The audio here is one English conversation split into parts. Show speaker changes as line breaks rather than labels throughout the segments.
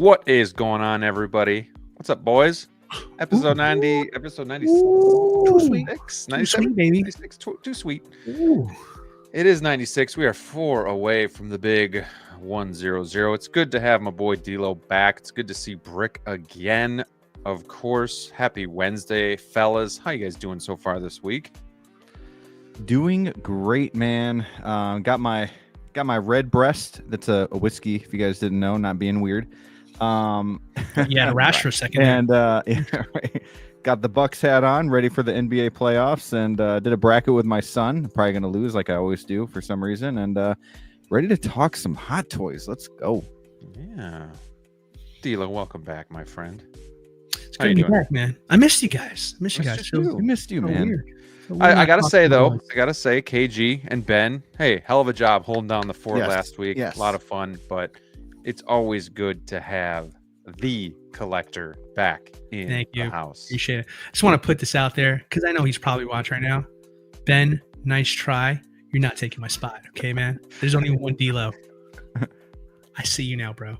What is going on, everybody? What's up, boys? Episode 90, episode 96,
Too sweet.
97,
sweet, baby.
96, too sweet.
Ooh.
It is 96. We are 4 away from the big 100. It's good to have my boy DLO back. It's good to see Brick again, of course. Happy Wednesday, fellas. How you guys doing so far this week?
Doing great, man. Got my red breast. That's a whiskey, if you guys didn't know, not being weird.
Yeah, a rash for a second.
And yeah, right. Got the Bucks hat on, ready for the NBA playoffs, and did a bracket with my son. Probably gonna lose like I always do for some reason, and ready to talk some hot toys. Let's go.
Yeah. DLO, welcome back, my friend.
It's good to be back, man. I missed you guys. I missed you guys.
We missed you, man.
Weird.
I gotta say though, KG and Ben, hey, hell of a job holding down the fort last week.
Yes.
A lot of fun, but it's always good to have the collector back in the house.
Appreciate it. Just want to put this out there because I know he's probably watching right now. Ben, nice try. You're not taking my spot, okay, man? There's only one DLO. I see you now, bro.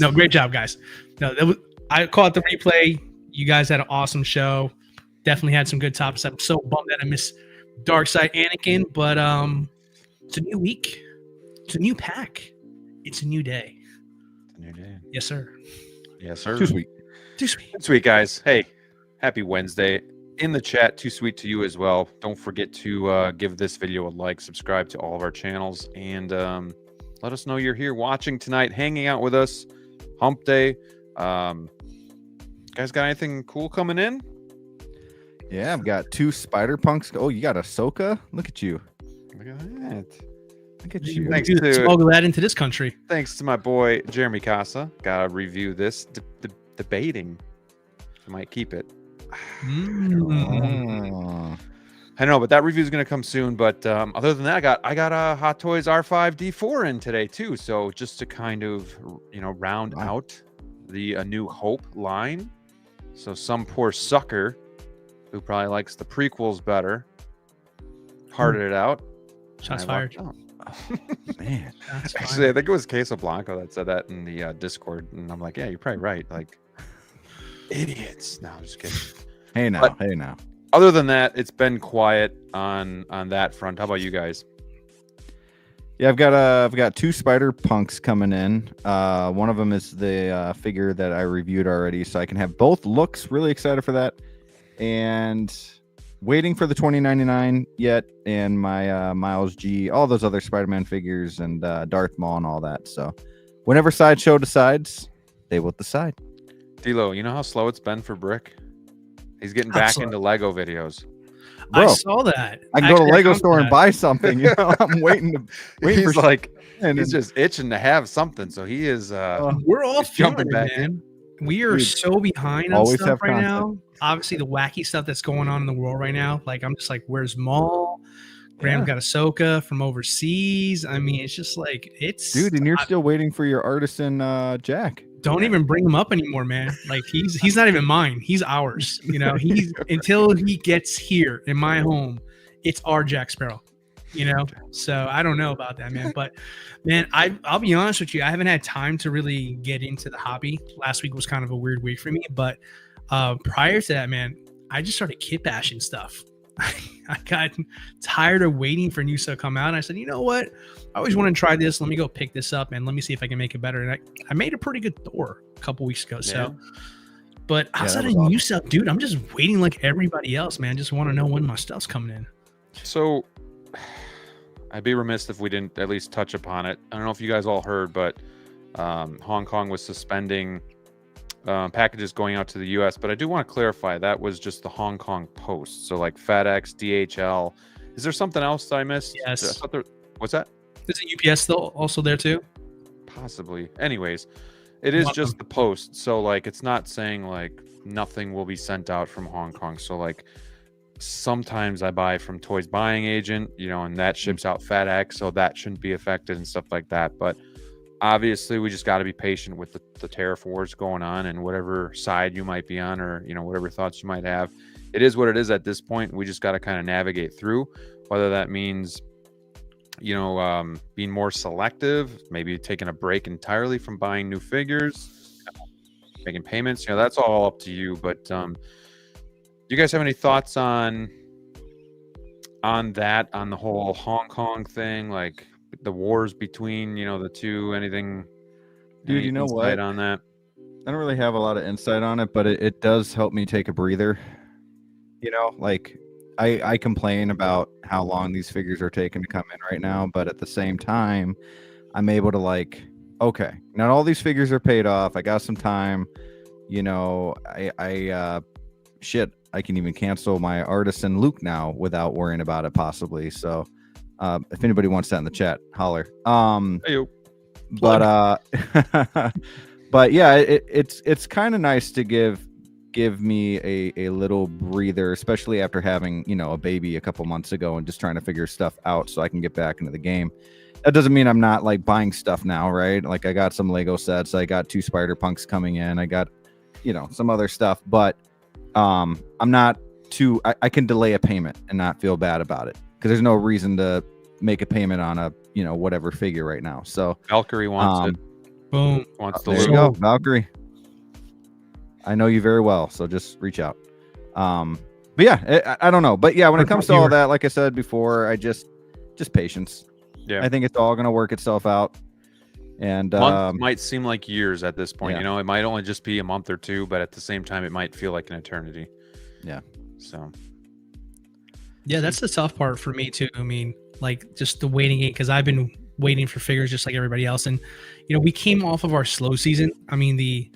No, great job, guys. No, I caught the replay. You guys had an awesome show. Definitely had some good topics. I'm so bummed that I missed Darkside Anakin, but it's a new week. It's a new pack. It's a new day.
It's a new day.
Yes, sir.
Yes, sir.
Too sweet.
Too sweet.
Too sweet, guys. Hey, happy Wednesday. In the chat, too sweet to you as well. Don't forget to give this video a like, subscribe to all of our channels, and let us know you're here watching tonight, hanging out with us. Hump Day. Guys, got anything cool coming in?
Yeah, I've got 2 Spider Punks. Oh, you got Ahsoka? Look at you.
Look at that.
Look at you.
Thanks
smuggle that into this country.
Thanks to my boy Jeremy Casa. Gotta review this. Debating. I might keep it.
Oh.
I know, but that review is gonna come soon. But other than that, I got a Hot Toys R5D4 in today too. So just to kind of round out the A New Hope line. So some poor sucker who probably likes the prequels better hearted it out.
Shots fired.
Man.
Actually, I think it was Queso Blanco that said that in the Discord, and I'm like, yeah, you're probably right. Like, idiots. No, I'm just kidding.
Hey now.
Other than that, it's been quiet on that front. How about you guys?
Yeah, I've got 2 Spider Punks coming in. One of them is the figure that I reviewed already, so I can have both looks. Really excited for that, and waiting for the 2099 yet, and my Miles G, all those other Spider-Man figures, and Darth Maul and all that. So whenever Sideshow decides, they will decide.
DLO, you know how slow it's been for Brick? He's getting back into Lego videos.
Bro,
I saw that.
I can go to Lego store and buy something. I'm waiting
He's
for
like,
and
he's just itching to have something. So he is.
We're all
jumping
back
back
in. We are so behind on stuff right now. Obviously, the wacky stuff that's going on in the world right now. Like, I'm just like, where's Maul? Graham got Ahsoka from overseas. I mean, it's just like
dude, and you're still waiting for your artisan Jack.
Don't even bring him up anymore, man. Like he's not even mine. He's ours. He's until he gets here in my home, it's our Jack Sparrow. So I don't know about that, man. But man, I'll be honest with you. I haven't had time to really get into the hobby. Last week was kind of a weird week for me, but prior to that, man, I just started kit bashing stuff. I got tired of waiting for new stuff to come out. And I said, you know what? I always want to try this. Let me go pick this up and let me see if I can make it better. And I made a pretty good Thor a couple weeks ago. So, but outside of new stuff, dude, I'm just waiting like everybody else, man. Just want to know when my stuff's coming in.
So I'd be remiss if we didn't at least touch upon it. I don't know if you guys all heard, but Hong Kong was suspending packages going out to the U.S., but I do want to clarify that was just the Hong Kong post. So like FedEx, DHL. Is there something else that I missed?
Yes.
What's that?
Isn't UPS still also there too?
Possibly. Anyways, it is just the post. So like, it's not saying like nothing will be sent out from Hong Kong. So like, sometimes I buy from Toys Buying Agent, and that ships out FedEx, so that shouldn't be affected and stuff like that. But obviously, we just got to be patient with the tariff wars going on, and whatever side you might be on, or whatever thoughts you might have. It is what it is at this point. We just got to kind of navigate through, whether that means being more selective, maybe taking a break entirely from buying new figures, making payments, that's all up to you. But do you guys have any thoughts on that, on the whole Hong Kong thing, like the wars between, the two? Anything,
Dude,
any
you know
insight
what?
on that?
I don't really have a lot of insight on it, but it does help me take a breather. Like I complain about how long these figures are taking to come in right now, but at the same time, I'm able to okay, not all these figures are paid off. I got some time. I can even cancel my Artisan Luke now without worrying about it possibly. So if anybody wants that in the chat, holler.
Hey-o.
But but yeah, it's kind of nice to give me a little breather, especially after having a baby a couple months ago and just trying to figure stuff out so I can get back into the game. That doesn't mean I'm not buying stuff now, right? Like I got some Lego sets, I got 2 Spider Punks coming in, I got some other stuff, but I'm not too. I can delay a payment and not feel bad about it because there's no reason to make a payment on a whatever figure right now. So
Valkyrie wants it.
Boom.
Wants the
there you
loot.
go, Valkyrie. I know you very well, so just reach out. But yeah, I don't know, but yeah, when it comes to all that, like I said before, I just patience.
Yeah,
I think it's all gonna work itself out. And
months might seem like years at this point.
Yeah.
It might only just be a month or two, but at the same time, it might feel like an eternity.
Yeah.
So.
Yeah, that's the tough part for me too. I mean, just the waiting game, because I've been waiting for figures just like everybody else, and we came off of our slow season. I mean, the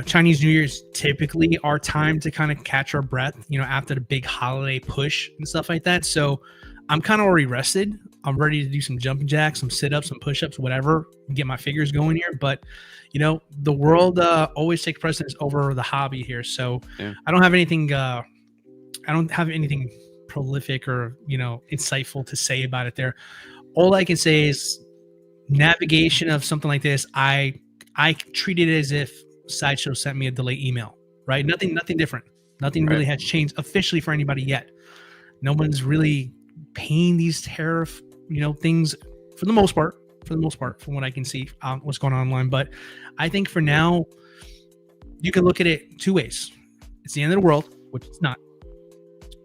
Chinese New Year is typically our time to kind of catch our breath, after the big holiday push and stuff like that. So I'm kind of already rested. I'm ready to do some jumping jacks, some sit-ups, some push-ups, whatever, and get my figures going here. But, the world always takes precedence over the hobby here. So yeah. I don't have anything prolific or, insightful to say about it there. All I can say is navigation of something like this, I treat it as if Sideshow sent me a delayed email, right? Nothing different. Nothing really has changed officially for anybody yet. No one's really paying these tariff, things for the most part, from what I can see, what's going on online. But I think for now, you can look at it 2 ways. It's the end of the world, which it's not,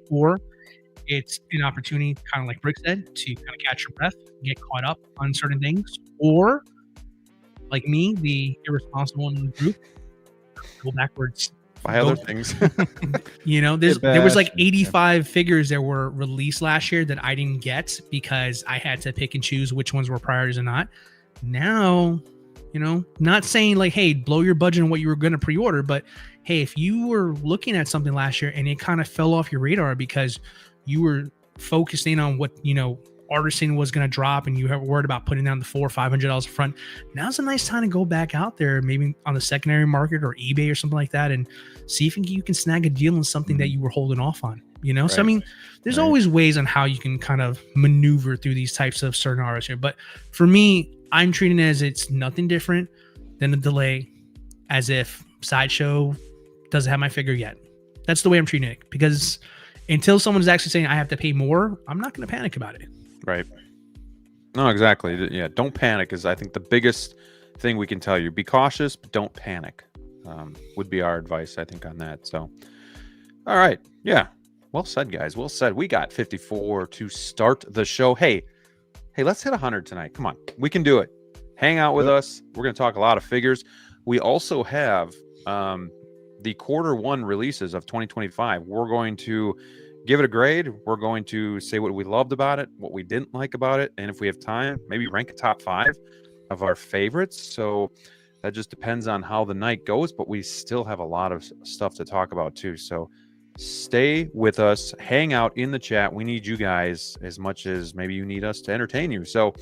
or it's an opportunity, kind of like Brick said, to kind of catch your breath, get caught up on certain things, or like me, the irresponsible one in the group, go backwards.
Buy other things.
There was 85 figures that were released last year that I didn't get because I had to pick and choose which ones were priorities or not. Now, not saying hey, blow your budget on what you were going to pre-order, but hey, if you were looking at something last year and it kind of fell off your radar because you were focusing on what, Artisan was going to drop and you were worried about putting down the $400 or $500 up front, now's a nice time to go back out there, maybe on the secondary market or eBay or something like that, and see if you can snag a deal on something that you were holding off on, Right. So, I mean, there's always ways on how you can kind of maneuver through these types of certain artists here. But for me, I'm treating it as it's nothing different than a delay, as if Sideshow doesn't have my figure yet. That's the way I'm treating it, because until someone's actually saying I have to pay more, I'm not going to panic about it.
Right. No, exactly. Yeah. Don't panic is, I think, the biggest thing we can tell you. Be cautious, but don't panic. Would be our advice, I think, on that. So, all right. Yeah. Well said, guys. Well said. We got 54 to start the show. Hey, let's hit 100 tonight. Come on. We can do it. Hang out with us. We're going to talk a lot of figures. We also have the Q1 releases of 2025. We're going to give it a grade. We're going to say what we loved about it, what we didn't like about it, and if we have time, maybe rank a top 5 of our favorites. So that just depends on how the night goes, but we still have a lot of stuff to talk about too. So stay with us, hang out in the chat. We need you guys as much as maybe you need us to entertain you. So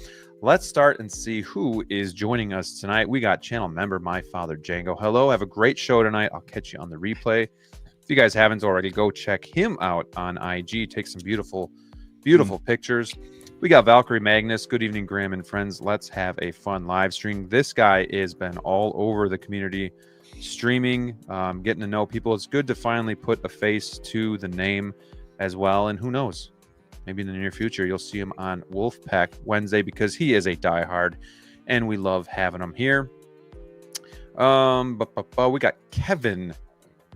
let's start and see who is joining us tonight. We got channel member My Father Django. Hello, have a great show tonight. I'll catch you on the replay. If you guys haven't already, go check him out on IG. Take some beautiful pictures. We got Valkyrie Magnus. Good evening, Graham and friends. Let's have a fun live stream. This guy has been all over the community, streaming, getting to know people. It's good to finally put a face to the name as well. And who knows, maybe in the near future, you'll see him on Wolfpack Wednesday, because he is a diehard and we love having him here. We got Kevin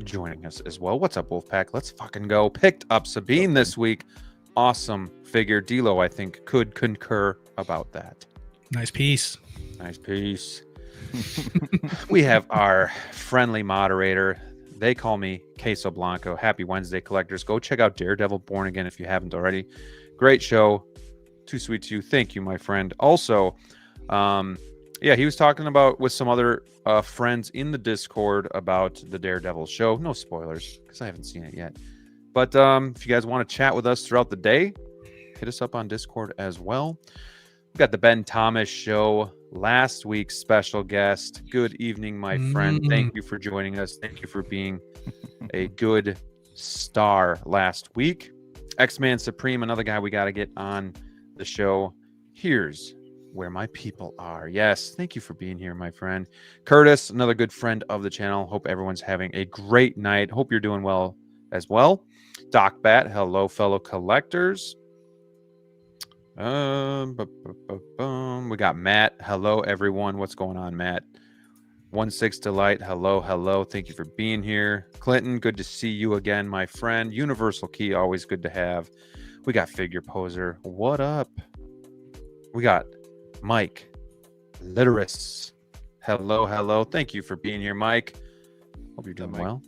joining us as well. What's up, Wolfpack? Let's fucking go. Picked up Sabine this week. Awesome figure. DLO, I think, could concur about that.
Nice piece.
Nice piece. We have our friendly moderator. They call me Queso Blanco. Happy Wednesday, collectors. Go check out Daredevil Born Again if you haven't already. Great show. Too sweet to you. Thank you, my friend. Also, he was talking about with some other friends in the Discord about the Daredevil show. No spoilers because I haven't seen it yet. But if you guys want to chat with us throughout the day, hit us up on Discord as well. We got the Ben Thomas show, last week's special guest. Good evening, my friend. Thank you for joining us. Thank you for being a good star last week. X-Man Supreme, another guy we got to get on the show. Here's where my people are. Yes, thank you for being here, my friend. Curtis, another good friend of the channel. Hope everyone's having a great night. Hope you're doing well as well. Doc Bat, hello, fellow collectors. We got Matt. Hello, everyone. What's going on, Matt? 16 Delight. Hello. Thank you for being here. Clinton, good to see you again, my friend. Universal Key, always good to have. We got Figure Poser. What up? We got Mike Literis. Hello. Thank you for being here, Mike. Hope you're doing well.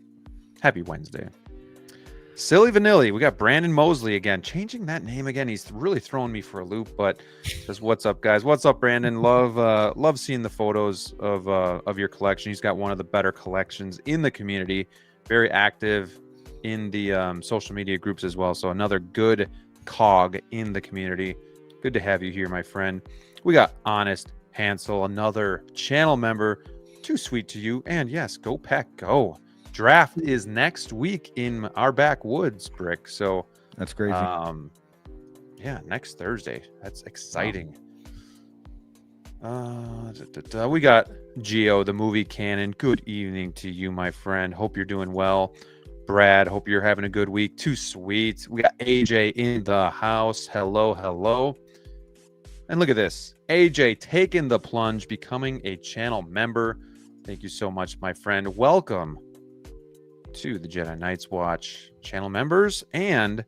Happy Wednesday. Silly Vanilli. We got Brandon Mosley again. Changing that name again. He's really throwing me for a loop, but says, what's up, guys? What's up, Brandon? Love seeing the photos of your collection. He's got one of the better collections in the community. Very active in the social media groups as well. So another good cog in the community. Good to have you here, my friend. We got Honest Hansel, another channel member. Too sweet to you. And yes, go Pack, go. Draft is next week in our backwoods, Brick. So
that's crazy.
Next Thursday. That's exciting. We got Geo, the movie canon. Good evening to you, my friend. Hope you're doing well. Brad, hope you're having a good week. Too sweet. We got AJ in the house. Hello. And look at this. AJ taking the plunge, becoming a channel member. Thank you so much, my friend. Welcome to the Jedi Knights Watch channel members. And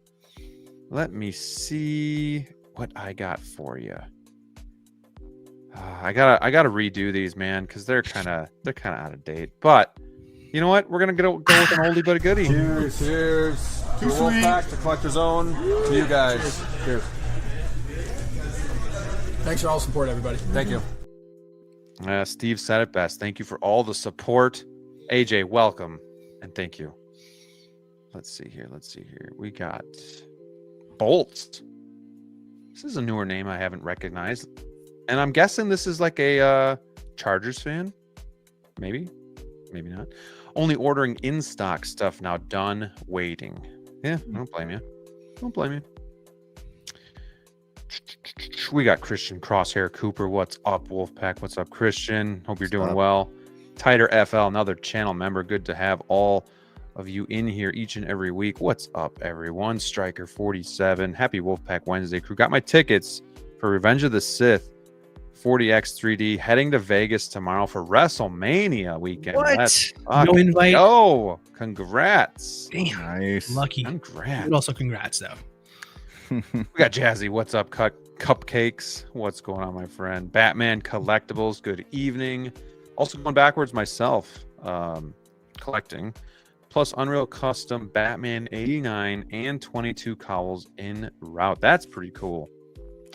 let me see what I got for you. I gotta redo these, man, because they're kind of out of date. But you know what? We're gonna go with an oldie but a goodie.
Cheers. To Wolfpack, the Collector's Own, to you guys. Cheers.
Thanks for all the support, everybody.
Thank you.
Steve said it best. Thank you for all the support. AJ, welcome. And thank you. Let's see here. We got Bolts. This is a newer name I haven't recognized. And I'm guessing this is like a Chargers fan. Maybe not. Only ordering in stock stuff now. Done waiting. Yeah, I don't blame you. We got Christian Crosshair Cooper. What's up, Wolfpack? What's up, Christian? Hope you're doing well. Tighter FL, another channel member. Good to have all of you in here each and every week. What's up, everyone? Striker 47. Happy Wolfpack Wednesday crew. Got my tickets for Revenge of the Sith 40X 3D. Heading to Vegas tomorrow for WrestleMania weekend.
What? No invite?
Oh, congrats.
Damn.
Nice.
Lucky.
Congrats.
But also congrats, though.
We got Jazzy. What's up, Cupcakes? What's going on, my friend? Batman Collectibles. Good evening. Also going backwards myself, collecting. Plus Unreal Custom Batman 89 and 22 cowls in route. That's pretty cool.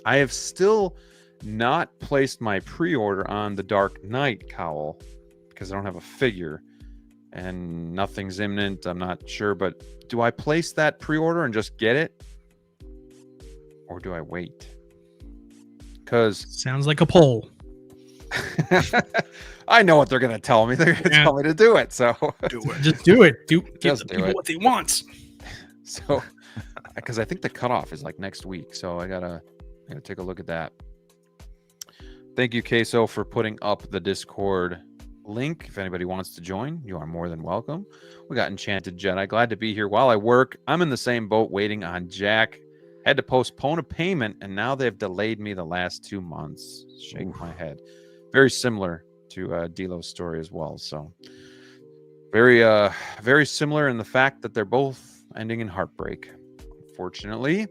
I have still not placed my pre-order on the Dark Knight cowl because I don't have a figure and nothing's imminent. I'm not sure, but do I place that pre-order and just get it? Or do I wait? Because
sounds like a poll.
I know what they're going to tell me. They're going to tell me to do it. So
Just do it. Give
Just
the
do
people
it.
what they want.
So, because I think the cutoff is like next week. So I gotta take a look at that. Thank you, Queso, for putting up the Discord link. If anybody wants to join, you are more than welcome. We got Enchanted Jedi. Glad to be here while I work. I'm in the same boat waiting on Jack. Had to postpone a payment, and now they've delayed me the last 2 months. Shake my head. Very similar to DLO's story as well. So very similar in the fact that they're both ending in heartbreak. Unfortunately,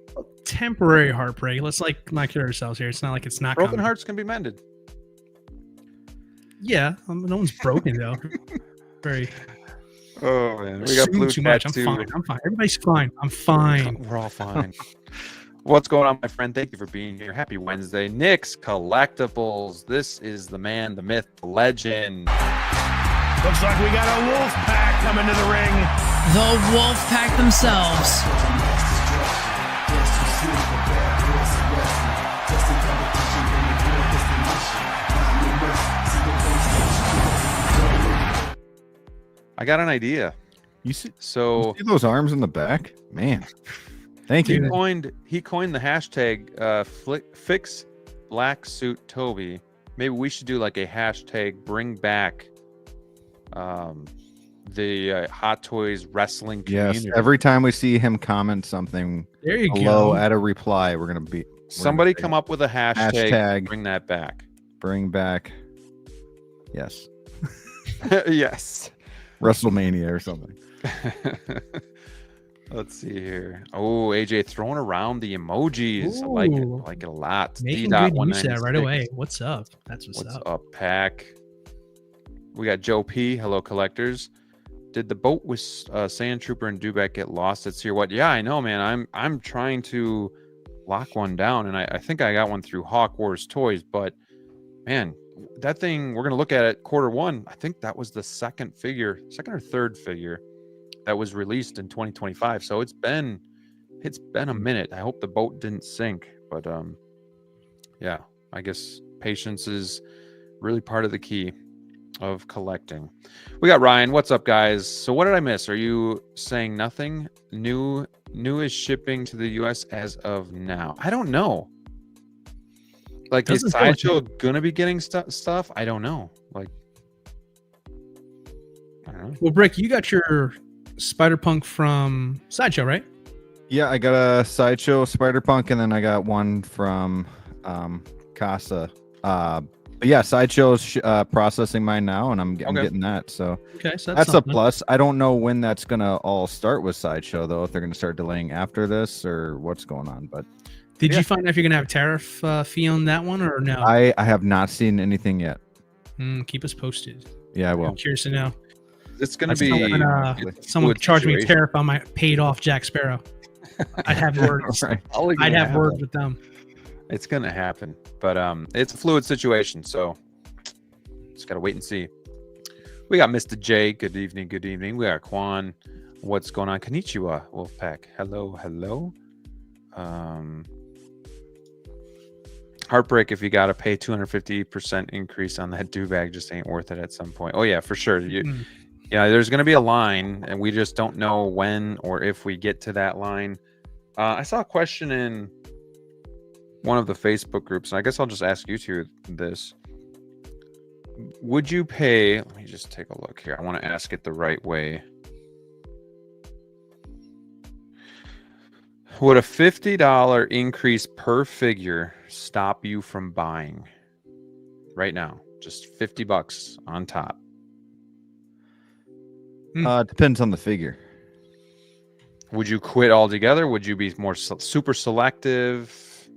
Temporary heartbreak. Let's not kid ourselves here. It's not like it's not
broken
coming.
hearts can be mended.
Yeah, no one's broken though. Very.
Oh man, we got blue
too much. I'm
tattoo.
fine. Everybody's fine. I'm fine.
We're all fine. What's going on, my friend? Thank you for being here. Happy Wednesday. Nick's Collectibles. This is the man, the myth, the legend.
Looks like we got a Wolfpack coming to the ring.
The Wolfpack themselves.
I got an idea.
You see
So
those arms in the back, man. Thank
he
you.
coined the hashtag fix black suit Toby. Maybe we should do like a hashtag bring back the Hot Toys wrestling community.
Yes, every time we see him comment something
There you
below
go.
at a reply, we're gonna be
Somebody come up with a hashtag. Bring that back.
bring back. Yes,
Yes.
WrestleMania or something.
Let's see here. Oh, AJ throwing around the emojis. I like it. I
Ooh.
like it a lot.
Making good use of that right away. What's up? That's what's
What's
up.
up, Pack? We got Joe P. Hello, collectors. Did the boat with Sand Trooper and Dubek get lost at Sear What? Yeah, I know, man. I'm trying to lock one down, and I think I got one through Hawk Wars Toys, but man, that thing, we're going to look at it Q1. I think that was the second or third figure that was released in 2025. So it's been a minute. I hope the boat didn't sink, but yeah, I guess patience is really part of the key of collecting. We got Ryan. What's up, guys? So what did I miss? Are you saying nothing? New is shipping to the US as of now. I don't know. Like, is Sideshow gonna be getting stuff? I don't know. Like, I don't know.
Well, Brick, you got your Spider-Punk from Sideshow, right?
Yeah, I got a Sideshow Spider-Punk, and then I got one from Casa. But yeah, Sideshow's processing mine now, and I'm getting that. So
Okay, so
that's a
something.
plus. I don't know when that's gonna all start with Sideshow, though. If they're gonna start delaying after this or what's going on, but.
Did
Yeah.
you find out if you're gonna have tariff fee on that one or no?
I have not seen anything yet.
Keep us posted.
Yeah, I
I'm
will.
curious to know.
It's gonna
That's
be
someone
fluid
charged me a
situation.
tariff on my paid off Jack Sparrow. I'd have words.
Right.
I'd have words with them.
It's gonna happen, but it's a fluid situation, so just gotta wait and see. We got Mr. J. Good evening. Good evening. We got Quan. What's going on? Konnichiwa, Wolfpack. Hello. Heartbreak if you got to pay 250% increase on that do-bag, just ain't worth it at some point. Oh yeah, for sure. Yeah, there's going to be a line, and we just don't know when or if we get to that line. I saw a question in one of the Facebook groups, and I guess I'll just ask you two this. Would you pay, let me just take a look here. I want to ask it the right way. Would a $50 increase per figure stop you from buying right now? Just $50 on top.
Depends on the figure.
Would you quit altogether? Would you be more super selective?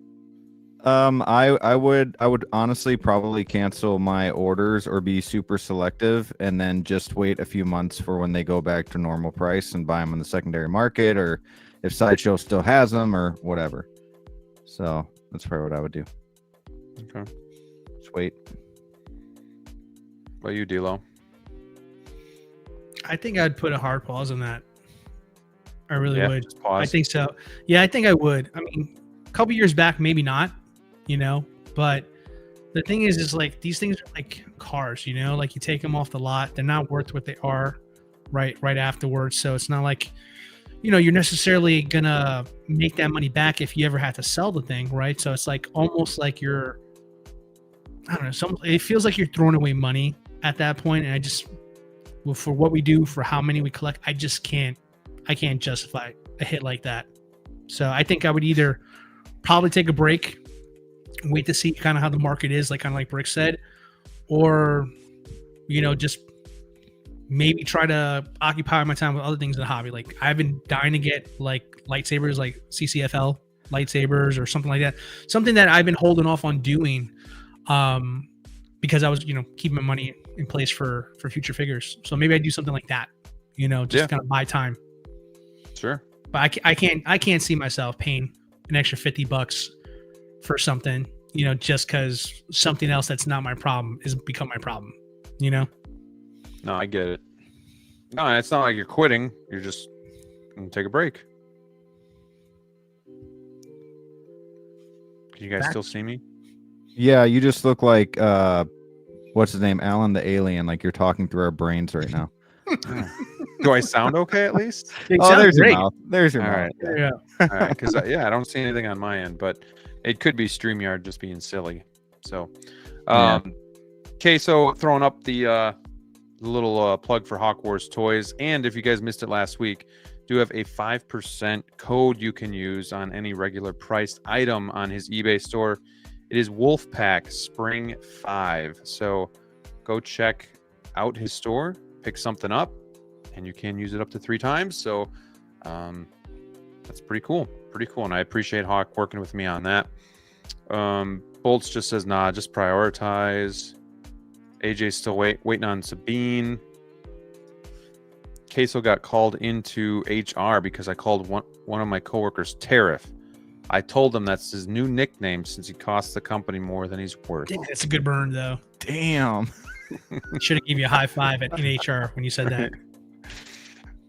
I would honestly probably cancel my orders or be super selective, and then just wait a few months for when they go back to normal price and buy them in the secondary market, or if Sideshow still has them or whatever. So that's probably what I would do.
Okay.
Just wait.
What about you, D-Lo?
I think I'd put a hard pause on that. I really would.
Just pause.
I think so. Yeah, I think I would. I mean, a couple years back, maybe not, but the thing is like these things are like cars, like you take them off the lot, they're not worth what they are right afterwards. So it's not like, you're necessarily gonna make that money back if you ever have to sell the thing, right? So it's like almost like I don't know, it feels like you're throwing away money at that point. And for what we do, for how many we collect, I can't justify a hit like that. So I think I would either probably take a break, wait to see kind of how the market is, like Brick said, or just maybe try to occupy my time with other things in the hobby. Like I've been dying to get like lightsabers, like CCFL lightsabers or something like that. Something that I've been holding off on doing because I was, keeping my money in place for future figures. So maybe I do something like that, just kind of buy time.
Sure.
But I can't see myself paying an extra $50 for something, just because something else that's not my problem has become my problem,
No, I get it. No, it's not like you're quitting. You're just going to take a break. Can you guys still see me?
Yeah, you just look like what's his name, Alan the alien. Like you're talking through our brains right now.
Do I sound okay at least?
Oh, there's
great.
your mouth. There's your
All
mouth.
right.
Yeah.
All right, because I don't see anything on my end, but it could be StreamYard just being silly. So, okay, so throwing up the little plug for Hawk Wars toys, and if you guys missed it last week, do have a 5% code you can use on any regular priced item on his eBay store. It is Wolfpack Spring 5. So go check out his store, pick something up, and you can use it up to 3 times. So that's pretty cool. Pretty cool. And I appreciate Hawk working with me on that. Bolts just says, nah, just prioritize. AJ's still waiting on Sabine. Queso got called into HR because I called one of my coworkers Tariff. I told him that's his new nickname since he costs the company more than he's worth.
That's a good burn, though.
Damn.
Should have given you a high five in HR when you said that.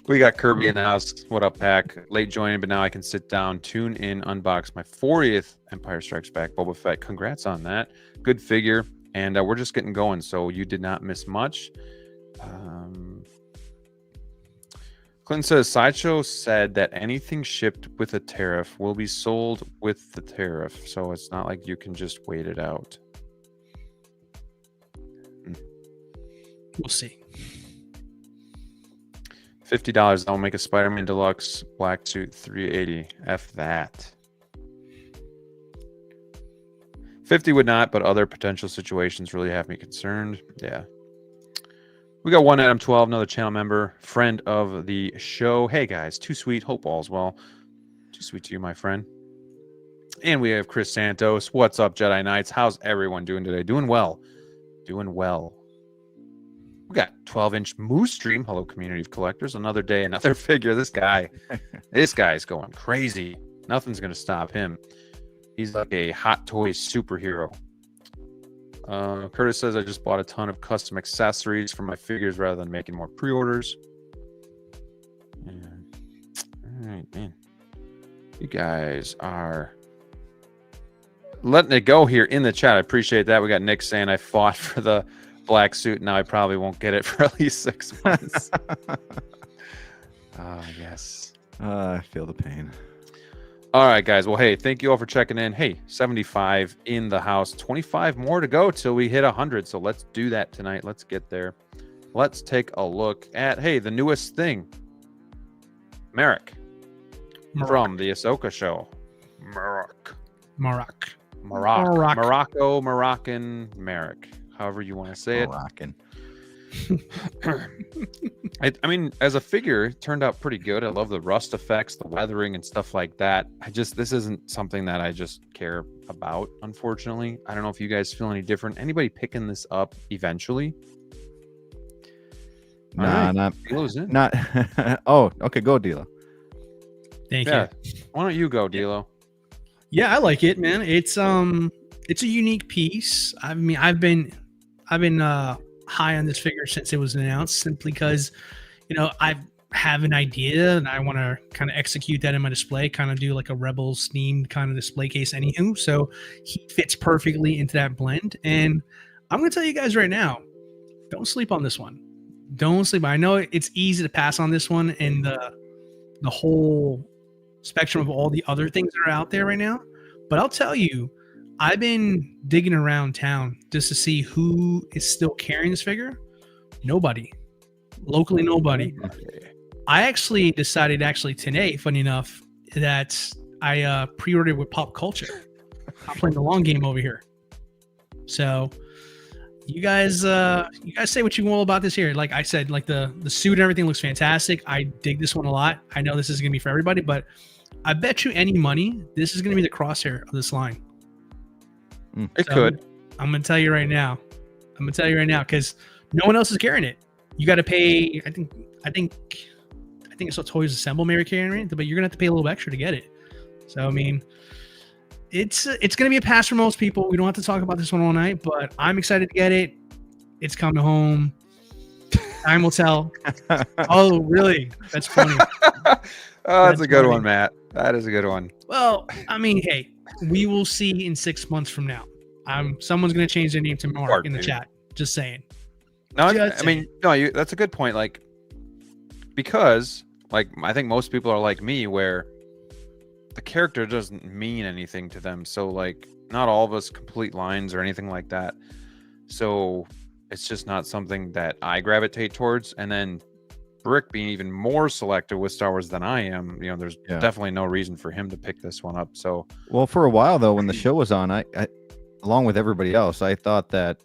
We got Kirby in the house. What up, Pack? Late joining, but now I can sit down, tune in, unbox my 40th Empire Strikes Back Boba Fett. Congrats on that. Good figure. And we're just getting going, so you did not miss much. Clinton says, Sideshow said that anything shipped with a tariff will be sold with the tariff, so it's not like you can just wait it out.
We'll see.
$50, I'll make a Spider-Man Deluxe black suit 380. F that. 50 would not, but other potential situations really have me concerned. Yeah. We got one Adam 12, another channel member, friend of the show. Hey guys, too sweet. Hope all's well. Too sweet to you, my friend. And we have Chris Santos. What's up, Jedi Knights? How's everyone doing today? Doing well. Doing well. We got 12-inch Moose Stream. Hello, community of collectors. Another day, another figure. This guy's going crazy. Nothing's going to stop him. He's like a hot toy superhero. Curtis says, I just bought a ton of custom accessories for my figures rather than making more pre-orders. Yeah. All right, man. You guys are letting it go here in the chat. I appreciate that. We got Nick saying I fought for the black suit. Now I probably won't get it for at least 6 months. Yes.
I feel the pain.
All right, guys. Well, hey, thank you all for checking in. Hey, 75 in the house. 25 more to go till we hit 100. So let's do that tonight. Let's get there. Let's take a look at, hey, the newest thing. Marrok. From the Ahsoka show. Marrok. Moroccan Marrok. However you want to say it.
Moroccan.
I mean, as a figure, it turned out pretty good. I love the rust effects, the weathering, and stuff like that. This isn't something that I just care about, unfortunately. I don't know if you guys feel any different. Anybody picking this up eventually?
Nah,
right.
not. Oh, okay. Go, Dilo.
Thank you.
Why don't you go, Dilo?
Yeah, I like it, man. It's a unique piece. I mean, I've been high on this figure since it was announced, simply because, I have an idea and I want to kind of execute that in my display, kind of do like a Rebels themed kind of display case anywho. So he fits perfectly into that blend. And I'm going to tell you guys right now, don't sleep on this one. Don't sleep. I know it's easy to pass on this one and the whole spectrum of all the other things that are out there right now. But I'll tell you, I've been digging around town just to see who is still carrying this figure. Nobody. Locally, nobody. I actually decided today, funny enough, that I pre-ordered with Pop Culture. I'm playing the long game over here. So, you guys say what you will about this here. Like I said, like the suit and everything looks fantastic. I dig this one a lot. I know this is gonna be for everybody, but I bet you any money this is gonna be the crosshair of this line.
It could.
I'm gonna tell you right now. Because no one else is carrying it. You got to pay. I think it's what Toys Assemble may be carrying it, but you're gonna have to pay a little extra to get it. So I mean, it's gonna be a pass for most people. We don't have to talk about this one all night, but I'm excited to get it. It's coming home. Time will tell. Oh, really? That's funny.
That's a good one, Matt. That is a good one.
Well, I mean, hey, we will see in 6 months from now. Someone's gonna change their name to Marrok in the chat. Just saying.
No, I mean, no, that's a good point. Like, because like I think most people are like me, where the character doesn't mean anything to them. So like, not all of us complete lines or anything like that. So it's just not something that I gravitate towards. And then Brick being even more selective with Star Wars than I am, there's definitely no reason for him to pick this one up. So,
well, for a while though, when the show was on, I along with everybody else, I thought that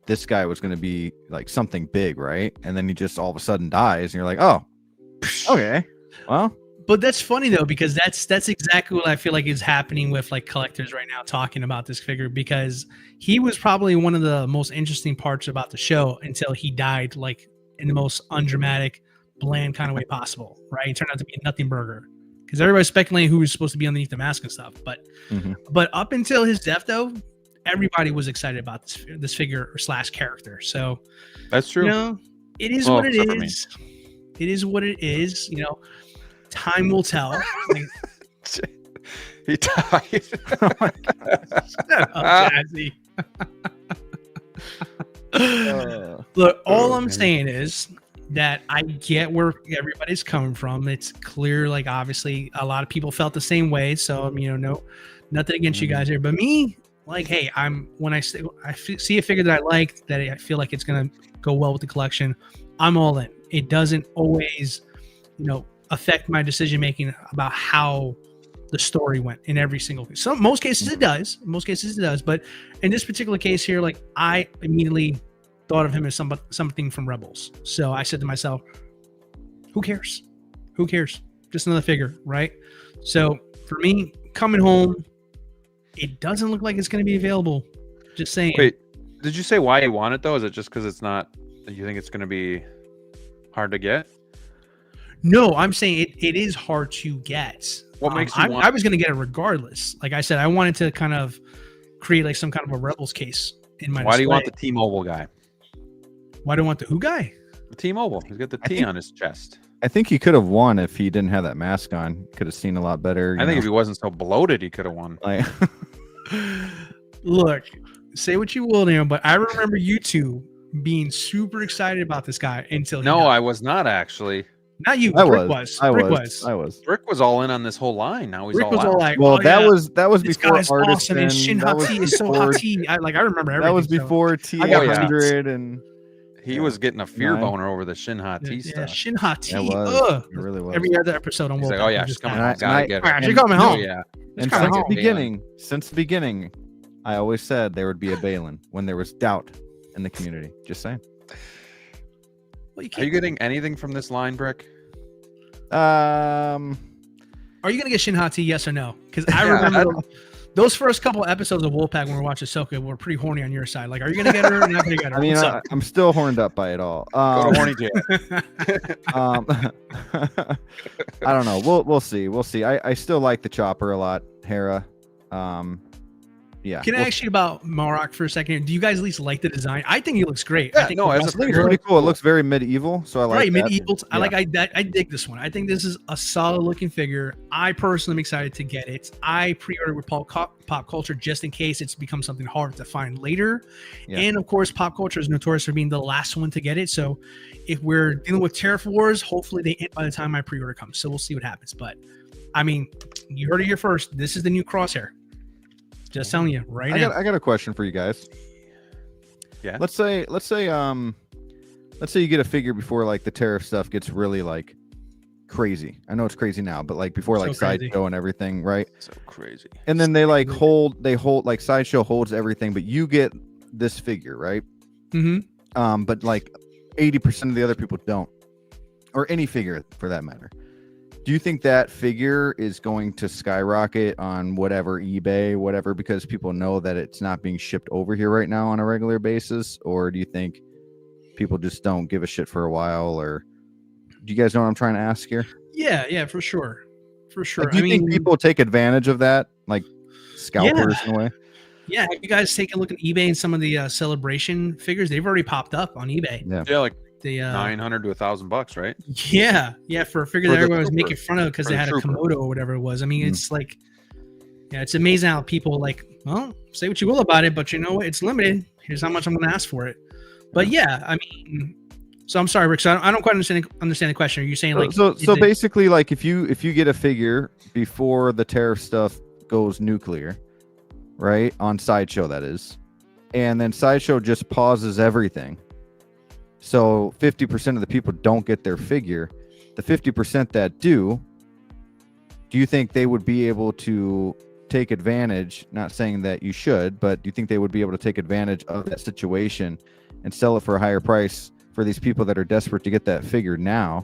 this guy was going to be like something big, right? And then he just all of a sudden dies, and you're like, oh, okay, well.
But that's funny though, because that's exactly what I feel like is happening with like collectors right now talking about this figure, because he was probably one of the most interesting parts about the show until he died, like in the most undramatic, bland kind of way possible, right? He turned out to be a nothing burger because everybody's speculating who was supposed to be underneath the mask and stuff. But up until his death though, everybody was excited about this figure / character. So
that's true.
It is what it is. It is what it is. Time will tell.
He died.
Oh my gosh. Look, all I'm saying is that I get where everybody's coming from. It's clear, like obviously a lot of people felt the same way. So no, nothing against you guys here, but me, like, hey, when I see a figure that I like, that I feel like it's gonna go well with the collection, I'm all in. It doesn't always, affect my decision making about how the story went in every single case. So most cases it does. But in this particular case here, like I immediately thought of him as something from Rebels. So I said to myself, who cares? Just another figure, right? So for me, coming home, it doesn't look like it's going to be available. Just saying.
Wait, did you say why you want it though? Is it just because it's not? You think it's going to be hard to get?
No, I'm saying it is hard to get.
What makes you want?
I was going to get it regardless. Like I said, I wanted to kind of create like some kind of a Rebels case in my.
Why do you want the T-Mobile guy?
Why do I want the who guy?
The T-Mobile. He's got the T on his chest.
I think he could have won if he didn't have that mask on. Could have seen a lot better.
I think if he wasn't so bloated, he could have won.
Like,
look, say what you will, there, but I remember you two being super excited about this guy until
no, I was not actually.
Not you.
I
Brick
was.
Brick was all in on this whole line. Now he's
Brick was
all
all like,
well, that was
this
before
guy's
Artemis.
Awesome, and Shin Hati is so hot. I remember everything.
That was before T100 and.
He was getting a fear boner over the Shin Hati stuff.
Yeah, Shin Hati.
It really was.
Every other episode on Wolfpack.
Like, oh yeah, she's coming home. Gotta get her.
She's coming home.
Yeah.
And since the beginning, I always said there would be a Balin when there was doubt in the community. Just saying.
Well,
Are you getting anything from this line, Brick?
Are you gonna get Shin Hati? Yes or no? Because I remember those first couple episodes of Wolfpack when we were watching Ahsoka were pretty horny on your side. Like, are you gonna get her or not gonna get her?
I mean, I'm still horned up by it all.
Go to horny jail.
I don't know. We'll see. I still like the chopper a lot, Hera. Yeah.
Can I ask you about Marrok for a second? Do you guys at least like the design? I think he looks great.
Yeah,
I think
it's pretty cool. It looks very medieval, so I like that.
Medieval. Yeah. I dig this one. I think this is a solid looking figure. I personally am excited to get it. I pre-ordered with Pop Culture just in case it's become something hard to find later. Yeah. And of course, Pop Culture is notorious for being the last one to get it. So if we're dealing with tariff wars, hopefully they end by the time my pre-order comes. So we'll see what happens. But I mean, you heard it here first. This is the new Crosshair. Just telling you right now.
I got a question for you guys.
Yeah.
Let's say you get a figure before like the tariff stuff gets really like crazy. I know it's crazy now, but like before like Sideshow and everything, right?
So crazy.
And then they hold like Sideshow holds everything, but you get this figure, right?
Mm-hmm.
But like 80% of the other people don't, or any figure for that matter. Do you think that figure is going to skyrocket on whatever eBay, whatever, because people know that it's not being shipped over here right now on a regular basis? Or do you think people just don't give a shit for a while? Or do you guys know what I'm trying to ask here?
Yeah, for sure.
Like, do you think people take advantage of that, like scalpers in a way?
Yeah, have you guys take a look at eBay and some of the celebration figures? They've already popped up on eBay.
Yeah, like
The
$900 to $1,000, right?
Yeah, for a figure
For
that
the
everyone was
trooper.
making fun of because
For
they
the
had
trooper.
a Komodo or whatever it was. I mean, it's like, yeah, it's amazing how people like, well, say what you will about it, but you know what? It's limited. Here's how much I'm going to ask for it. But yeah, I mean, so I'm sorry, Rick. So I don't quite understand the question. Are you saying like,
so basically, like if you get a figure before the tariff stuff goes nuclear, right, on Sideshow that is, and then Sideshow just pauses everything, so 50% of the people don't get their figure. The 50% that do you think they would be able to take advantage? Not saying that you should, but do you think they would be able to take advantage of that situation and sell it for a higher price for these people that are desperate to get that figure now?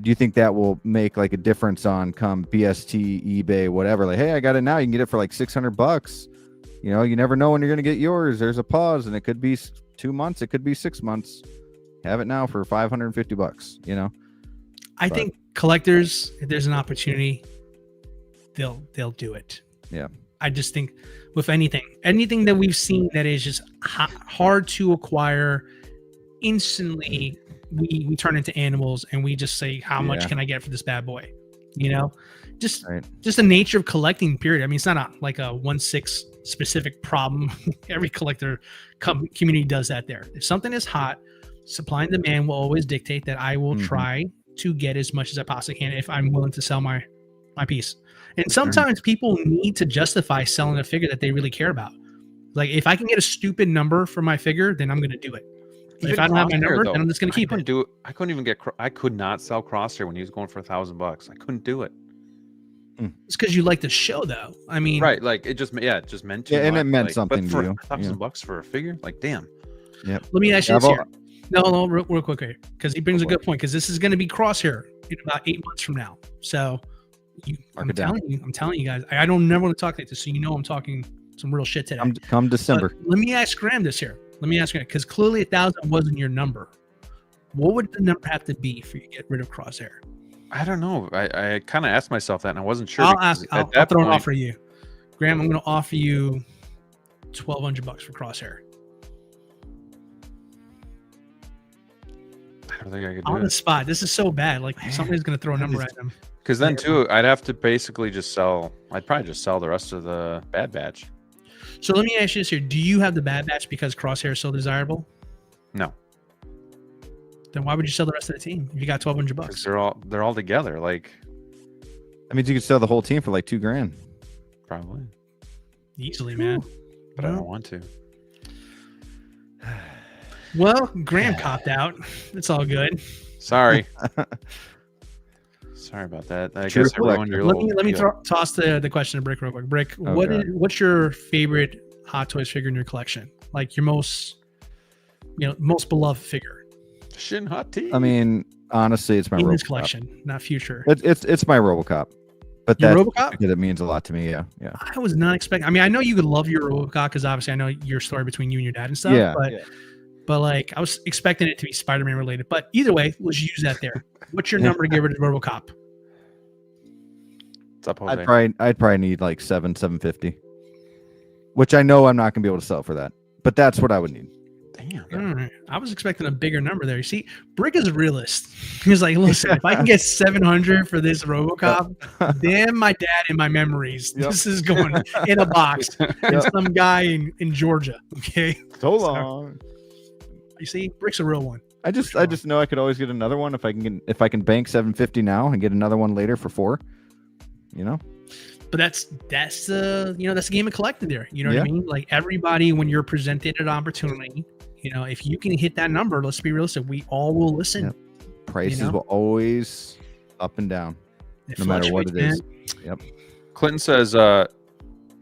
Do you think that will make like a difference on come BST, eBay, whatever? Like, hey, I got it now. You can get it for like $600. You know, you never know when you're going to get yours. There's a pause, and it could be 2 months. It could be 6 months. Have it now for $550. You know,
I think collectors, if there's an opportunity, they'll do it.
Yeah.
I just think with anything that we've seen that is just hard to acquire, instantly we turn into animals and we just say, how much can I get for this bad boy? You know, just the nature of collecting, period. I mean, it's not like a 1/6 specific problem. Every collector community does that there. If something is hot, supply and demand will always dictate that I will try to get as much as I possibly can if I'm willing to sell my piece. And sometimes people need to justify selling a figure that they really care about. Like, if I can get a stupid number for my figure, then I'm going to do it. If I don't have my number, then I'm just going to keep it.
I couldn't even I could not sell Crosshair when he was going for $1,000. I couldn't do it.
It's because you like the show, though. I mean,
right? Like it just meant too much.
and it meant
like,
something
but for
to you.
$1,000 for a figure, like damn.
Yep.
Let me ask you this here. No, real quick here, because he brings a good point. Because this is going to be Crosshair in about 8 months from now. So I'm telling you guys, I don't never want to talk like this. So you know I'm talking some real shit today.
Come December.
But let me ask Graham this here. Because clearly 1,000 wasn't your number. What would the number have to be for you to get rid of Crosshair?
I don't know. I kind of asked myself that, and I wasn't sure.
I'll throw an offer you, Graham. I'm going to offer you $1,200 for Crosshair.
I don't think I could do
On
it.
the spot. This is so bad. Like, somebody's going to throw a number at them.
Because then too, I'd have to basically just sell. I'd probably just sell the rest of the Bad Batch.
So let me ask you this here: do you have the Bad Batch because Crosshair is so desirable?
No.
Then why would you sell the rest of the team if you got $1,200?
Because they're all together. Like,
That means you could sell the whole team for like $2,000.
probably,
Easily, man.
but I don't want to.
Well, Graham copped out. It's all good.
Sorry. Sorry about that. I
True
guess I ruined your little.
Let me
deal.
toss the question to Brick real quick. Brick,
Oh, God.
what's your favorite Hot Toys figure in your collection? Like your most beloved figure
Shin Hot Tea.
I mean, honestly, it's my
in this
RoboCop.
collection, not future.
It's my RoboCop, but
Your
that's
RoboCop?
because it means a lot to me. Yeah.
I was not expecting. I mean, I know you could love your RoboCop because obviously I know your story between you and your dad and stuff.
Yeah.
But like I was expecting it to be Spider-Man related. But either way, let's use that there. What's your number to get rid of RoboCop?
What's up, Jose?
I'd probably need like $750, which I know I'm not gonna be able to sell for that, but that's what I would need.
Damn.
All right. I was expecting a bigger number there. You see, Brick is a realist. He's like, listen, if I can get 700 for this RoboCop, damn my dad in my memories.
Yep.
This is going in a box. And some guy in Georgia. Okay.
So long.
You see, Brick's a real one.
I just know I could always get another one if I can bank $750 now and get another one later for $4. You know.
But that's the that's the game of collecting there. You know what I mean? Like everybody, when you're presented an opportunity, if you can hit that number, let's be realistic. We all will listen.
Yep. Prices will always up and down,
It
no matter what it
fluctuates,
is.
man.
Yep.
Clinton says,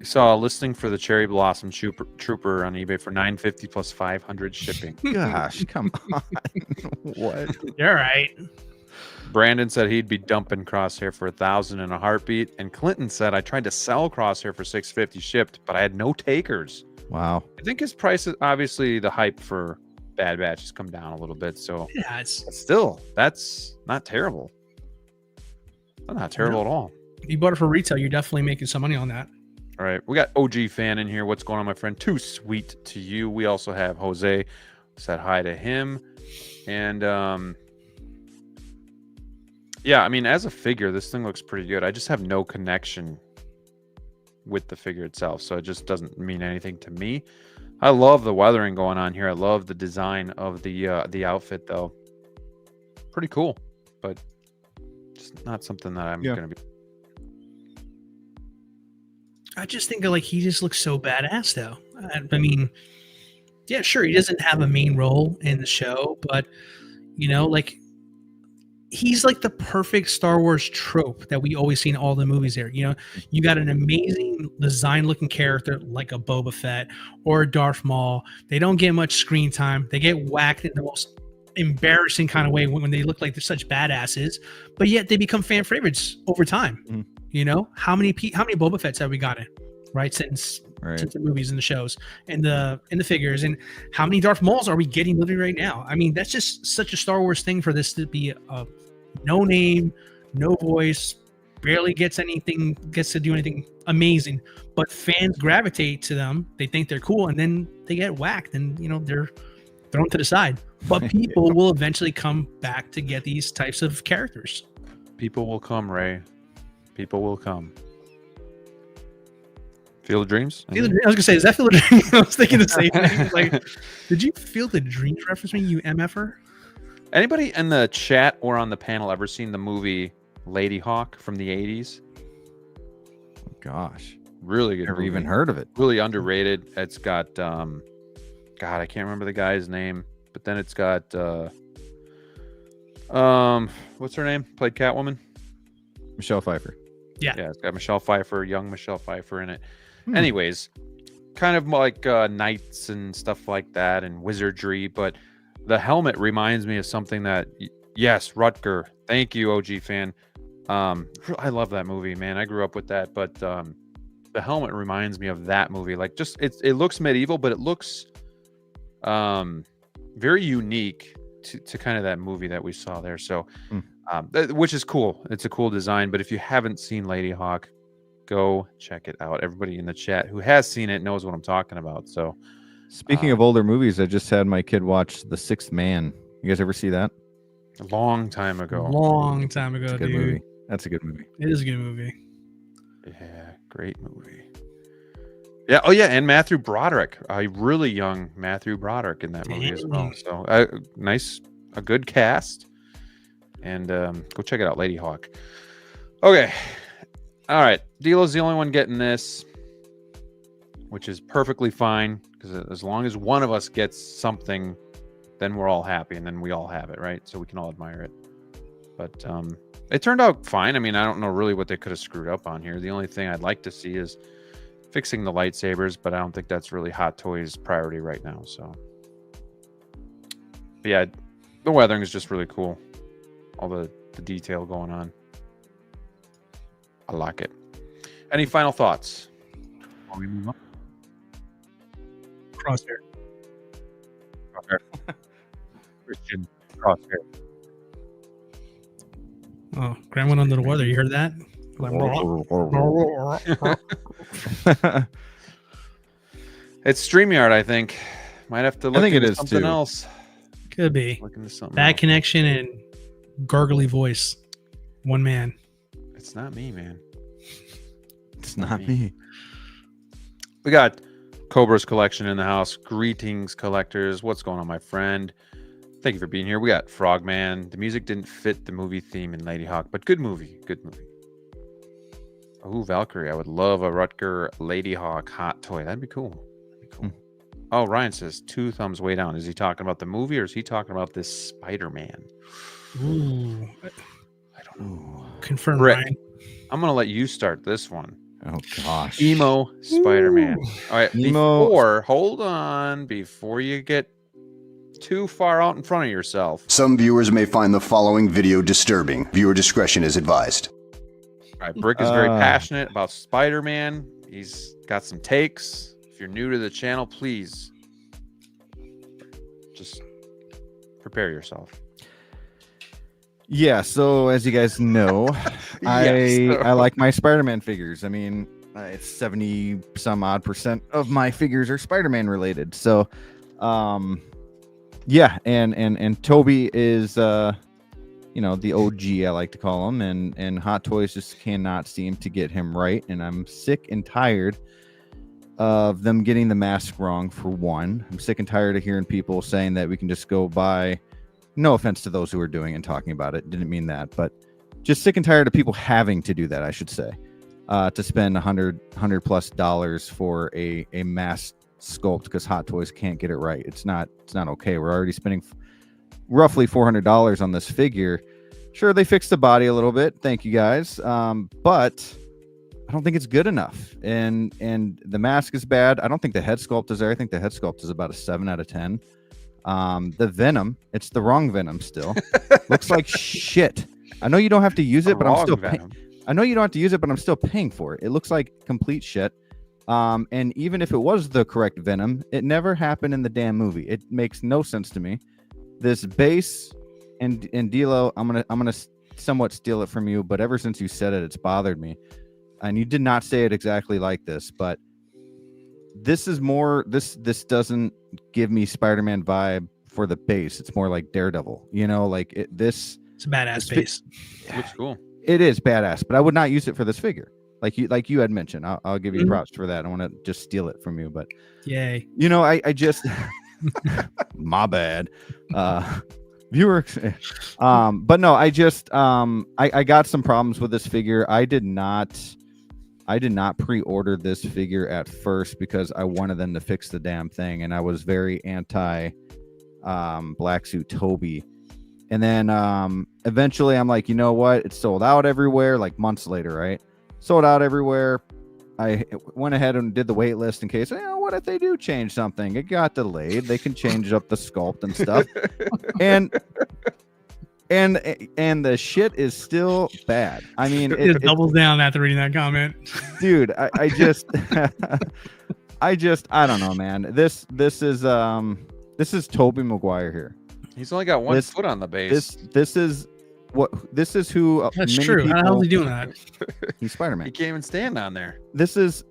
Saw a listing for the Cherry Blossom Trooper on eBay for $950 plus 500 shipping.
Gosh, come on. What?
You're right.
Brandon said he'd be dumping Crosshair for $1,000 in a heartbeat, and Clinton said I tried to sell Crosshair for $650 shipped, but I had no takers.
Wow.
I think his price is obviously the hype for Bad Batch has come down a little bit, so
Yeah, it's
but still, that's not terrible. That's not terrible at all.
you bought it for retail. You're definitely making some money on that.
All right, we got OG fan in here. What's going on, my friend? Too sweet to you. We also have Jose. Said hi to him, and yeah, I mean, as a figure, this thing looks pretty good. I just have no connection with the figure itself, so it just doesn't mean anything to me. I love the weathering going on here. I love the design of the outfit, though. Pretty cool, but just not something that I'm gonna be.
I just think like he just looks so badass though. I mean, yeah, sure, he doesn't have a main role in the show, but you know, like he's like the perfect Star Wars trope that we always see in all the movies there. You know, you got an amazing design looking character like a Boba Fett or a Darth Maul. They don't get much screen time. They get whacked in the most embarrassing kind of way when they look like they're such badasses, but yet they become fan favorites over time.
Mm-hmm.
You know, how many Boba Fetts have we gotten, right? Since the movies and the shows and the figures, and how many Darth Mauls are we getting literally right now? I mean, that's just such a Star Wars thing for this to be a no name, no voice, barely gets to do anything amazing, but fans gravitate to them. They think they're cool, and then they get whacked, and you know they're thrown to the side. But people will eventually come back to get these types of characters.
People will come, Ray. People will come. Field of Dreams?
I was gonna say, is that Field of Dreams? I was thinking the same thing. Like, did you feel the Dreams reference me, you MFer?
Anybody in the chat or on the panel ever seen the movie Lady Hawk from the 80s?
Oh, gosh.
Really good.
Never
movie.
even heard of it.
Really underrated. It's got God, I can't remember the guy's name, but then it's got what's her name? Played Catwoman?
Michelle Pfeiffer.
Yeah,
it's got Michelle Pfeiffer, young Michelle Pfeiffer in it. Anyways, kind of like knights and stuff like that and wizardry, but the helmet reminds me of something that, yes, Rutger. Thank you, OG fan. I love that movie, man. I grew up with that, but the helmet reminds me of that movie. Like, just it looks medieval, but it looks very unique to kind of that movie that we saw there. So, which is cool. It's a cool design. But if you haven't seen Lady Hawk, go check it out. Everybody in the chat who has seen it knows what I'm talking about. So,
speaking of older movies, I just had my kid watch The Sixth Man. You guys ever see that?
a long time ago.
Long time ago,
Good
dude.
movie. That's a good movie.
It is a good movie.
Yeah, great movie. Yeah. Oh, yeah. And Matthew Broderick, a really young Matthew Broderick in that movie as well. So a good cast. And go check it out, Lady Hawk. Okay. All right. DLO's the only one getting this, which is perfectly fine because as long as one of us gets something, then we're all happy and then we all have it, right? So we can all admire it. But it turned out fine. I mean, I don't know really what they could have screwed up on here. The only thing I'd like to see is fixing the lightsabers, but I don't think that's really Hot Toys' priority right now. So, but yeah, the weathering is just really cool. All the detail going on. I like it. Any final thoughts before we move on?
Crosshair.
Christian Crosshair.
Oh, Graham went under the weather. You heard that? Like,
It's StreamYard, I think. Might have to look
think it
into
is,
something
too.
else.
could be.
Look into something
Bad
else.
connection and gargly voice. One man.
It's not me, man.
It's not me.
We got Cobra's collection in the house. Greetings, collectors. What's going on, my friend? Thank you for being here. We got Frogman. The music didn't fit the movie theme in Lady Hawk, but good movie. Good movie. Oh, Valkyrie. I would love a Rutger Lady Hawk hot toy. That'd be cool. That'd be cool. Oh, Ryan says 2 thumbs way down. Is he talking about the movie or is he talking about this Spider-Man?
Ooh.
I don't know.
Confirm,
Rick,
Ryan.
I'm going to let you start this one.
Oh gosh.
Emo Spider-Man. All right,
Emo-
before you get too far out in front of yourself.
Some viewers may find the following video disturbing. Viewer discretion is advised.
All right, Brick is very passionate about Spider-Man. He's got some takes. If you're new to the channel, please just prepare yourself.
Yeah, so as you guys know, I like my Spider-Man figures. I mean, it's 70 some odd % of my figures are Spider-Man related. So, yeah, and Toby is the OG, I like to call him, and Hot Toys just cannot seem to get him right, and I'm sick and tired of them getting the mask wrong, for one. I'm sick and tired of hearing people saying that we can just go buy. No offense to those who are doing and talking about it, didn't mean that, but just sick and tired of people having to do that, I should say, to spend $100+ for a mask sculpt because Hot Toys can't get it right. It's not okay. We're already spending roughly $400 on this figure. Sure, they fixed the body a little bit, thank you guys, but I don't think it's good enough, and the mask is bad. I don't think the head sculpt is there. I think the head sculpt is about a 7 out of 10. The Venom, it's the wrong Venom still. Looks like shit. I know you don't have to use it, but I'm still I know you don't have to use it, but I'm still paying for it. It looks like complete shit. And even if it was the correct Venom, it never happened in the damn movie. It makes no sense to me. This base and DLO, I'm gonna somewhat steal it from you, but ever since you said it, it's bothered me. And you did not say it exactly like this, but this is more, this doesn't give me Spider-Man vibe for the base. It's more like Daredevil, like it's
a badass base.
It looks cool.
It is badass, but I would not use it for this figure. Like you had mentioned. I'll give you props for that. I want to just steal it from you, but
yay.
I just my bad. Viewer, but no, I just I got some problems with this figure. I did not pre-order this figure at first because I wanted them to fix the damn thing, and I was very anti Black Suit Toby. And then eventually I'm like, you know what? It's sold out everywhere, like months later, right? Sold out everywhere. I went ahead and did the wait list in case, what if they do change something? It got delayed. They can change up the sculpt and stuff. and the shit is still bad. I mean,
it doubles down after reading that comment.
Dude, I just I don't know, man. This is Tobey Maguire here.
He's only got one foot on the base.
This is who.
That's true. How the hell is he doing that?
He's Spider-Man.
He can't even stand on there.
This is,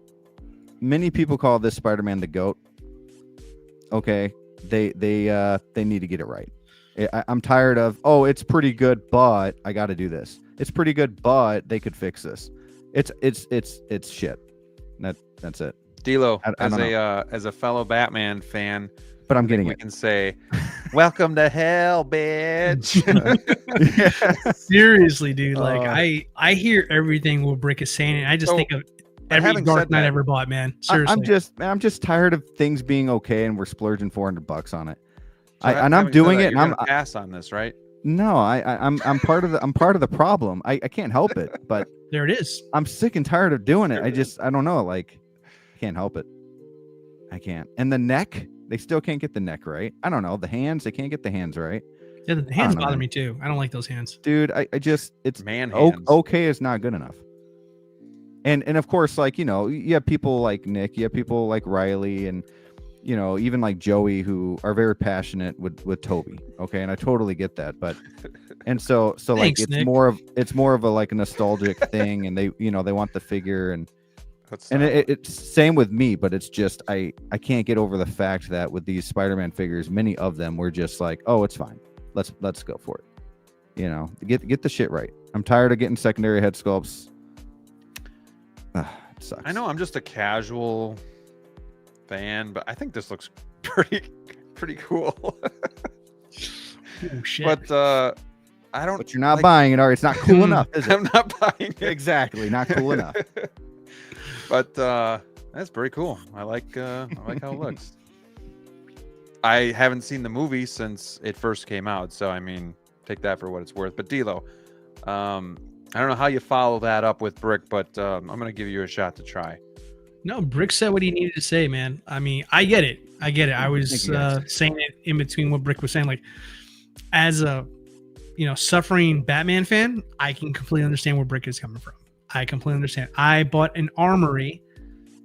many people call this Spider-Man the GOAT. Okay, they need to get it right. I'm tired of, it's pretty good, but I got to do this. It's pretty good, but they could fix this. It's shit. That's it.
DLO, as a fellow Batman fan,
but I'm getting
we can say, welcome to hell, bitch.
Seriously, dude. Like I hear everything what Brick is saying, and I just think of every Dark Knight I ever bought, man. Seriously.
I'm just tired of things being okay and we're splurging $400 on it. I'm doing it, and I'm
pass on this, right?
No, I'm part of the problem. I can't help it, but
there it is.
I'm sick and tired of doing it. I don't know, like, I can't help it. I can't. And the neck, they still can't get the neck right. I don't know. The hands, they can't get the hands right.
Yeah, the hands bother me too. I don't like those hands.
Dude, it's
man hands.
Okay is not good enough. And of course, like, you have people like Nick, you have people like Riley, and even like Joey, who are very passionate with Toby. Okay, and I totally get that, but and so
Thanks,
like it's
Nick.
more of a like a nostalgic thing, and they they want the figure, and it's same with me, but it's just I can't get over the fact that with these Spider-Man figures, many of them were just like, oh, it's fine, let's go for it. Get the shit right. I'm tired of getting secondary head sculpts. It sucks.
I know I'm just a casual fan, but I think this looks pretty cool.
Oh shit.
But I don't.
But you're not buying it, or it's not cool enough, is it?
I'm not buying it.
Exactly, not cool enough.
But that's very cool. I like how it looks. I haven't seen the movie since it first came out, so I mean, take that for what it's worth. But DLO, I don't know how you follow that up with Brick, but I'm gonna give you a shot to try.
No, Brick said what he needed to say, man. I mean, I get it. I was saying it in between what Brick was saying. Like, as a suffering Batman fan, I can completely understand where Brick is coming from. I completely understand. I bought an armory,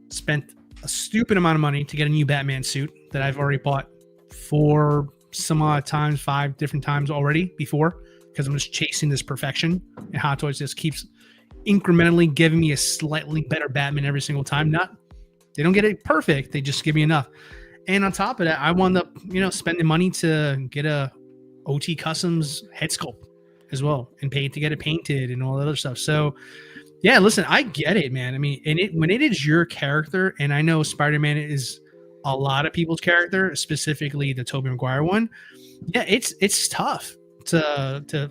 spent a stupid amount of money to get a new Batman suit that I've already bought 4 some odd times, 5 different times already before, because I'm just chasing this perfection. And Hot Toys just keeps incrementally giving me a slightly better Batman every single time. They don't get it perfect. They just give me enough. And on top of that, I wound up, spending money to get a OT Customs head sculpt as well, and paid to get it painted and all that other stuff. So yeah, listen, I get it, man. I mean, when it is your character, and I know Spider-Man is a lot of people's character, specifically the Tobey Maguire one. Yeah, it's tough to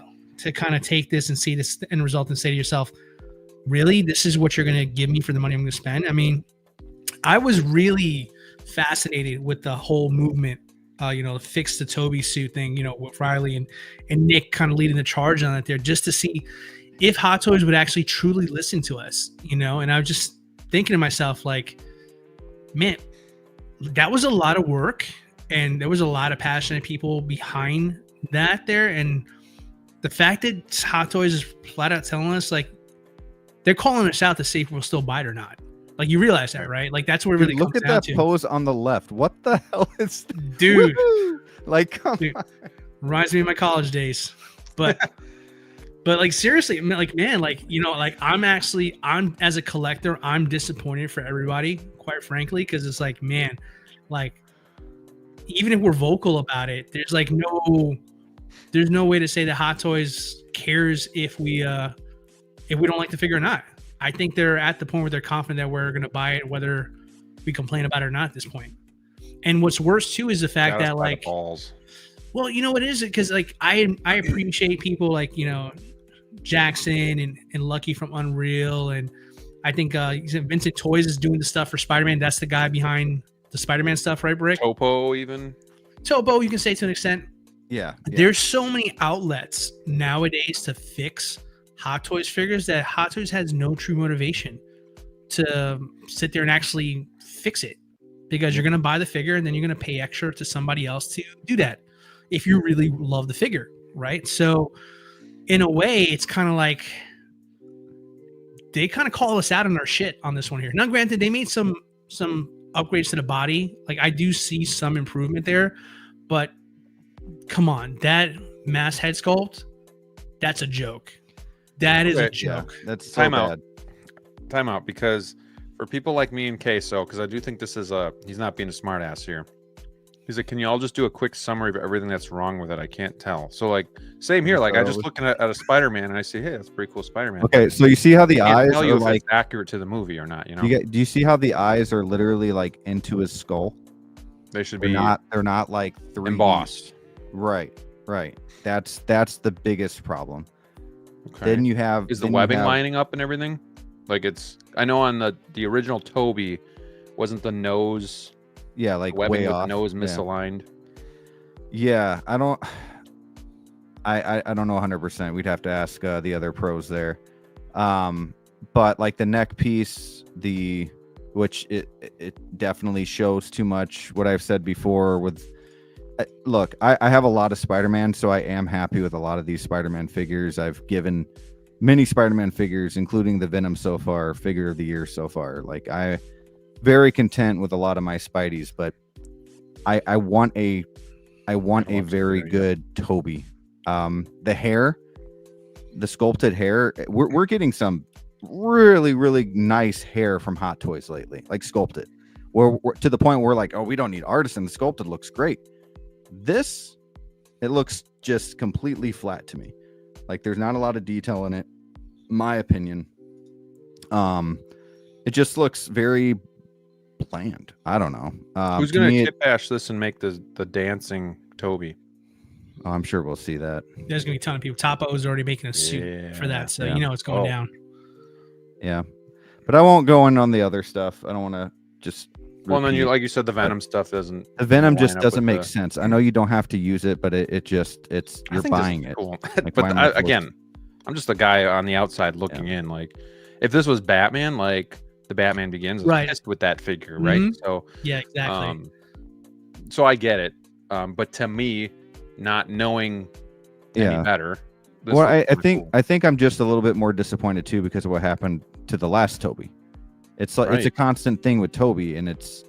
kind of take this and see this end result and say to yourself, really, this is what you're going to give me for the money I'm going to spend? I mean, I was really fascinated with the whole movement, fix the Toby suit thing, with Riley and Nick kind of leading the charge on it there, just to see if Hot Toys would actually truly listen to us, and I was just thinking to myself, like, man, that was a lot of work, and there was a lot of passionate people behind that there. And the fact that Hot Toys is flat out telling us, like, they're calling us out to see if we'll still buy it or not. Like, you realize that, right? Like, that's what it really
look
comes
at
down
that
to.
pose on the left. What the hell is that?
Dude?
Woo-hoo! Like, come on.
Reminds me of my college days. But like, seriously, I'm as a collector, I'm disappointed for everybody, quite frankly, because it's like, man, like, even if we're vocal about it, there's no way to say that Hot Toys cares if we don't like the figure or not. I think they're at the point where they're confident that we're going to buy it, whether we complain about it or not at this point. And what's worse too is the fact that, like,
balls.
Well, what is it? Because, like, I appreciate people like, Jackson and Lucky from Unreal, and I think Vincent Toys is doing the stuff for Spider-Man. That's the guy behind the Spider-Man stuff, right, Brick?
Topo, even.
Topo, you can say to an extent.
Yeah.
There's so many outlets nowadays to fix Hot Toys figures that Hot Toys has no true motivation to sit there and actually fix it, because you're going to buy the figure and then you're going to pay extra to somebody else to do that if you really love the figure, right? So in a way, it's kind of like they kind of call us out on our shit on this one here. Now, granted, they made some upgrades to the body. Like, I do see some improvement there, but come on, that mass head sculpt, that's a joke. That is a joke.
Yeah, that's so
Time
bad.
Time out, because for people like me and Queso, because I do think this is he's not being a smart ass here. He's like, can you all just do a quick summary of everything that's wrong with it? I can't tell. So, like, same here. Like, I just looking at a Spider-Man and I say, hey, that's a pretty cool Spider-Man.
Okay, so you see how the eyes
tell you
are
if
like
it's accurate to the movie or not,
do you see how the eyes are literally like into his skull?
They should
They're
be
not like 3D.
embossed.
Right. That's the biggest problem.
Okay.
Then you have
Is the webbing lining up and everything? Like, I know on the original Toby, wasn't the nose
like
webbing
way
with
off.
the nose misaligned?
Yeah, I don't know 100%. We'd have to ask the other pros there. But like the neck piece, which it definitely shows too much what I've said before with look, I have a lot of Spider-Man, so I am happy with a lot of these Spider-Man figures. I've given many Spider-Man figures, including the Venom so far, figure of the year so far. Like, I very content with a lot of my Spideys, but I want a very good Toby. The hair, the sculpted hair, we're getting some really, really nice hair from Hot Toys lately, like sculpted. We're to the point where we're like, oh, we don't need artisan. The sculpted looks great. This, it looks just completely flat to me. Like, there's not a lot of detail in it, my opinion. It just looks very bland. I don't know.
Who's gonna chip bash this and make the dancing Toby?
Oh, I'm sure we'll see that.
There's gonna be a ton of people. Topo is already making a suit for that, so it's going down.
Yeah, but I won't go in on the other stuff. I don't want to just.
Well, and then like you said, the Venom stuff doesn't.
The Venom just doesn't make sense. I know you don't have to use it, but you're buying it.
Cool.
Like,
but again, I'm just a guy on the outside looking in. Like, if this was Batman, like the Batman Begins was pissed with that figure, right? So
yeah, exactly.
So I get it, but to me, not knowing any better.
Well, I think I'm just a little bit more disappointed too because of what happened to the last Toby. It's like it's a constant thing with Toby, and it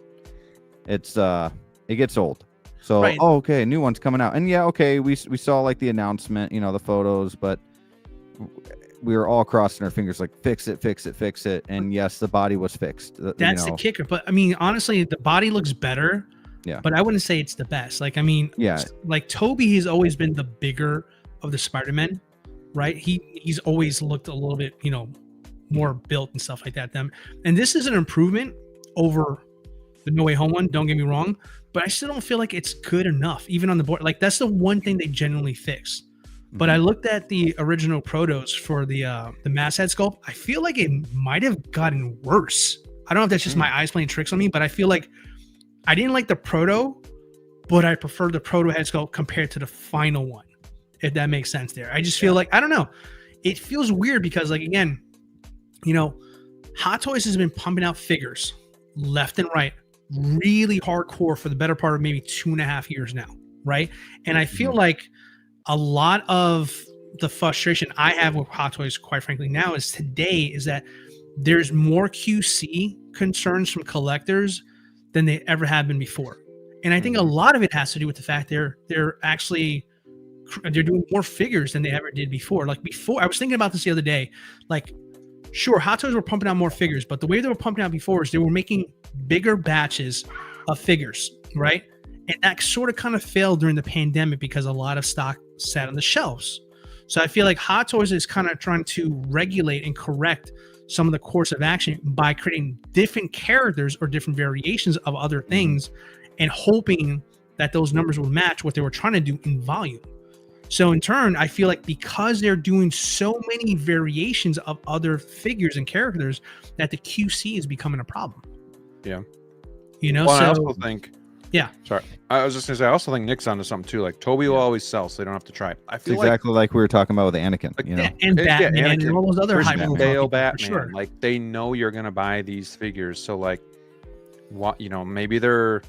gets old. So okay, new one's coming out, and we saw like the announcement, you know, the photos, but we were all crossing our fingers like fix it, and yes, the body was fixed.
That's the kicker. But I mean, honestly, the body looks better. Yeah. But I wouldn't say it's the best. Like, I mean, like Toby has always been the bigger of the Spider-Man, right? He's always looked a little bit, you know, more built and stuff like that. And this is an improvement over the No Way Home one. Don't get me wrong, but I still don't feel like it's good enough, even on the board. Like, that's the one thing they genuinely fixed. But I looked at the original protos for the mass head sculpt. I feel like it might have gotten worse. I don't know if that's just my eyes playing tricks on me, but I feel like I didn't like the proto, but I prefer the proto head sculpt compared to the final one, if that makes sense there. I just feel like, I don't know. It feels weird because, like, again, you know, Hot Toys has been pumping out figures left and right, really hardcore for the better part of maybe 2.5 years now, right? And I feel like a lot of the frustration I have with Hot Toys, quite frankly, now is that there's more QC concerns from collectors than they ever have been before. And I think a lot of it has to do with the fact they're doing more figures than they ever did before. Like before, I was thinking about this the other day, like, sure, Hot Toys were pumping out more figures, but the way they were pumping out before is they were making bigger batches of figures, right? And that sort of kind of failed during the pandemic because a lot of stock sat on the shelves. So I feel like Hot Toys is kind of trying to regulate and correct some of the course of action by creating different characters or different variations of other things and hoping that those numbers will match what they were trying to do in volume. So in turn, I feel like because they're doing so many variations of other figures and characters that the QC is becoming a problem.
Yeah.
You know,
well,
so
I also think,
yeah.
Sorry. I was just gonna say, I also think Nick's onto something too. Like Toby will always sell, so they don't have to try it. I feel
exactly like we were talking about with Anakin,
like,
you know,
and Batman and all those other
Batman. Batman.
Sure.
Like they know you're gonna buy these figures, so like, what, you know, maybe they're,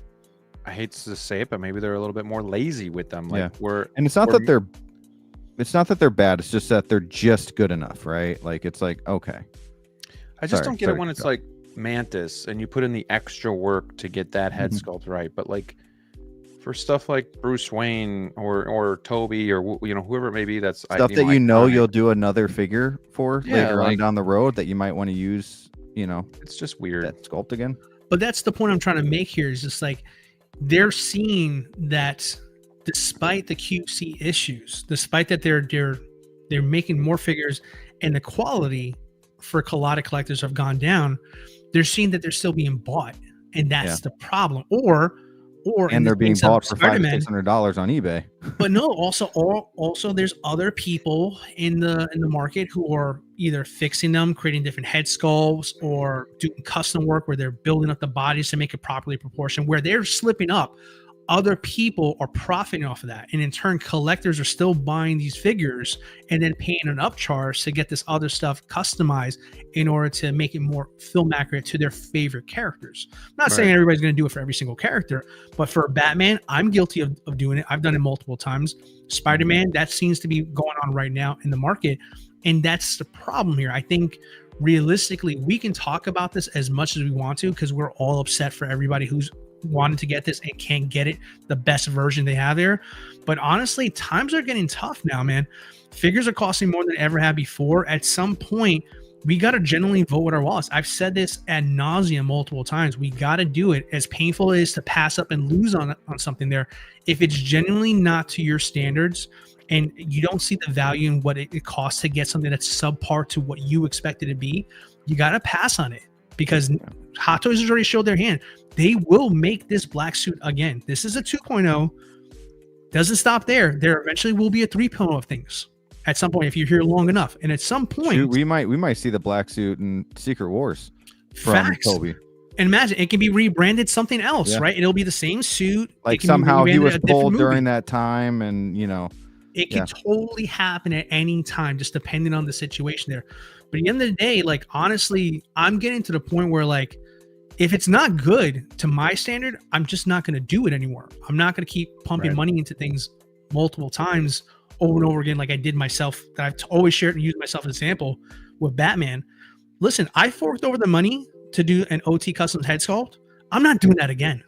I hate to say it, but maybe they're a little bit more lazy with them. Like
and it's not that they're bad. It's just that they're just good enough, right? Like it's like, okay.
I just don't get it when it's like Mantis and you put in the extra work to get that head sculpt right, but like for stuff like Bruce Wayne or Toby or, you know, whoever it may be, that's
stuff that you know you'll do another figure for later on down the road that you might want to use, you know. It's just weird, that sculpt again.
But that's the point I'm trying to make here, is just like they're seeing that despite the QC issues, despite that they're making more figures and the quality for a lot of collectors have gone down, they're seeing that they're still being bought, and that's the problem. Or
and they're being bought for $500-$600 on eBay.
But no, also there's other people in the market who are either fixing them, creating different head sculpts, or doing custom work where they're building up the bodies to make it properly proportioned, where they're slipping up. Other people are profiting off of that, and in turn collectors are still buying these figures and then paying an upcharge to get this other stuff customized in order to make it more film accurate to their favorite characters. I'm not saying everybody's going to do it for every single character, but for Batman, I'm guilty of doing it. I've done it multiple times. Spider-Man, that seems to be going on right now in the market, and that's the problem here. I think realistically we can talk about this as much as we want to because we're all upset for everybody who's wanted to get this and can't get it, the best version they have there. But honestly, times are getting tough now, man. Figures are costing more than ever have before. At some point, we got to genuinely vote with our wallets. I've said this ad nauseum multiple times. We got to do it. As painful it is to pass up and lose on something there, if it's genuinely not to your standards and you don't see the value in what it costs to get something that's subpar to what you expect it to be, you got to pass on it, because Hot Toys has already showed their hand. They will make this black suit again. This is a 2.0. Doesn't stop there. There eventually will be a 3.0 of things at some point if you're here long enough. And at some point,
shoot, we might see the black suit in Secret Wars from Toby.
And imagine it can be rebranded something else, right? It'll be the same suit.
Like somehow he was pulled during that time, and you know,
It can totally happen at any time, just depending on the situation there. But at the end of the day, like, honestly, I'm getting to the point where, like, if it's not good to my standard, I'm just not going to do it anymore. I'm not going to keep pumping money into things multiple times over and over again, like I did myself, that I've always shared and used myself as an example with Batman. Listen, I forked over the money to do an OT custom head sculpt. I'm not doing that again.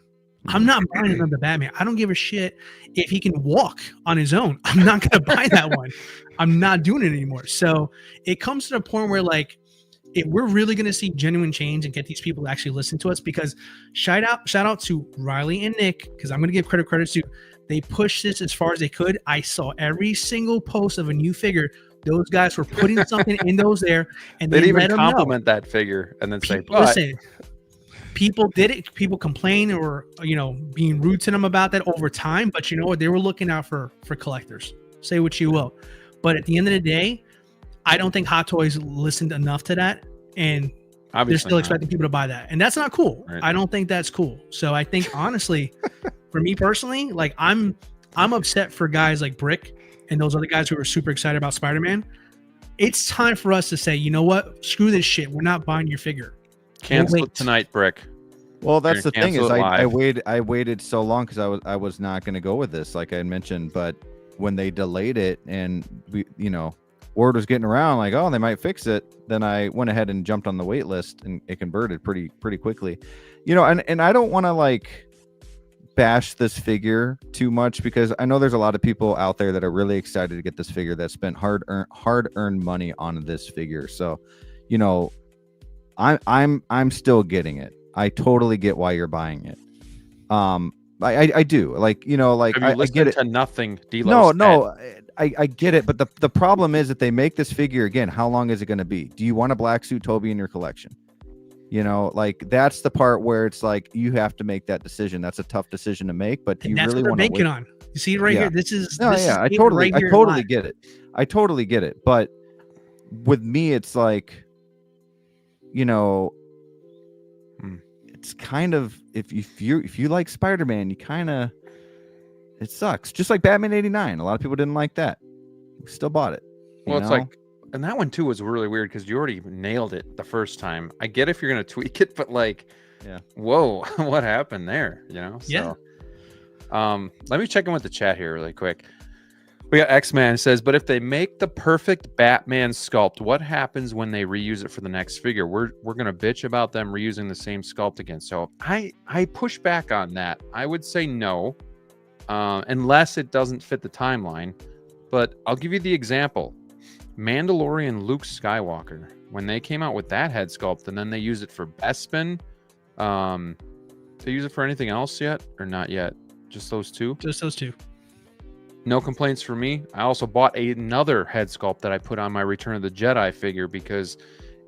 I'm not buying another Batman. I don't give a shit if he can walk on his own. I'm not going to buy that one. I'm not doing it anymore. So it comes to the point where, like, if we're really going to see genuine change and get these people to actually listen to us, because shout out to Riley and Nick, because I'm going to give credit to, they pushed this as far as they could. I saw every single post of a new figure. Those guys were putting something in those there, and
they didn't even compliment that figure and then say,
listen, people did it. People complain or, being rude to them about that over time. But you know what? They were looking out for collectors. Say what you will. But at the end of the day, I don't think Hot Toys listened enough to that. And obviously they're still expecting people to buy that. And that's not cool. Right. I don't think that's cool. So I think, honestly, for me personally, like, I'm upset for guys like Brick and those other guys who are super excited about Spider-Man. It's time for us to say, you know what? Screw this shit. We're not buying your figure.
Cancel it tonight, Brick.
Well, that's the thing is I waited so long because I was not going to go with this, like I mentioned, but when they delayed it and word was getting around like, oh, they might fix it, then I went ahead and jumped on the wait list, and it converted pretty quickly. And I don't want to, like, bash this figure too much, because I know there's a lot of people out there that are really excited to get this figure, that spent hard-earned money on this figure. So, I'm still getting it. I totally get why you're buying it. I do, like, I get it.
To nothing. No,
I get it, but the problem is that they make this figure again. How long is it going to be? Do you want a black suit Toby in your collection? Like, that's the part where it's like you have to make that decision. That's a tough decision to make, but
and that's really what they're banking on. You see it right here. This is
I totally get it. I totally get it. But with me, it's like, it's kind of, if you like Spider-Man, it sucks. Just like Batman 89. A lot of people didn't like that. We still bought it.
Well, it's like, and that one too was really weird because you already nailed it the first time. I get if you're gonna tweak it, but like, whoa, what happened there? So, let me check in with the chat here really quick. We got X-Man says, but if they make the perfect Batman sculpt, what happens when they reuse it for the next figure? We're gonna bitch about them reusing the same sculpt again. So I push back on that. I would say no, unless it doesn't fit the timeline. But I'll give you the example. Mandalorian Luke Skywalker, when they came out with that head sculpt and then they use it for Bespin, they use it for anything else yet or not yet? Just those two?
Just those two.
No complaints for me. I also bought another head sculpt that I put on my Return of the Jedi figure because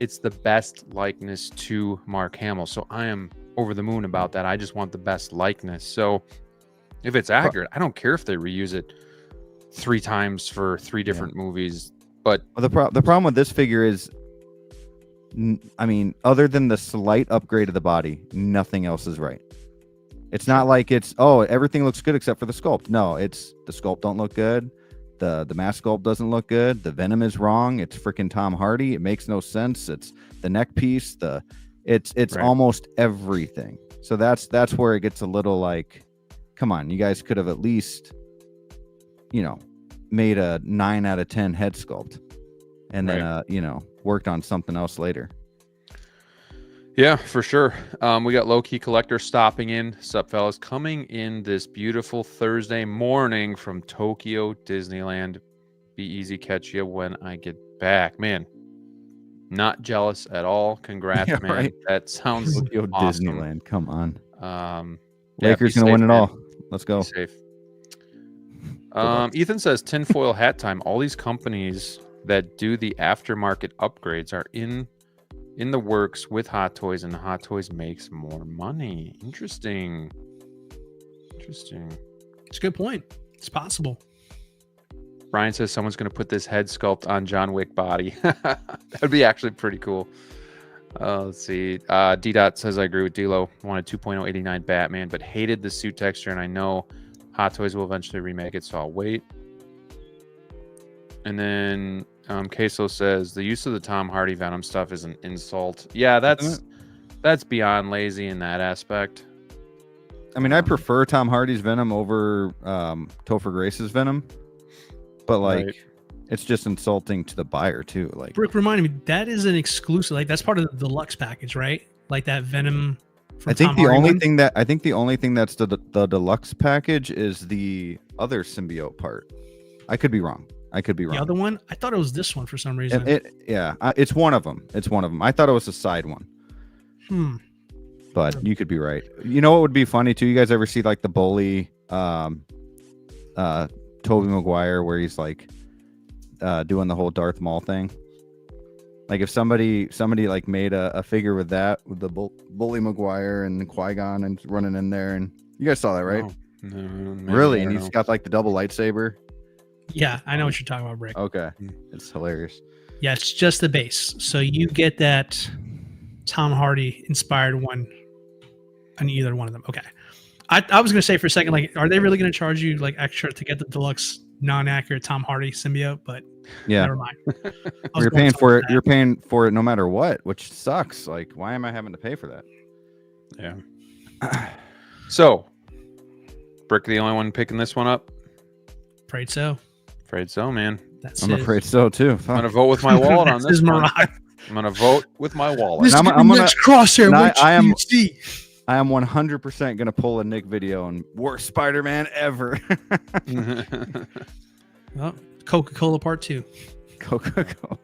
it's the best likeness to Mark Hamill. So I am over the moon about that. I just want the best likeness. So if it's accurate, I don't care if they reuse it 3 times for 3 different movies. But
the problem with this figure is, I mean, other than the slight upgrade of the body, nothing else is right. It's not like it's, oh, everything looks good except for the sculpt. No, it's the sculpt don't look good. The mask sculpt doesn't look good. The Venom is wrong. It's freaking Tom Hardy. It makes no sense. It's the neck piece. It's right. Almost everything. So that's where it gets a little like, come on, you guys could have at least, made a 9 out of 10 head sculpt, and then worked on something else later.
Yeah, for sure. We got Low Key Collector stopping in. Sup, fellas? Coming in this beautiful Thursday morning from Tokyo Disneyland. Be easy, catch you when I get back. Man, not jealous at all. Congrats, man. Right. That sounds
Tokyo
awesome.
Disneyland. Come on. Lakers gonna win it all. Let's go.
Be safe. Ethan says tinfoil hat time. All these companies that do the aftermarket upgrades are in the works with Hot Toys, and Hot Toys makes more money. Interesting.
It's a good point. It's possible.
Brian says someone's going to put this head sculpt on John Wick body. That'd be actually pretty cool. Let's see. D-Dot says, I agree with D-Lo. Wanted 2.089 Batman, but hated the suit texture, and I know Hot Toys will eventually remake it, so I'll wait. And then Queso says the use of the Tom Hardy Venom stuff is an insult. Yeah, that's beyond lazy in that aspect.
I mean, I prefer Tom Hardy's Venom over Topher Grace's Venom, but like,
Right.
it's just insulting to the buyer too. Like,
Brick reminded me that is an exclusive. Like that's part of the deluxe package, right? Like that Venom. From
I think
Tom
the
Hardy
only
one?
thing that's the deluxe package is the other symbiote part. I could be wrong.
The other one, I thought it was this one for some reason.
It's one of them. It's one of them. I thought it was a side one, but you could be right. You know what would be funny too? You guys ever see like the bully, Tobey Maguire, where he's like doing the whole Darth Maul thing? Like if somebody like made a figure with that, with the bully Maguire and Qui-Gon and running in there, and you guys saw that, right?
Oh, no,
Really? And he's got like the double lightsaber.
Yeah, I know what you're talking about, Brick.
Okay, it's hilarious.
Yeah, it's just the base. So you get that Tom Hardy inspired one on either one of them. Okay. I was going to say for a second, like, are they really going to charge you like extra to get the deluxe non-accurate Tom Hardy symbiote? But
Yeah,
never mind.
you're paying for it. You're paying for it no matter what, which sucks. Like, why am I having to pay for that?
Yeah. So, Brick, the only one picking this one up?
Afraid so.
Afraid so, man.
That's
I'm
it.
afraid so too.
I'm gonna vote with my wallet on
This
this
is
one.
Marrok.
I'm gonna vote with my wallet.
This
I'm
is
gonna-
next crosshair.
and
What
I
do
am-
you see?
I am 100% gonna pull a Nick video and worst Spider-Man ever.
Oh, Coca-Cola Part 2.
Coca-Cola.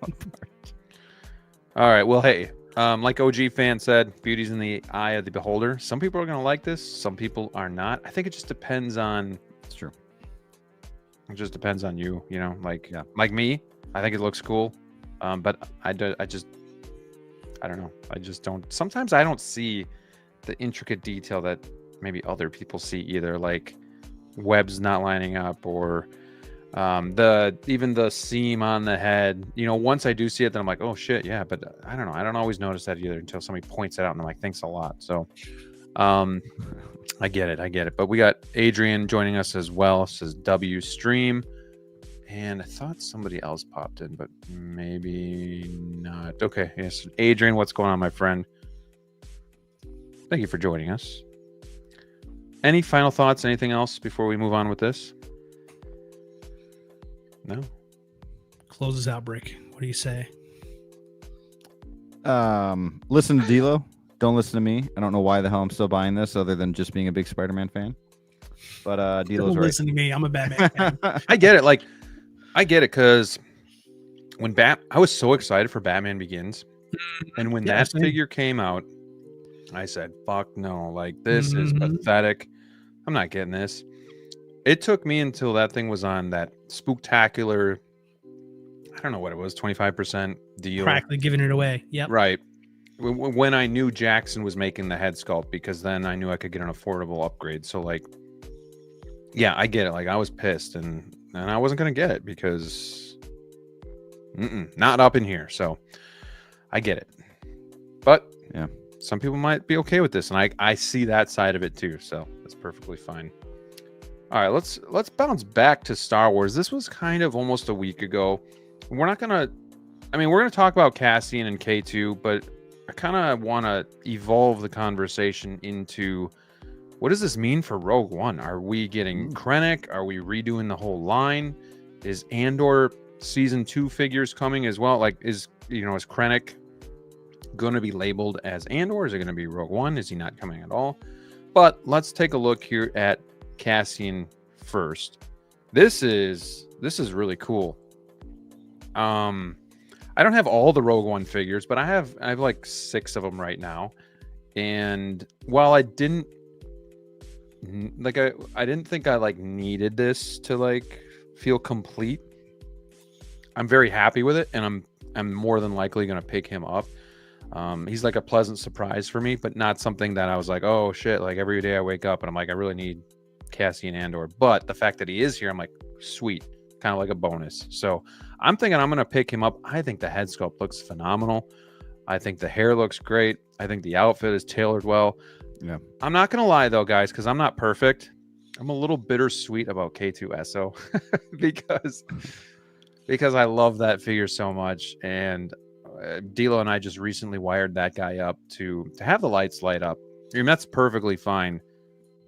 All right. Well, hey, like OG fan said, beauty's in the eye of the beholder. Some people are gonna like this. Some people are not. I think it just depends on.
It's true.
It just depends on you. You know, like
Yeah.
like me. I think it looks cool. But I don't know. I just don't. Sometimes I don't see the intricate detail that maybe other people see either, like webs not lining up or even the seam on the head. You know, once I do see it, then I'm like, oh shit, yeah. But I don't know. I don't always notice that either until somebody points it out, and I'm like, thanks a lot. So, I get it. But we got Adrian joining us as well. It says W stream. And I thought somebody else popped in, but maybe not. Okay, yes. Adrian, what's going on, my friend? Thank you for joining us. Any final thoughts? Anything else before we move on with this? No?
Closes out, Brick. What do you say?
Listen to DLO. Don't listen to me. I don't know why the hell I'm still buying this other than just being a big Spider-Man fan. But DLO's
Don't
right.
listen to me. I'm a Batman fan.
I get it. Like, I get it because when I was so excited for Batman Begins, and when
Yeah,
that
same.
figure came out, I said, "Fuck no! Like this is pathetic. I'm not getting this." It took me until that thing was on that spooktacular. I don't know what it was, 25% deal.
Practically giving it away. Yep.
Right. When I knew Jackson was making the head sculpt, because then I knew I could get an affordable upgrade. So like, yeah, I get it. Like I was pissed and I wasn't going to get it because not up in here. So I get it. But
Yeah.
some people might be okay with this. And I see that side of it too. So that's perfectly fine. All right, let's bounce back to Star Wars. This was kind of almost a week ago. We're not going to, we're going to talk about Cassian and K2, but I kind of want to evolve the conversation into what does this mean for Rogue One? Are we getting Krennic? Are we redoing the whole line? Is Andor season 2 figures coming as well? Like, is Krennic going to be labeled as Andor? Is it going to be Rogue One? Is he not coming at all? But let's take a look here at Cassian first. This is really cool. I don't have all the Rogue One figures, but I have like 6 of them right now. And while I didn't I didn't think I like needed this to like feel complete, I'm very happy with it, and I'm more than likely going to pick him up. He's like a pleasant surprise for me, but not something that I was like, oh shit, like every day I wake up and I'm like, I really need Cassian Andor. But the fact that he is here, I'm like, sweet, kind of like a bonus. So I'm thinking I'm going to pick him up. I think the head sculpt looks phenomenal. I think the hair looks great. I think the outfit is tailored well.
Yeah.
I'm not going to lie though, guys, because I'm not perfect. I'm a little bittersweet about K2SO because because I love that figure so much. And DLO and I just recently wired that guy up to have the lights light up. I mean, that's perfectly fine.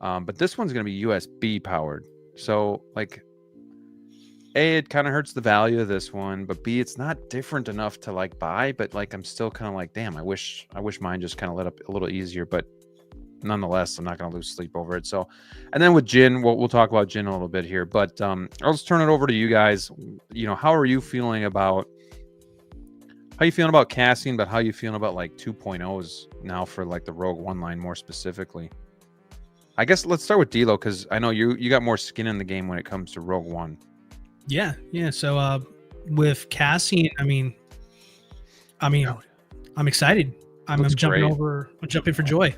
But this one's going to be USB powered. So, like, A, it kind of hurts the value of this one, but B, it's not different enough to like buy. But like, I'm still kind of like, damn, I wish mine just kind of lit up a little easier. But nonetheless, I'm not going to lose sleep over it. So, and then with Jin, we'll talk about Jin a little bit here. But I'll just turn it over to you guys. You know, how are you feeling about Cassian, but how you feeling about like 2.0s now for like the Rogue One line more specifically? I guess let's start with DLO, because I know you got more skin in the game when it comes to Rogue One.
Yeah. So with Cassian, I mean, I'm excited. I'm jumping for joy.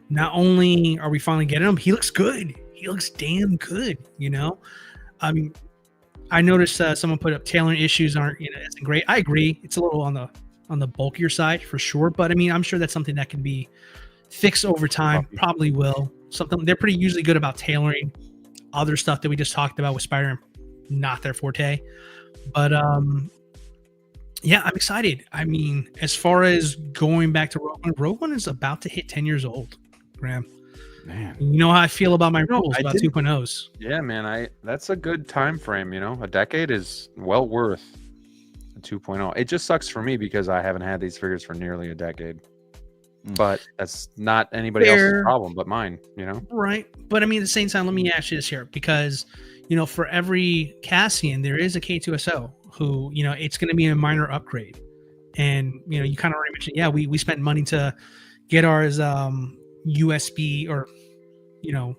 Not only are we finally getting him, he looks good. He looks damn good. You know, I mean, I noticed someone put up tailoring issues isn't great. I agree. It's a little on the bulkier side for sure, but I mean, I'm sure that's something that can be fixed over time. Probably will. Something they're pretty usually good about tailoring. Other stuff that we just talked about with Spider-Man, not their forte. But yeah, I'm excited. I mean, as far as going back to Rogue One is about to hit 10 years old, Graham.
Man,
you know how I feel about my rules about 2.0s.
Yeah, man, that's a good time frame. You know, a decade is well worth a 2.0. It just sucks for me because I haven't had these figures for nearly a decade. But that's not anybody else's problem but mine, you know? Right.
But I mean, at the same time, let me ask you this here, because, you know, for every Cassian, there is a K2SO who, you know, it's going to be a minor upgrade. And, you know, you kind of already mentioned, yeah, we spent money to get ours USB or, you know,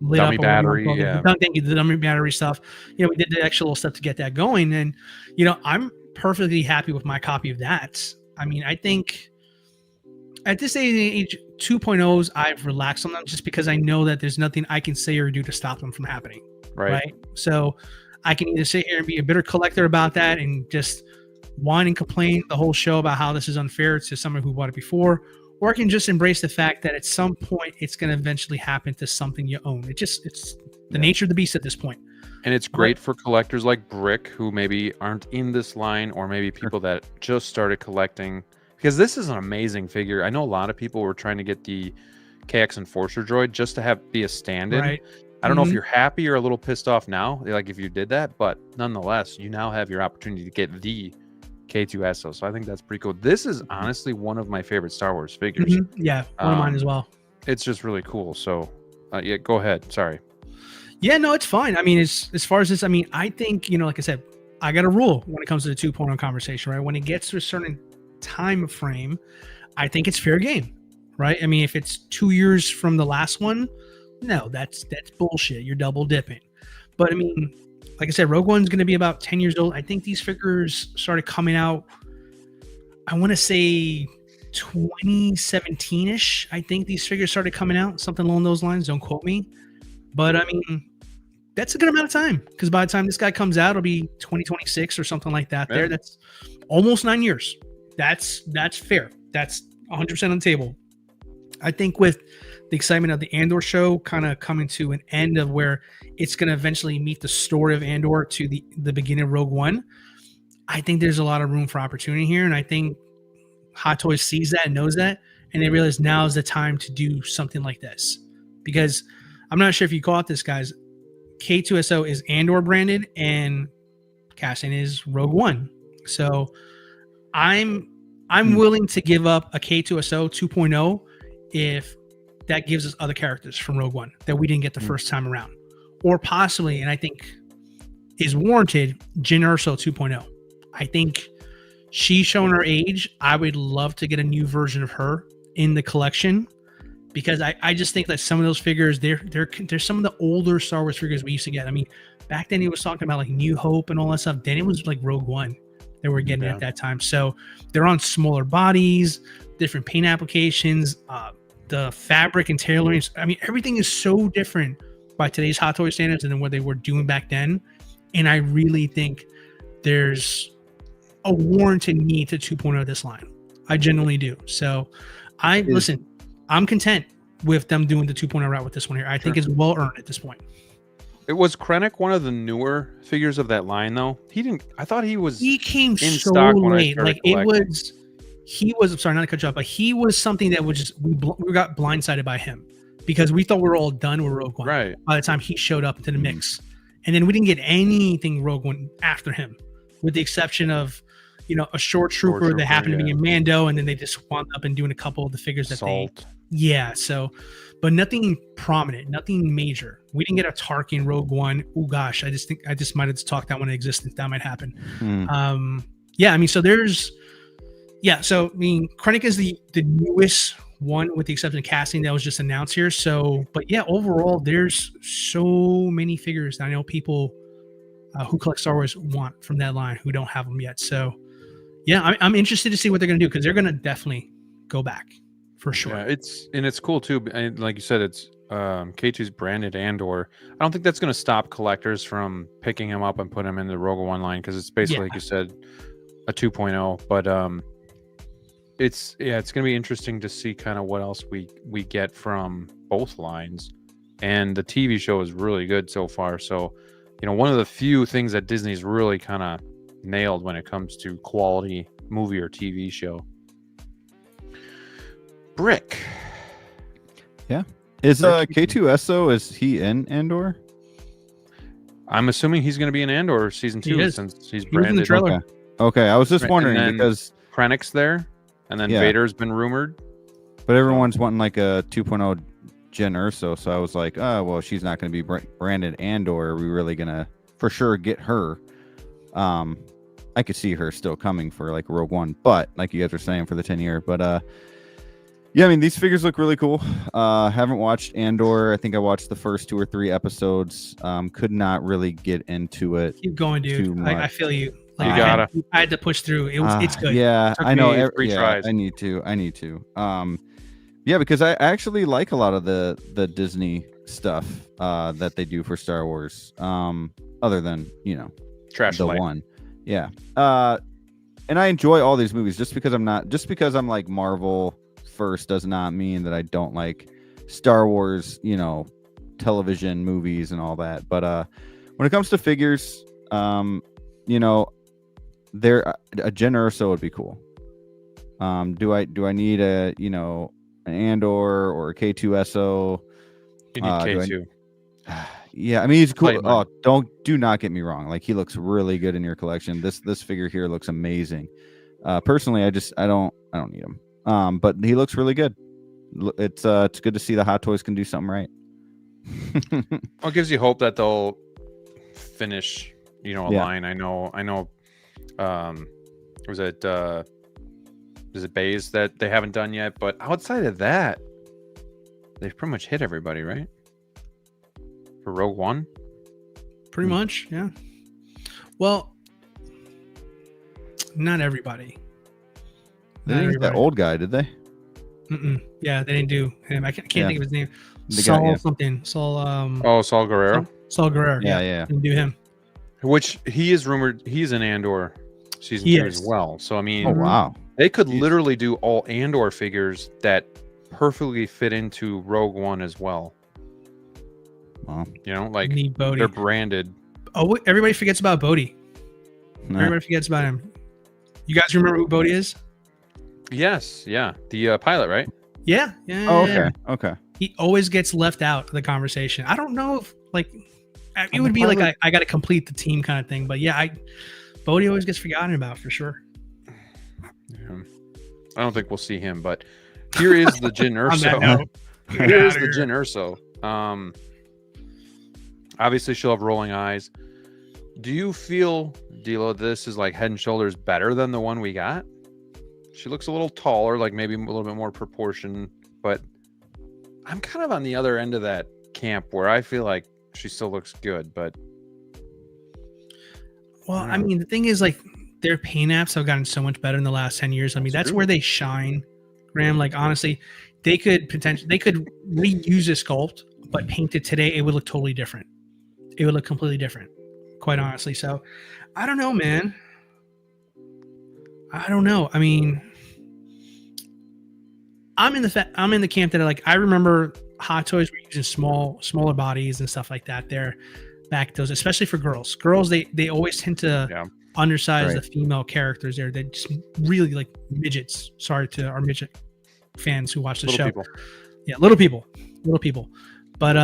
lit
dummy
up
battery. Yeah.
Thank you, the dummy battery stuff. You know, we did the extra little stuff to get that going. And, you know, I'm perfectly happy with my copy of that. I mean, I think at this age, 2.0s, I've relaxed on them just because I know that there's nothing I can say or do to stop them from happening. Right. So I can either sit here and be a bitter collector about that and just whine and complain the whole show about how this is unfair to someone who bought it before, or I can just embrace the fact that at some point it's going to eventually happen to something you own. It's the nature of the beast at this point.
And it's great for collectors like Brick, who maybe aren't in this line, or maybe people that just started collecting. Because this is an amazing figure. I know a lot of people were trying to get the KX Enforcer droid just to be a stand-in.
Right.
I don't know if you're happy or a little pissed off now, like if you did that, but nonetheless, you now have your opportunity to get the K2SO. So I think that's pretty cool. This is honestly one of my favorite Star Wars figures.
Yeah, one of mine as well.
It's just really cool. So yeah, go ahead. Sorry.
Yeah, no, it's fine. I mean, as far as this, I mean, I think, you know, like I said, I got a rule when it comes to the 2.0 conversation, right? When it gets to a certain time frame, I think it's fair game, right? I mean, if it's 2 years from the last one, no, that's bullshit. You're double dipping. But I mean, like I said, Rogue One's going to be about 10 years old. I think these figures started coming out, I want to say 2017-ish. I think these figures started coming out, something along those lines. Don't quote me. But I mean, that's a good amount of time, because by the time this guy comes out, it'll be 2026 or something like that. There, that's almost 9 years. That's fair. That's 100% on the table. I think with the excitement of the Andor show kind of coming to an end of where it's going to eventually meet the story of Andor to the beginning of Rogue One, I think there's a lot of room for opportunity here. And I think Hot Toys sees that and knows that, and they realize now is the time to do something like this. Because I'm not sure if you caught this, guys. K2SO is Andor branded and Cassian is Rogue One. So I'm willing to give up a K2SO 2.0 if that gives us other characters from Rogue One that we didn't get the first time around. Or possibly, and I think is warranted, Jyn Erso 2.0. I think she's shown her age. I would love to get a new version of her in the collection, because I just think that some of those figures, they're some of the older Star Wars figures we used to get. I mean, back then he was talking about like New Hope and all that stuff. Then it was like Rogue One that we're getting at that time. So they're on smaller bodies, different paint applications, the fabric and tailoring. I mean, everything is so different by today's Hot Toy standards than what they were doing back then. And I really think there's a warranted need to 2.0 this line. I genuinely do. So listen, I'm content with them doing the 2.0 route with this one here. I think it's well earned at this point.
It was Krennic one of the newer figures of that line, though. He didn't. I thought he was.
He came
in
so
stock when I
late.
started
Like it
collecting.
was. He was. I'm sorry, not to cut you off, but he was something that was just we got blindsided by him because we thought we were all done with Rogue One.
Right.
By the time he showed up into the mix, and then we didn't get anything Rogue One after him, with the exception of, a short trooper that happened to be in Mando, and then they just wound up and doing a couple of the figures that
Salt.
So, but nothing prominent, nothing major. We didn't get a Tarkin Rogue One. Oh gosh, I just might have just talked that one in existence. That might happen. Yeah, I mean, so there's, Krennic is the newest one with the exception of casting that was just announced here. So, but yeah, overall, there's so many figures that I know people who collect Star Wars want from that line who don't have them yet. So, yeah, I'm interested to see what they're going to do because they're going to definitely go back for sure.
Yeah, it's cool too. And like you said, it's K2's branded Andor. I don't think that's going to stop collectors from picking him up and putting him in the Rogue One line because it's basically, like you said, a 2.0. But it's going to be interesting to see kind of what else we get from both lines. And the TV show is really good so far. So, one of the few things that Disney's really kind of nailed when it comes to quality movie or TV show. Brick.
Yeah. Is K2SO, is he in Andor?
I'm assuming he's going to be in Andor season 2 since he's branded.
in the trailer.
Okay. I was just wondering
And then
because
Krennic's there, and then Vader's been rumored.
But everyone's wanting like a 2.0 Jen Urso, so I was like, oh, well, she's not going to be branded Andor. Are we really going to for sure get her? I could see her still coming for like Rogue One, but like you guys were saying for the 10-year. But yeah, I mean, these figures look really cool. Haven't watched Andor. I think I watched the first 2 or 3 episodes. Could not really get into it.
Keep going, dude. I feel you. Like,
You gotta.
I had to push through. It's good.
Yeah,
Took
I know.
me 3 tries.
I need to. Yeah, because I actually like a lot of the Disney stuff that they do for Star Wars. Other than
Trash
the
light.
one. Yeah. And I enjoy all these movies just because I'm like Marvel first does not mean that I don't like Star Wars, television movies and all that. But when it comes to figures, there a Jen Urso would be cool. Do I need an Andor or a K2SO?
You need K2.
Yeah, I mean he's cool.
Play
Do not get me wrong. Like he looks really good in your collection. This figure here looks amazing. Personally, I don't need him. But he looks really good. It's good to see the Hot Toys can do something right.
Well, it gives you hope that they'll finish, a line. I know. Was it Bays that they haven't done yet? But outside of that, they've pretty much hit everybody, right? For Rogue One,
Pretty much, yeah. Well, not everybody.
They didn't get that old guy, did they?
Yeah, they didn't do him. I can't think of his name.
The guy,
something. Saul.
Saul Guerrero.
Saul Guerrero.
Yeah.
Didn't do him.
Which he is rumored he's in Andor season 2 as well. So I mean,
oh wow,
they could literally do all Andor figures that perfectly fit into Rogue One as well.
Wow.
Like
Need Bodhi.
they're branded.
Oh, everybody forgets about Bodhi.
Nah.
Everybody forgets about him. You guys remember who Bodhi is?
Yes, yeah, the pilot, right?
Yeah.
Oh, okay. Okay.
He always gets left out of the conversation. I don't know if it would be like I got to complete the team kind of thing, but yeah, Bodhi always gets forgotten about for sure.
Yeah. I don't think we'll see him, but here is the Jen Urso. Here's the Jen Urso. Obviously, she'll have rolling eyes. Do you feel, DLO, this is like head and shoulders better than the one we got? She looks a little taller, like maybe a little bit more proportion, but I'm kind of on the other end of that camp where I feel like she still looks good, but
well, I mean, the thing is, like, their paint apps have gotten so much better in the last 10 years. I mean, that's where they shine, Graham. Like, honestly, they could reuse a sculpt, but paint it today, it would look totally different. It would look completely different, quite honestly. So, I don't know, man. I don't know. I mean, I'm in the camp that I remember Hot Toys were using smaller bodies and stuff like that. There, back those, especially for girls. Girls, they always tend to undersize the female characters there. They're just really like midgets. Sorry to our midget fans who watch the show.
People.
Yeah, little people. But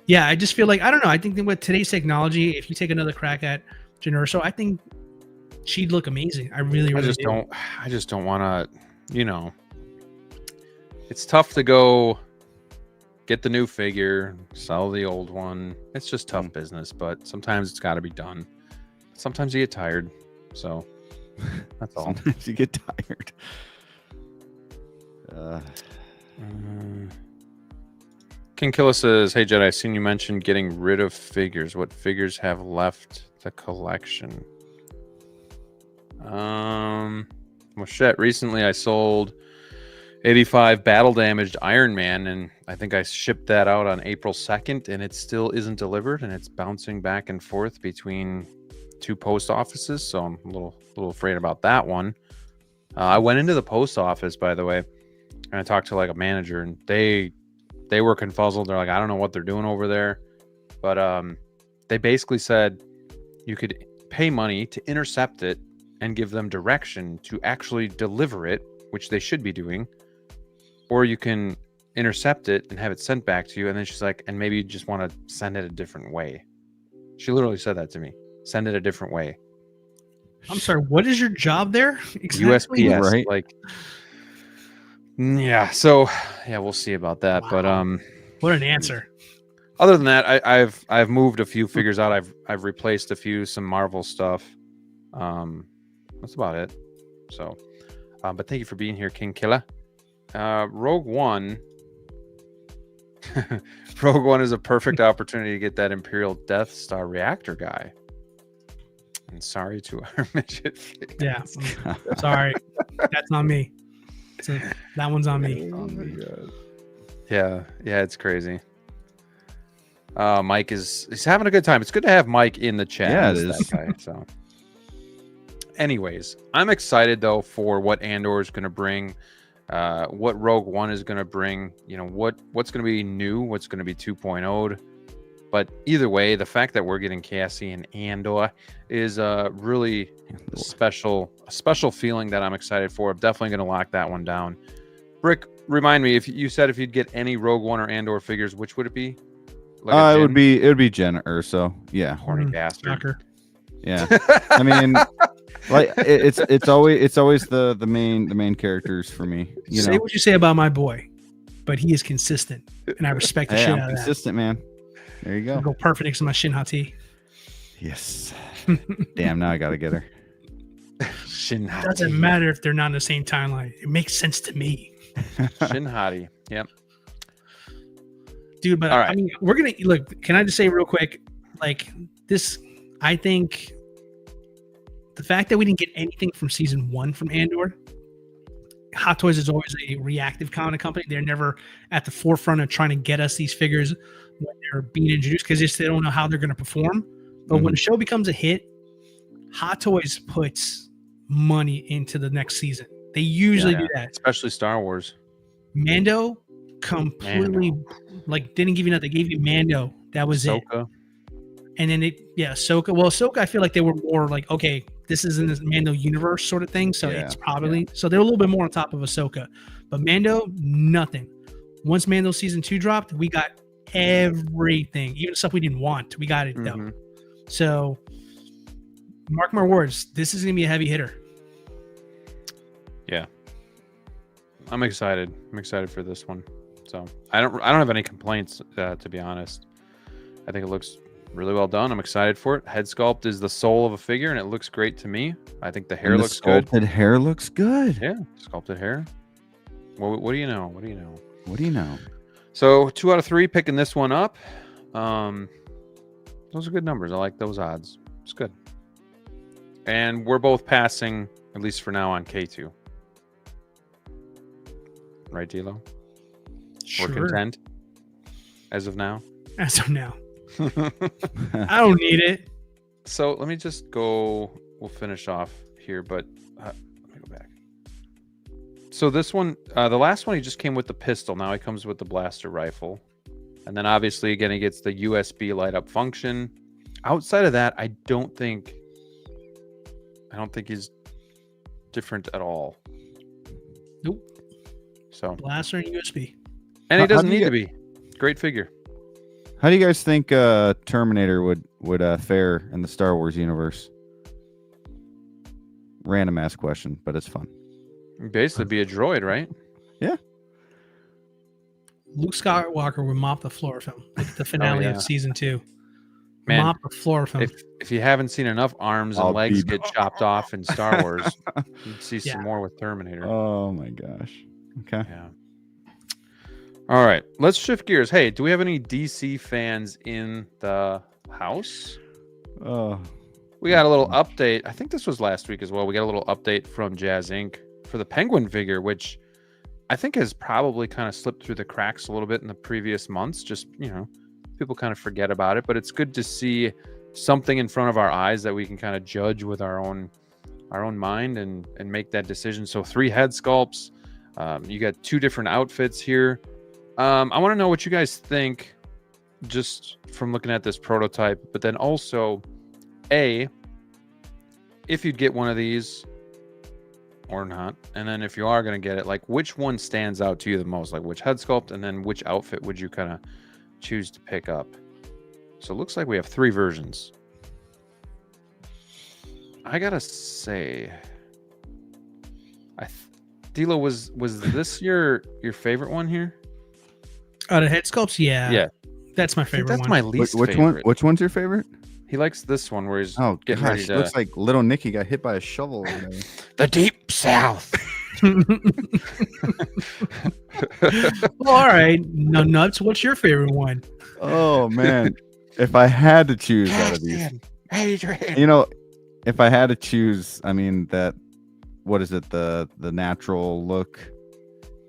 yeah, I just feel like, I don't know. I think that with today's technology, if you take another crack at Generso, I think she'd look amazing. I just
don't want to, it's tough to go get the new figure, sell the old one. It's just tough business, but sometimes it's got to be done. Sometimes you get tired, so that's all.
Sometimes you get tired.
King Killa says, "Hey Jedi, I seen you mention getting rid of figures. What figures have left the collection?" Well, shit. Recently, I sold 85 battle damaged Iron Man, and I think I shipped that out on April 2nd, and it still isn't delivered, and it's bouncing back and forth between 2 post offices, so I'm a little afraid about that one. I went into the post office, by the way, and I talked to like a manager, and they were confuzzled. They're like, I don't know what they're doing over there, but they basically said you could pay money to intercept it and give them direction to actually deliver it, which they should be doing, or you can intercept it and have it sent back to you. And then she's like, and maybe you just want to send it a different way. She literally said that to me. Send it a different way.
I'm sorry, what is your job there exactly?
USPS,
right?
Like, yeah. So yeah, we'll see about that.
Wow.
But
what an answer.
other than that, I've moved a few figures out. I've replaced some Marvel stuff. That's about it. So, but thank you for being here, King Killa. Rogue One. Rogue One is a perfect opportunity to get that Imperial Death Star reactor guy. And sorry to our midget fans.
Yeah, sorry, that's on me. So that one's on me.
Oh my God.
Yeah, it's crazy. Mike he's having a good time. It's good to have Mike in the chat.
Yeah, it
He's
is.
that guy, so. Anyways, I'm excited though for what Andor is going to bring, what Rogue One is going to bring. What's going to be new, what's going to be 2.0'd. But either way, the fact that we're getting Cassian Andor is really a special feeling that I'm excited for. I'm definitely going to lock that one down. Brick, remind me, if you said if you'd get any Rogue One or Andor figures, which would it be?
It would be Jen Urso. Yeah.
Horny bastard.
Shocker.
Yeah. I mean, like it's always the main characters for me.
Say what you say about my boy, but he is consistent, and I respect the shit
I'm
out of that.
consistent, man. There you go.
I'll go perfect next to my Shin Hati.
Yes. Damn, now I gotta get her.
Shin Hati.
Doesn't matter if they're not in the same timeline. It makes sense to me.
Shin Hati. Yep.
Dude, but
All right.
I mean, we're gonna look. Can I just say real quick, like this? I think the fact that we didn't get anything from season 1 from Andor, Hot Toys is always a reactive kind of company. They're never at the forefront of trying to get us these figures when they're being introduced because they don't know how they're going to perform. But when the show becomes a hit, Hot Toys puts money into the next season. They usually do that,
especially Star Wars.
Mando completely didn't give you nothing. They gave you Mando. That was
Ahsoka.
it. And then Ahsoka. Well, Ahsoka, I feel like they were more like, okay, this is in this Mando universe sort of thing. So it's probably so they're a little bit more on top of Ahsoka. But Mando, nothing. Once Mando season 2 dropped, we got everything, even stuff we didn't want. We got it though. So mark my words, this is gonna be a heavy hitter.
Yeah. I'm excited. I'm excited for this one. So I don't have any complaints, to be honest. I think it looks really well done. I'm excited for it. Head sculpt is the soul of a figure, and it looks great to me. I think the hair looks good.
Sculpted hair looks good.
Yeah, sculpted hair. Well, what do you know?
What do you know?
So 2 out of 3 picking this one up. Those are good numbers. I like those odds. It's good. And we're both passing, at least for now, on K2. Right, DLO?
Sure.
We're content as of now.
As of now. I don't need it.
So let me just go. We'll finish off here, but let me go back. So this one, the last one, he just came with the pistol. Now he comes with the blaster rifle. And then obviously, again, he gets the USB light up function. Outside of that, I don't think he's different at all.
Nope.
So
Blaster and USB.
and he
How
doesn't
do you
need to be. Great figure.
How do you guys think Terminator would fare in the Star Wars universe? Random ass question, but it's fun.
Basically, be a droid, right?
Luke Skywalker would mop the floor with him. Like the finale
yeah.
of season 2.
Man,
Mop the floor with him.
if you haven't seen enough arms and
I'll
legs
be-
get chopped off in Star Wars, you'd see
Yeah.
some more with Terminator.
Oh my gosh. Okay.
Yeah. All right, let's shift gears. Hey, do we have any DC fans in the house?
Oh.
We got a little update. I think this was last week as well. We got a little update from Jazz Inc. for the Penguin figure, which I think has probably kind of slipped through the cracks a little bit in the previous months. Just, people kind of forget about it, but it's good to see something in front of our eyes that we can kind of judge with our own mind and make that decision. So 3 head sculpts. You got 2 different outfits here. I want to know what you guys think just from looking at this prototype, but then also if you'd get one of these or not, and then if you are going to get it, like which one stands out to you the most, like which head sculpt, and then which outfit would you kind of choose to pick up? So it looks like we have 3 versions. I gotta say, Dilo, was this your favorite one here?
Out of head sculpts, yeah.
I
That's my
think
favorite
that's
one.
my least
Which
favorite.
Which one's your favorite?
He likes this one where he's
Oh
getting ready
gosh,
to...
looks like little Nicky got hit by a shovel. Over there.
the deep south.
Well, all right, no nuts. What's your favorite one?
Oh man, if I had to choose out of these,
Adrian.
if I had to choose, I mean what is it? The natural look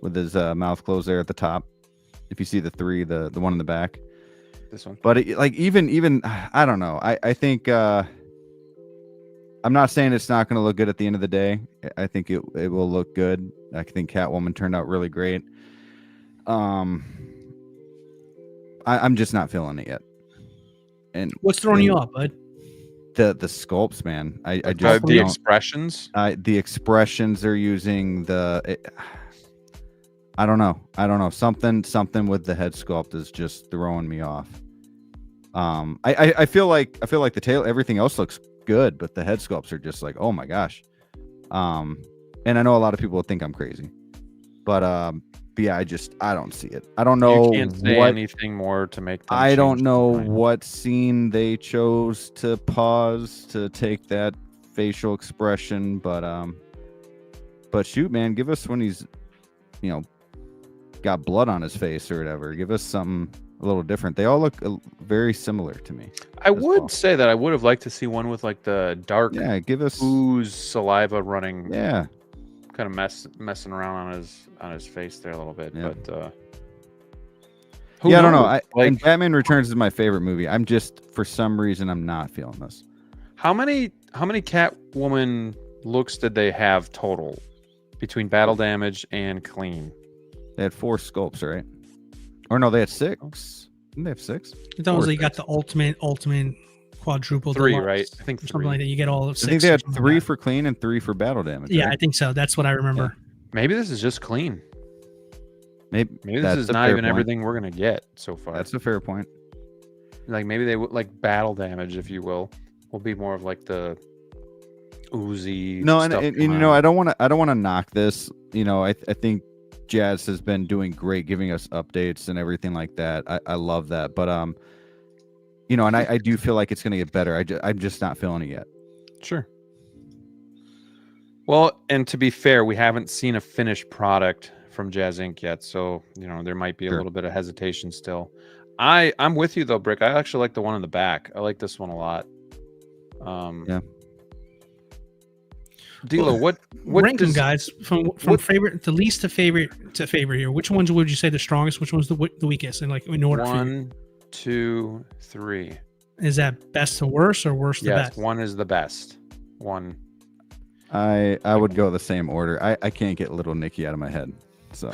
with his mouth closed there at the top. If you see the 3, the one in the back.
This one.
But even I don't know. I think I'm not saying it's not going to look good at the end of the day. I think it will look good. I think Catwoman turned out really great. I'm just not feeling it yet. And
What's throwing you off, bud?
the sculpts, man. I just
The
don't-
expressions.
the expressions they're using, I don't know. Something with the head sculpt is just throwing me off. I feel like the tail, everything else looks good, but the head sculpts are just like, oh my gosh. And I know a lot of people think I'm crazy, but yeah, I don't see it. I don't know
You can't say
what
anything more to make them
I don't
change
know
their mind.
what scene they chose to pause to take that facial expression, but shoot, man, give us when he's, got blood on his face or whatever. Give us something a little different. They all look very similar to me.
I
as
would
well.
say that I would have liked to see one with like the dark
Yeah, give us.
ooze saliva running,
Yeah,
kind of messing around on his face there a little bit.
Yeah.
But who
yeah, I don't know.
knows?
And Batman Returns is my favorite movie. I'm just, for some reason, I'm not feeling this.
How many Catwoman looks did they have total between battle damage and clean?
They had 4 sculpts, right? Or no, they had 6. Didn't they have 6?
That was
Or
like you got the ultimate quadruple
3,
deluxe
right? I think
or
3.
something like that. You get all of
I
6.
think they
or
had
something
3
like that.
for clean and 3 for battle damage.
Yeah,
right?
I think so. That's what I remember.
Maybe this is just clean.
Maybe
Maybe this
that's
is
a
not
fair
even
point.
everything we're gonna get so far.
That's a fair point.
Like maybe they would like battle damage, if you will be more of like the oozy.
No, and
stuff
you know, I don't want to knock this. I think Jazz has been doing great, giving us updates and everything like that. I love that, but and I do feel like it's gonna get better. I'm just not feeling it yet.
Sure. Well, and to be fair, we haven't seen a finished product from Jazz Inc. yet, so there might be a
Sure.
little bit of hesitation still. I'm with you though, Brick. I actually like the one in the back. I like this one a lot.
Yeah.
Dilo, what
Rank them,
does-
guys, from
what-
favorite to least to favorite here. Which ones would you say the strongest? Which one's the weakest? And like in order for you?
1, 2, 3.
Is that best to worst or worst to
Yes,
best?
1 is the best. 1.
I would go the same order. I can't get little Nicky out of my head, so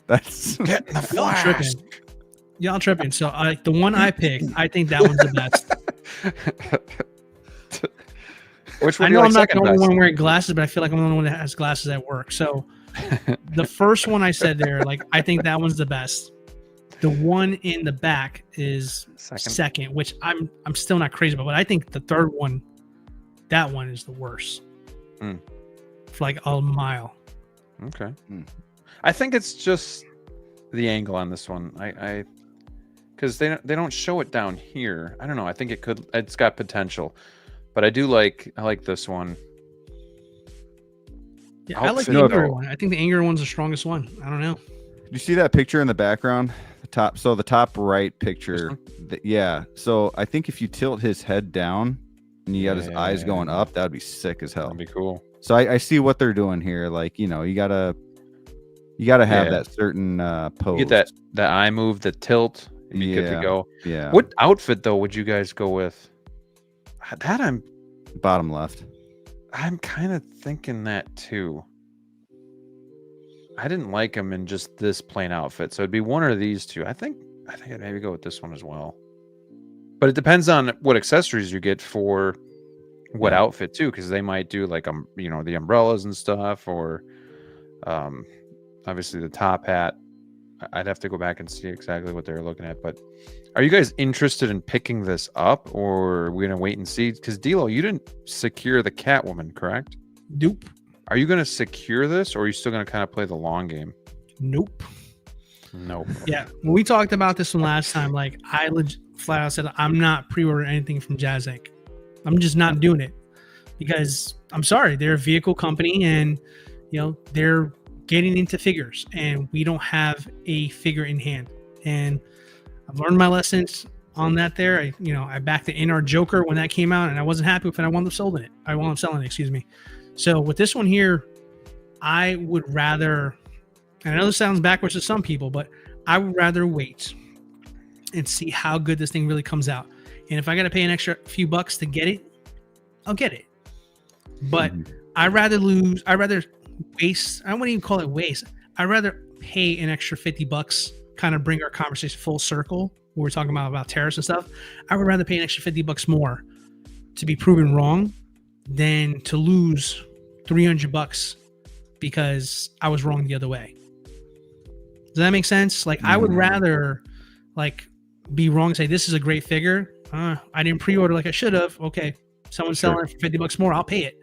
that's
Get in the
Y'all tripping. Y'all tripping. So the one I picked, I think that one's the best.
Which
I
one do
know
you
I'm
like
not the
second
only
best?
one wearing glasses, but I feel like I'm the only one that has glasses at work. So the first one I said there, like I think that one's the best. The one in the back is second, which I'm still not crazy about, but I think the third one, that one is the worst. For like a mile.
Okay. I think it's just the angle on this one. I because they don't show it down here. I don't know. I think it's got potential, but I like this one.
Yeah, I like
Outfit,
the angrier
though.
one. I think the angrier one's the strongest one. I don't know.
You see that picture in the background? The top right picture. Yeah. So I think if you tilt his head down and you got his eyes going up, that'd be sick as hell.
That'd be cool.
So I see what they're doing here. Like, you gotta have that certain pose.
You get that eye move, the tilt, and you're good to go.
Yeah.
What outfit though would you guys go with? That I'm
bottom left.
I'm kind of thinking that too. I didn't like him in just this plain outfit, so it'd be one of these two. I think I'd maybe go with this one as well. But it depends on what accessories you get for what outfit too, because they might do like the umbrellas and stuff, or obviously the top hat. I'd have to go back and see exactly what they're looking at. But are you guys interested in picking this up, or are we gonna wait and see? Because DLO, you didn't secure the Catwoman, correct?
Nope.
Are you gonna secure this, or are you still gonna kind of play the long game?
Nope.
Nope.
Yeah, when we talked about this one last time, like I flat out said I'm not pre-ordering anything from Jazz Inc. I'm just not doing it because I'm sorry, they're a vehicle company, and they're getting into figures, and we don't have a figure in hand. And I've learned my lessons on that. There, I backed the NR Joker when that came out, and I wasn't happy with it. I wound up selling it. Excuse me. So with this one here, I would rather, and I know this sounds backwards to some people, but I would rather wait and see how good this thing really comes out. And if I got to pay an extra few bucks to get it, I'll get it. But I'd rather waste. I wouldn't even call it waste. I'd rather pay an extra $50, kind of bring our conversation full circle. We're talking about tariffs and stuff. I would rather pay an extra $50 more to be proven wrong than to lose $300 because I was wrong the other way. Does that make sense? Like, I would rather be wrong and say this is a great figure. I didn't pre-order like I should have. Okay, someone's selling it for $50 more. I'll pay it.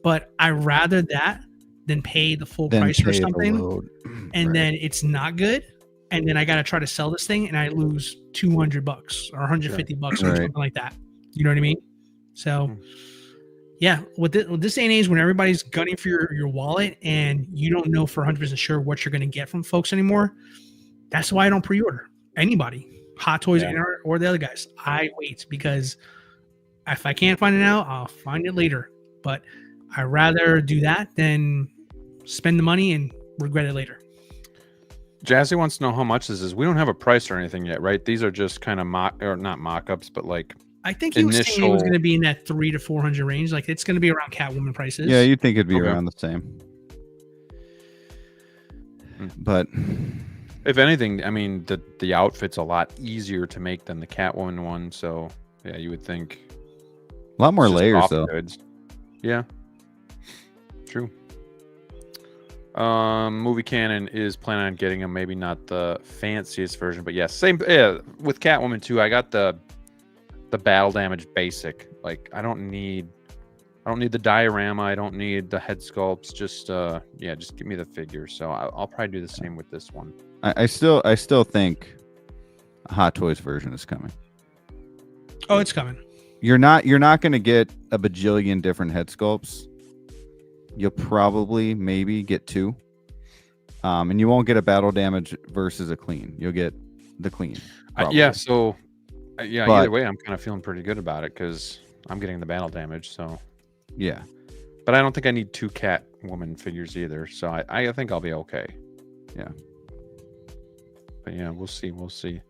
But I rather that than pay the full price for something, and then it's not good, and then I got to try to sell this thing and I lose $200 or $150 or something like that. You know what I mean? So. Yeah, with this day and age, when everybody's gunning for your wallet and you don't know for 100% sure what you're going to get from folks anymore, that's why I don't pre-order anybody, Hot Toys or the other guys. I wait because if I can't find it now, I'll find it later. But I'd rather do that than spend the money and regret it later.
Jazzy wants to know how much this is. We don't have a price or anything yet, right? These are just kind of not mock-ups, but like.
I think he was saying it was going to be in that $300 to $400 range. Like it's going to be around Catwoman prices.
Yeah, you'd think it'd be around the same. But
if anything, I mean, the outfit's a lot easier to make than the Catwoman one. So yeah, you would think
a lot more layers though.
Goods. Yeah, true. Movie Canon is planning on getting them. Maybe not the fanciest version, but yes, same. Yeah, with Catwoman too. I got the battle damage basic. Like I don't need the diorama. I don't need the head sculpts. Just just give me the figure. So I'll probably do the same with this one.
I still think a Hot Toys version is coming.
Oh, it's coming.
You're not going to get a bajillion different head sculpts. You'll probably maybe get 2. And you won't get a battle damage versus a clean. You'll get the clean.
So either way, I'm kind of feeling pretty good about it because I'm getting the battle damage. So
yeah,
but I don't think I need 2 Catwoman figures either. So I think I'll be okay.
Yeah,
but yeah, we'll see. But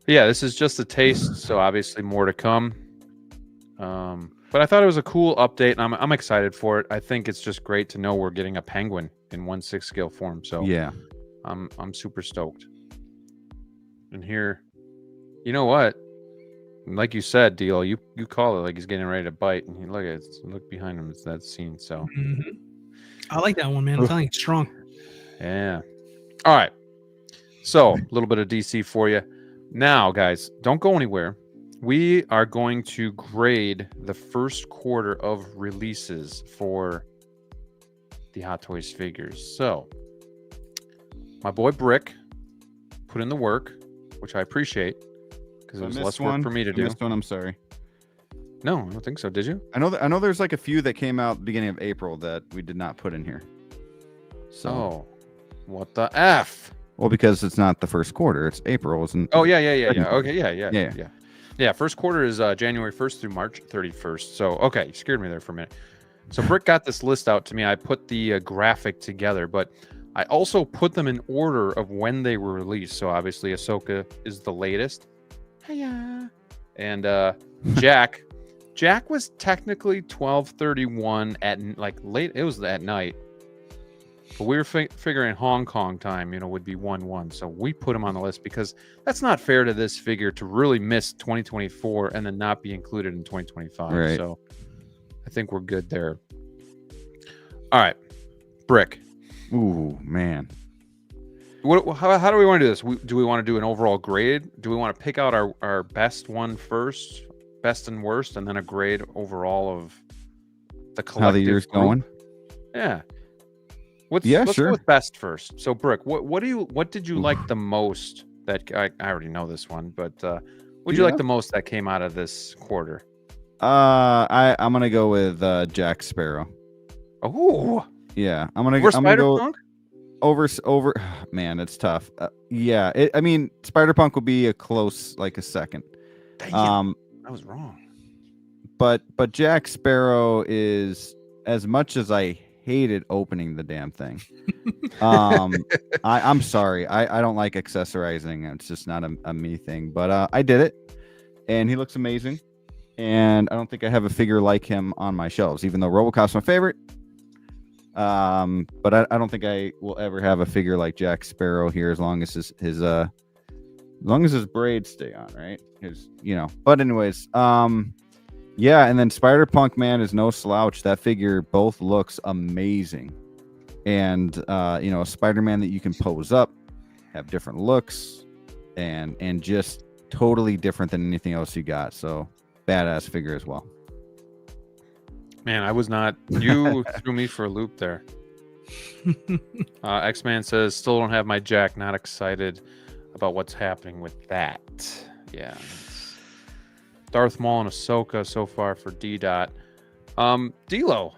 yeah, this is just a taste. So obviously more to come. But I thought it was a cool update, and I'm excited for it. I think it's just great to know we're getting a penguin in 1/6 scale form. So
yeah,
I'm super stoked. And here, you know what? Like you said, DLO, you call it like he's getting ready to bite, and look behind him. It's that scene. So
I like that one, man. I'm telling you, strong.
yeah. All right. So a little bit of DC for you. Now, guys, don't go anywhere. We are going to grade the first quarter of releases for the Hot Toys figures. So my boy Brick put in the work, which I appreciate. Because it was less work for me to do.
Missed one. I'm sorry.
No, I don't think so. Did you?
I know there's like a few that came out beginning of April that we did not put in here. So,
Oh, what the F?
well, because it's not the first quarter, it's April, isn't?
Oh yeah.
Second quarter.
Okay, yeah. First quarter is January 1st through March 31st. So okay, you scared me there for a minute. So Brick got this list out to me. I put the graphic together, but I also put them in order of when they were released. So obviously Ahsoka is the latest. Hiya. And Jack was technically 12/31 at like late. It was at night, but we were figuring Hong Kong time, would be 1/1. So we put him on the list because that's not fair to this figure to really miss 2024 and then not be included in 2025.
Right.
So I think we're good there. All right, Brick.
Ooh, man.
How do we want to do this? Do we want to do an overall grade? Do we want to pick out our best one first, best and worst, and then a grade overall of the collective?
How the year's
group?
going?
Yeah. Let's
sure.
go with best first. So, Brick, what did you like the most? That I already know this one, but what did you like the most that came out of this quarter?
I'm gonna go with Jack Sparrow.
Oh,
Yeah, I'm gonna
Spider-Punk?
go over. Man, it's tough. Yeah, I mean, Spider-Punk will be a close, like a second.
Damn, I was wrong.
But Jack Sparrow is, as much as I hated opening the damn thing. I'm sorry. I don't like accessorizing. It's just not a me thing. But I did it, and he looks amazing. And I don't think I have a figure like him on my shelves, even though RoboCop's my favorite. But I don't think I will ever have a figure like Jack Sparrow here as long as his braids stay on, right? But anyways, yeah, and then Spider-Punk, man, is no slouch. That figure both looks amazing. And a Spider-Man that you can pose up, have different looks, and just totally different than anything else you got. So badass figure as well.
Man, I was not. You threw me for a loop there. X-Man says, still don't have my Jack. Not excited about what's happening with that. Yeah. Darth Maul and Ahsoka so far for D-Dot. D-Lo,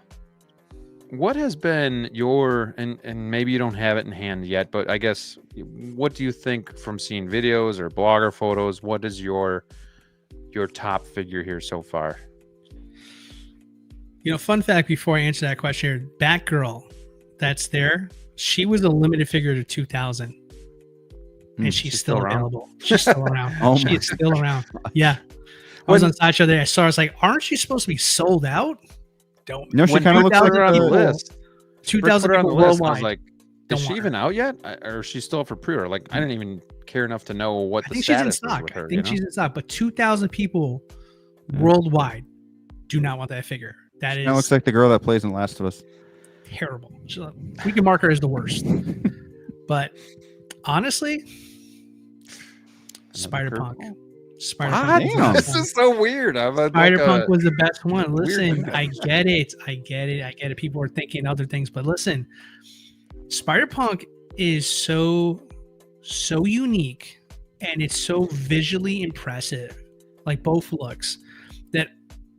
what has been your, and maybe you don't have it in hand yet, but I guess, what do you think from seeing videos or blogger photos? What is your top figure here so far?
Fun fact before I answer that question, Batgirl, that's there. She was a limited figure to 2000, and she's still available. She's still around. She is still around. Yeah. I was on Sideshow there. I saw. I was like, "Aren't you supposed to be sold out?" Don't.
No, she kind of looks like
her on the list.
2,000 people
worldwide. I was
worldwide.
like, is she even out yet, or is she still up for pre-order? Like, I didn't even care enough to know what the status is with her.
I think she's in stock, but 2,000 people worldwide do not want that figure. That
looks like the girl that plays in Last of Us.
Terrible. We can mark her as the worst. But honestly, Spider-Punk.
Spider-Punk. This is so weird.
Spider-Punk was the best one. Listen, I get it. People are thinking other things, but listen, Spider-Punk is so unique, and it's so visually impressive, like both looks, that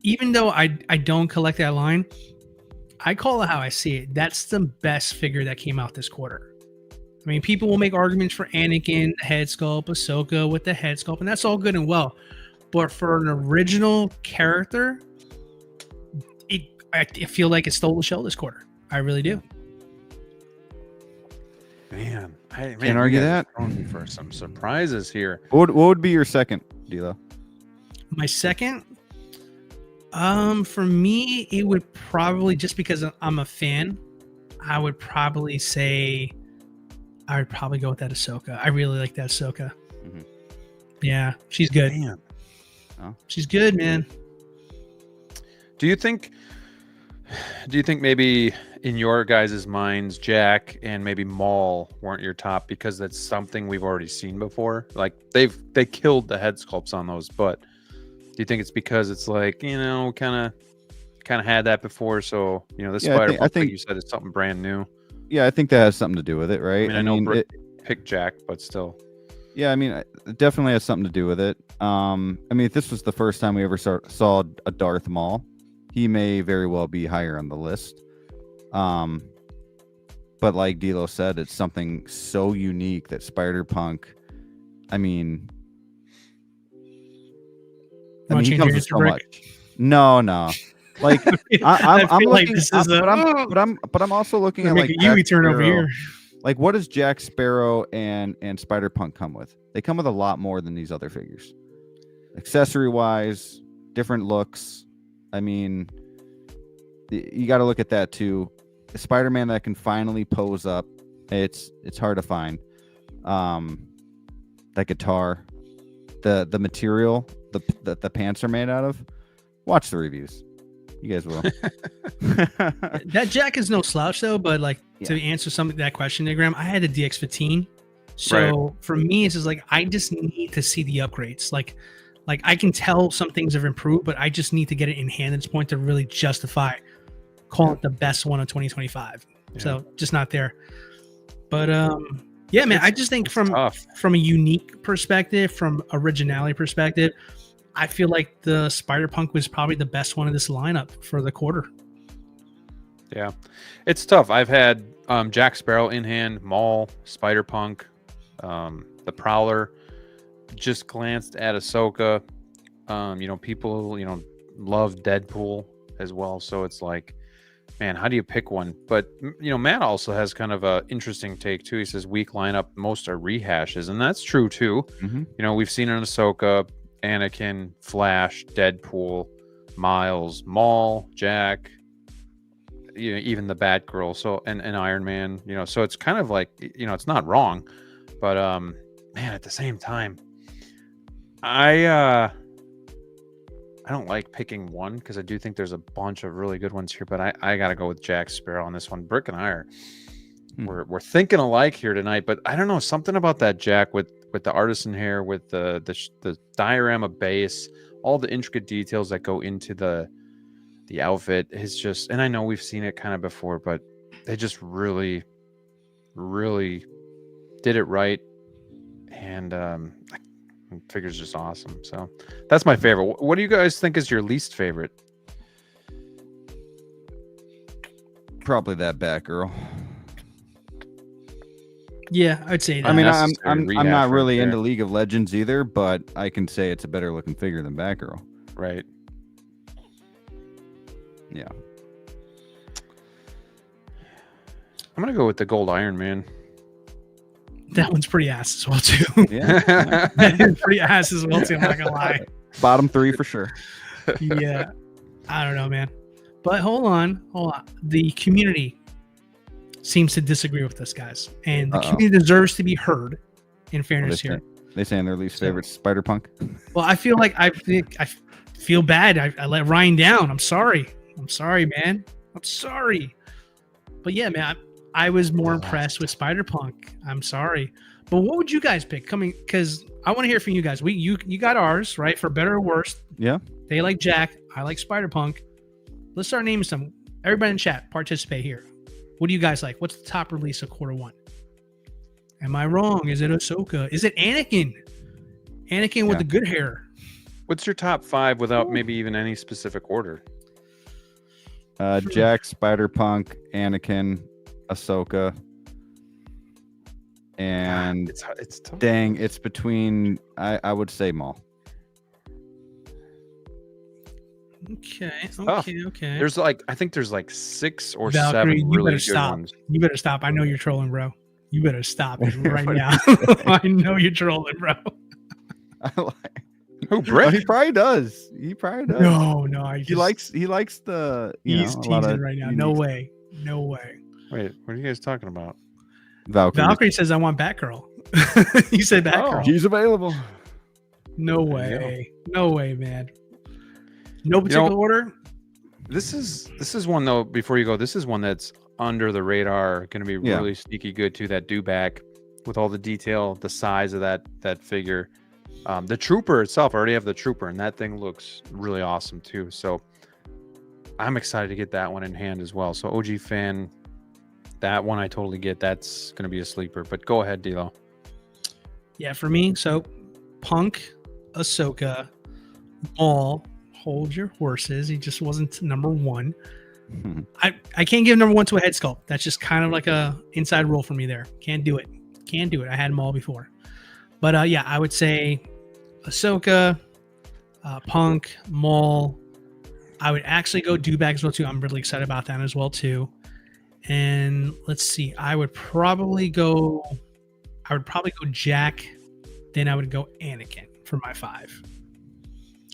even though I don't collect that line, I call it how I see it. That's the best figure that came out this quarter. I mean, people will make arguments for Anakin, the head sculpt, Ahsoka with the head sculpt, and that's all good and well. But for an original character, I feel like it stole the show this quarter. I really do.
Man,
can't argue that.
For some surprises here.
What would be your second, D-Lo?
My second, for me, it would probably, just because I'm a fan, I would probably go with that Ahsoka. I really like that Ahsoka. Yeah, she's good.
Man.
She's good, man.
Do you think maybe in your guys' minds, Jack and maybe Maul weren't your top because that's something we've already seen before? Like they killed the head sculpts on those, but do you think it's because it's like, kind of had that before? So, this Spider-Punk, I think you said, it's something brand new.
Yeah, I think that has something to do with it, right?
I know Britt picked Jack, but still.
Yeah, I mean, it definitely has something to do with it. I mean, if this was the first time we ever saw a Darth Maul, he may very well be higher on the list. But like DLO said, it's something so unique that Spider-Punk, I mean, he comes with so much. No. Like I'm looking, but I'm also looking at like
you turn over here.
Like, what does Jack Sparrow and Spider-Punk come with? They come with a lot more than these other figures. Accessory-wise, different looks. I mean, you got to look at that too. The Spider-Man that can finally pose up, it's hard to find. That guitar, the material, the pants are made out of. Watch the reviews. You guys will.
That Jack is no slouch though, but like to answer that question, Graham, I had a DX15. So for me, it's just like I just need to see the upgrades. Like I can tell some things have improved, but I just need to get it in hand at this point to really justify calling it the best one of 2025. Yeah. So just not there. But yeah, man, I just think from a unique perspective, from originality perspective, I feel like the Spider-Punk was probably the best one of this lineup for the quarter.
Yeah, it's tough. I've had Jack Sparrow in hand, Maul, Spider-Punk, the Prowler. Just glanced at Ahsoka. People, love Deadpool as well. So it's like, man, how do you pick one? But, Matt also has kind of a interesting take too. He says weak lineup, most are rehashes. And that's true too. Mm-hmm. We've seen in Ahsoka, Anakin, Flash, Deadpool, Miles, Maul, Jack, even the Batgirl, so and Iron Man, so it's kind of like, it's not wrong, but man, at the same time, I don't like picking one because I do think there's a bunch of really good ones here, but I gotta go with Jack Sparrow on this one. Brick and I are we're thinking alike here tonight, but I don't know, something about that Jack with the artisan hair, with the diorama base, all the intricate details that go into the outfit is just, and I know we've seen it kind of before, but they just really, really did it right, and the figure's just awesome. So that's my favorite. What do you guys think is your least favorite?
Probably that Batgirl.
Yeah, I'd say that.
I mean, I'm not really into League of Legends either, but I can say it's a better looking figure than Batgirl.
Right.
Yeah.
I'm gonna go with the gold Iron Man.
That one's pretty ass as well too.
Yeah.
That is pretty ass as well too. I'm not gonna lie.
Bottom three for sure.
Yeah. I don't know, man. But hold on. The community seems to disagree with us, guys, and the community deserves to be heard. In fairness, here,
they saying their least favorite Spider-Punk.
Well, I feel like I feel bad. I let Ryan down. I'm sorry, man. I'm sorry. But yeah, man, I was more impressed with Spider-Punk. I'm sorry, but what would you guys pick? Because I want to hear from you guys. You got ours right, for better or worse.
Yeah.
They like Jack. I like Spider-Punk. Let's start naming some. Everybody in chat, participate here. What do you guys like? What's the top release of quarter one? Am I wrong? Is it Ahsoka? Is it Anakin? Anakin with the good hair.
What's your top 5 without maybe even any specific order?
Jack, Spider-Punk, Anakin, Ahsoka, and
it's tough.
Dang, it's between. I would say Maul.
Okay.
There's I think there's 6 or
Valkyrie,
7 really good
stop.
ones.
You better stop. I know you're trolling, bro. You better stop it right now. I know you're trolling, bro.
Who, Brett?
He probably does.
No,
he likes the.
He's teasing right now. No way.
Wait, what are you guys talking about?
Valkyrie
says I want Batgirl. You said Batgirl.
She's available.
No
There you
way. No way, man. No particular order?
This is one though. Before you go, this is one that's under the radar. Going to be
Yeah.
really sneaky good too. That dewback with all the detail, the size of that figure. The trooper itself, I already have the trooper, and that thing looks really awesome too. So I'm excited to get that one in hand as well. So OG fan, that one I totally get. That's going to be a sleeper. But go ahead, DLO.
Yeah, for me, so Punk, Ahsoka, Maul, hold your horses. He just wasn't number one. I can't give number one to a head sculpt. That's just kind of like a inside rule for me there. Can't do it. Can't do it. I had them all before. But yeah, I would say Ahsoka, Punk, Maul. I would actually go dewback as well too. I'm really excited about that as well too. And let's see. I would probably go Jack. Then I would go Anakin for my 5.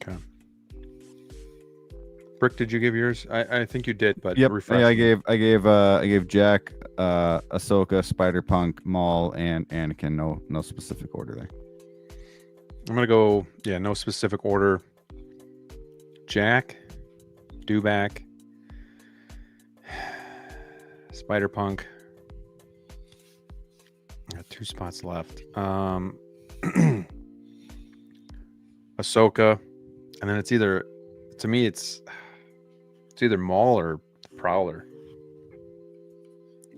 Okay. Brick, did you give yours? I think you did, but
Yep.
refresh
Yeah,
me.
I gave Jack, Ahsoka, Spider-Punk, Maul, and Anakin. No specific order there.
I'm gonna go. Yeah, no specific order. Jack, dewback, Spider-Punk. I got 2 spots left. Ahsoka, and then it's either Maul or Prowler.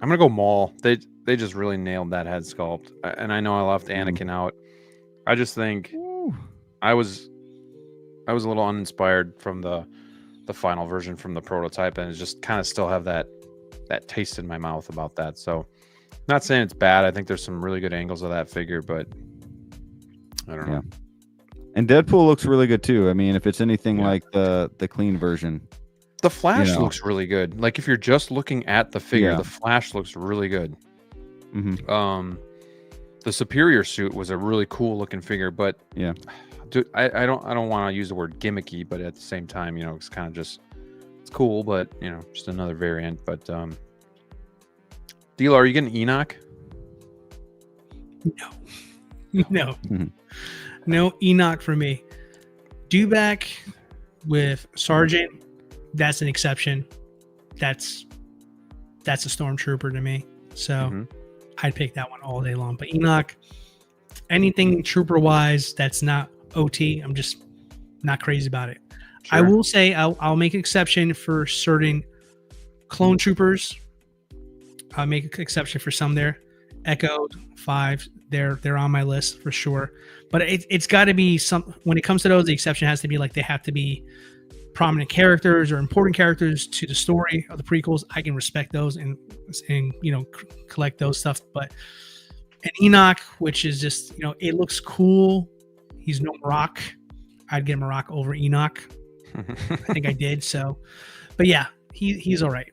I'm gonna go Maul. They just really nailed that head sculpt, and I know I left Anakin out. I just think I was a little uninspired from the final version from the prototype, and it just kind of still have that taste in my mouth about that. So, not saying it's bad. I think there's some really good angles of that figure, but I don't know.
And Deadpool looks really good too. I mean, if it's anything like the clean version,
the Flash looks really good. Like if you're just looking at the figure, the Flash looks really good.
Mm-hmm.
The Superior suit was a really cool looking figure, but dude, I don't want to use the word gimmicky, but at the same time, it's kind of just it's cool, but just another variant. But Dealer, are you getting Enoch?
No. No Enoch for me. Dewback with Sergeant, that's an exception. That's a stormtrooper to me. So I'd pick that one all day long. But Enoch, anything trooper wise that's not OT, I'm just not crazy about it. Sure. I will say I'll make an exception for certain clone troopers. I'll make an exception for some there. Echo 5, they're on my list for sure. But it's got to be some. When it comes to those, the exception has to be like they have to be prominent characters or important characters to the story of the prequels. I can respect those and collect those stuff. But an Enoch, which is just it looks cool. He's no Marrok. I'd get Marrok over Enoch. I think I did. So, but yeah, he's all right.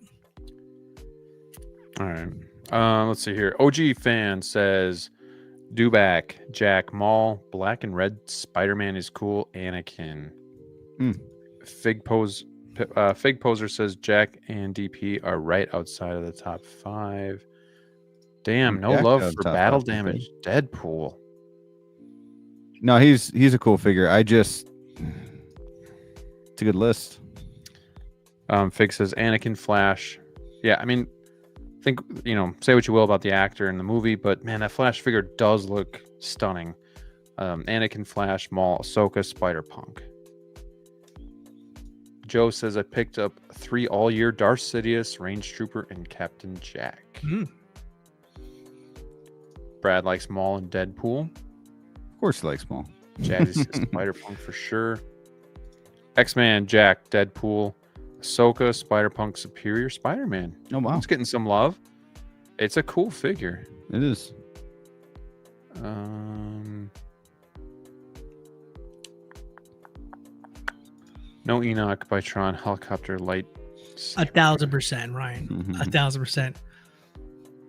All right. Let's see here. OG fan says dewback, Jack, Maul, black and red Spider-Man is cool, Anakin. Fig Poser says Jack and DP are right outside of the top 5. Damn, no
Jack
love for battle damage Deadpool.
No, he's a cool figure. It's a good list.
Fig says Anakin, Flash. Yeah, I mean, think say what you will about the actor in the movie, but man, that Flash figure does look stunning. Anakin, Flash, Maul, Ahsoka, Spider-Punk. Joe says I picked up 3 all-year Darth Sidious, Range Trooper, and Captain Jack. Brad likes Maul and Deadpool.
Of course he likes Maul.
Jazzy says Spider-Punk for sure. X-Man, Jack, Deadpool, Ahsoka, Spider-Punk, Superior, Spider-Man.
Oh, wow.
It's getting some love. It's a cool figure.
It is.
No Enoch by Tron, Helicopter, Light.
1,000%, Ryan. 1,000%.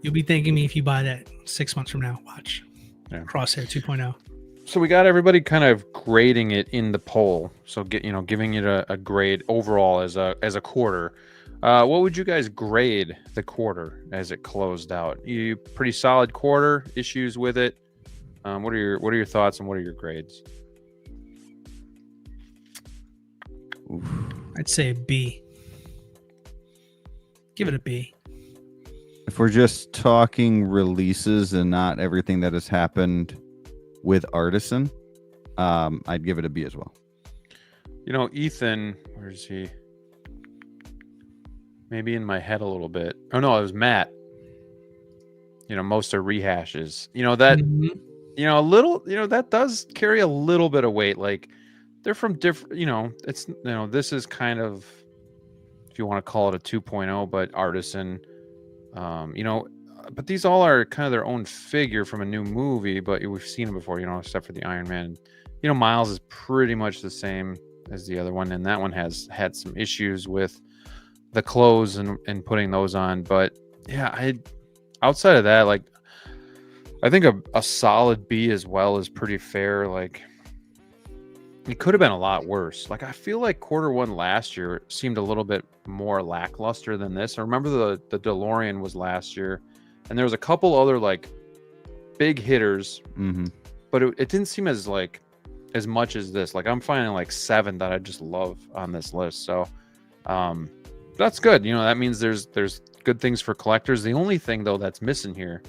You'll be thanking me if you buy that 6 months from now. Watch.
Yeah.
Crosshair 2.0.
So we got everybody kind of grading it in the poll. So giving it a grade overall as a quarter. What would you guys grade the quarter as it closed out? You pretty solid quarter. Issues with it? What are your thoughts and what are your grades?
I'd say a B. Give it a B.
If we're just talking releases and not everything that has happened with Artisan, I'd give it a B as well.
You know, Ethan, where is he? Maybe in my head a little bit. Oh no, it was Matt. You know, most are rehashes. You know that. You know, a little. You know, that does carry a little bit of weight. Like they're from different. You know, it's this is kind of, if you want to call it a 2.0, but Artisan. You know, but these all are kind of their own figure from a new movie. But we've seen them before. You know, except for the Iron Man. You know, Miles is pretty much the same as the other one, and that one has had some issues with the clothes and putting those on. But yeah, outside of that, like I think a solid B as well is pretty fair. Like it could have been a lot worse. Like I feel like Q1 last year seemed a little bit more lackluster than this. I remember the DeLorean was last year, and there was a couple other like big hitters, but it didn't seem as much as this. Like I'm finding like 7 that I just love on this list. So that's good. You know, that means there's good things for collectors. The only thing though that's missing here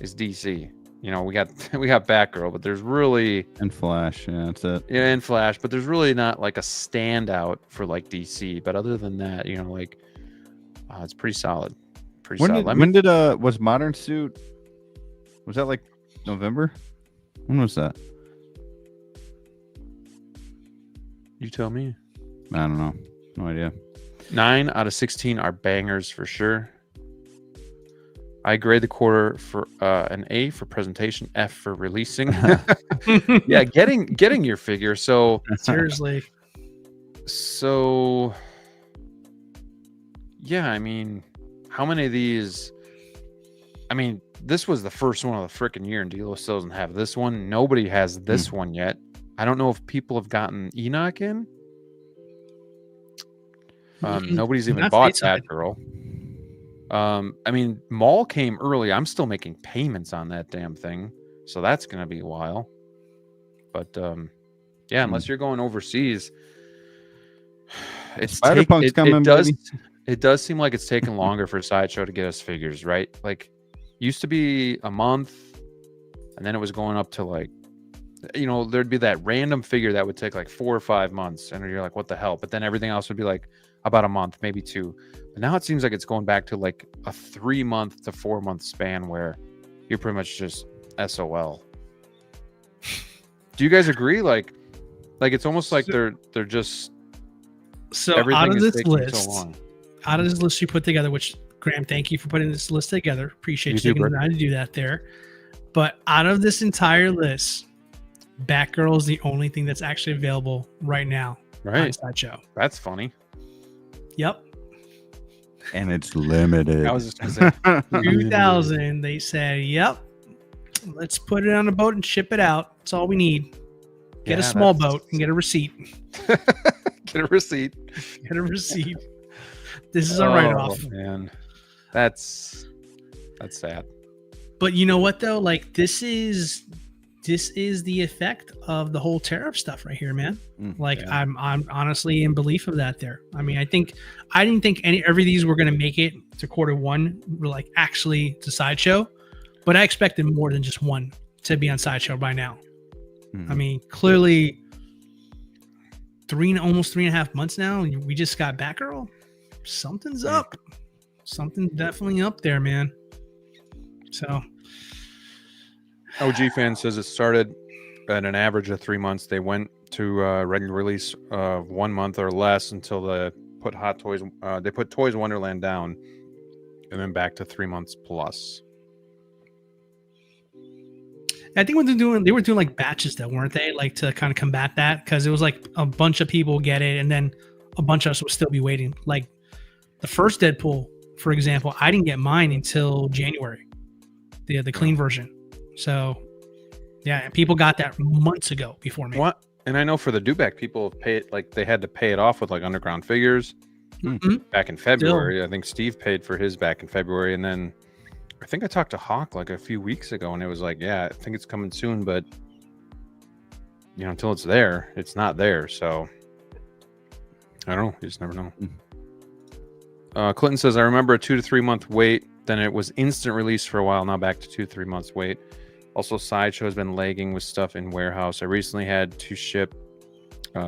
is DC. You know, we got Batgirl, but there's really
and Flash. Yeah, that's it.
Yeah, and Flash, but there's really not like a standout for like DC. But other than that, you know, like it's pretty solid.
When did was Modern Suit? Was that like November? When was that?
You tell me.
I don't know. No idea.
9 out of 16 are bangers for sure. I grade the quarter for an A for presentation, F for releasing. Yeah, getting your figure. So
seriously.
So yeah, I mean, how many of these? I mean, this was the first one of the freaking year, and DLO still doesn't have this one. Nobody has this one yet. I don't know if people have gotten Enoch in. Nobody's even bought Batgirl. I mean, Maul came early. I'm still making payments on that damn thing, so that's gonna be a while. But yeah, unless you're going overseas, it's
Spider-Punk's coming.
It does seem like it's taking longer for Sideshow to get us figures, right? Like, used to be a month, and then it was going up to like, you know, there'd be that random figure that would take like 4 or 5 months, and you're like, what the hell? But then everything else would be like about a month, maybe 2. But now it seems like it's going back to like a 3-month to 4-month span where you're pretty much just SOL. Do you guys agree? Like it's almost like they're just
out of this list. Out of this list you put together, which Graham, thank you for putting this list together. Appreciate you taking the time to do that there. But out of this entire list, Batgirl is the only thing that's actually available right now.
Right.
On Sideshow.
That's funny.
Yep.
And it's limited.
I was just gonna say
2000. They said, "Yep, let's put it on a boat and ship it out. That's all we need. Get a small boat and get a receipt.
Get a receipt.
Get a receipt. This is a write-off."
Man, that's sad.
But you know what though? Like this is the effect of the whole tariff stuff right here, man. I'm honestly in belief of that there. I mean, I didn't think every of these were going to make it to Q1, like actually to Sideshow, but I expected more than just one to be on Sideshow by now. I mean, clearly almost 3.5 months now, and we just got Batgirl. Something's up. Something definitely up there, man. So
OG fan says it started at an average of 3 months. They went to regular release of 1 month or less until they put they put Toys Wonderland down, and then back to 3 months plus.
I think what they were doing like batches though, weren't they? Like to kind of combat that, because it was like a bunch of people get it, and then a bunch of us would still be waiting. Like the first Deadpool, for example, I didn't get mine until January, the clean version. So, yeah, people got that months ago before me.
What? And I know for the Dewback, people have paid, like they had to pay it off with like Underground Figures back in February. I think Steve paid for his back in February, and then I think I talked to Hawk like a few weeks ago, and it was like, yeah, I think it's coming soon, but you know, until it's there, it's not there. So I don't know. You just never know. Clinton says, I remember a 2 to 3 month wait. Then it was instant release for a while. Now back to 2 to 3 months wait. Also, Sideshow has been lagging with stuff in warehouse. I recently had to ship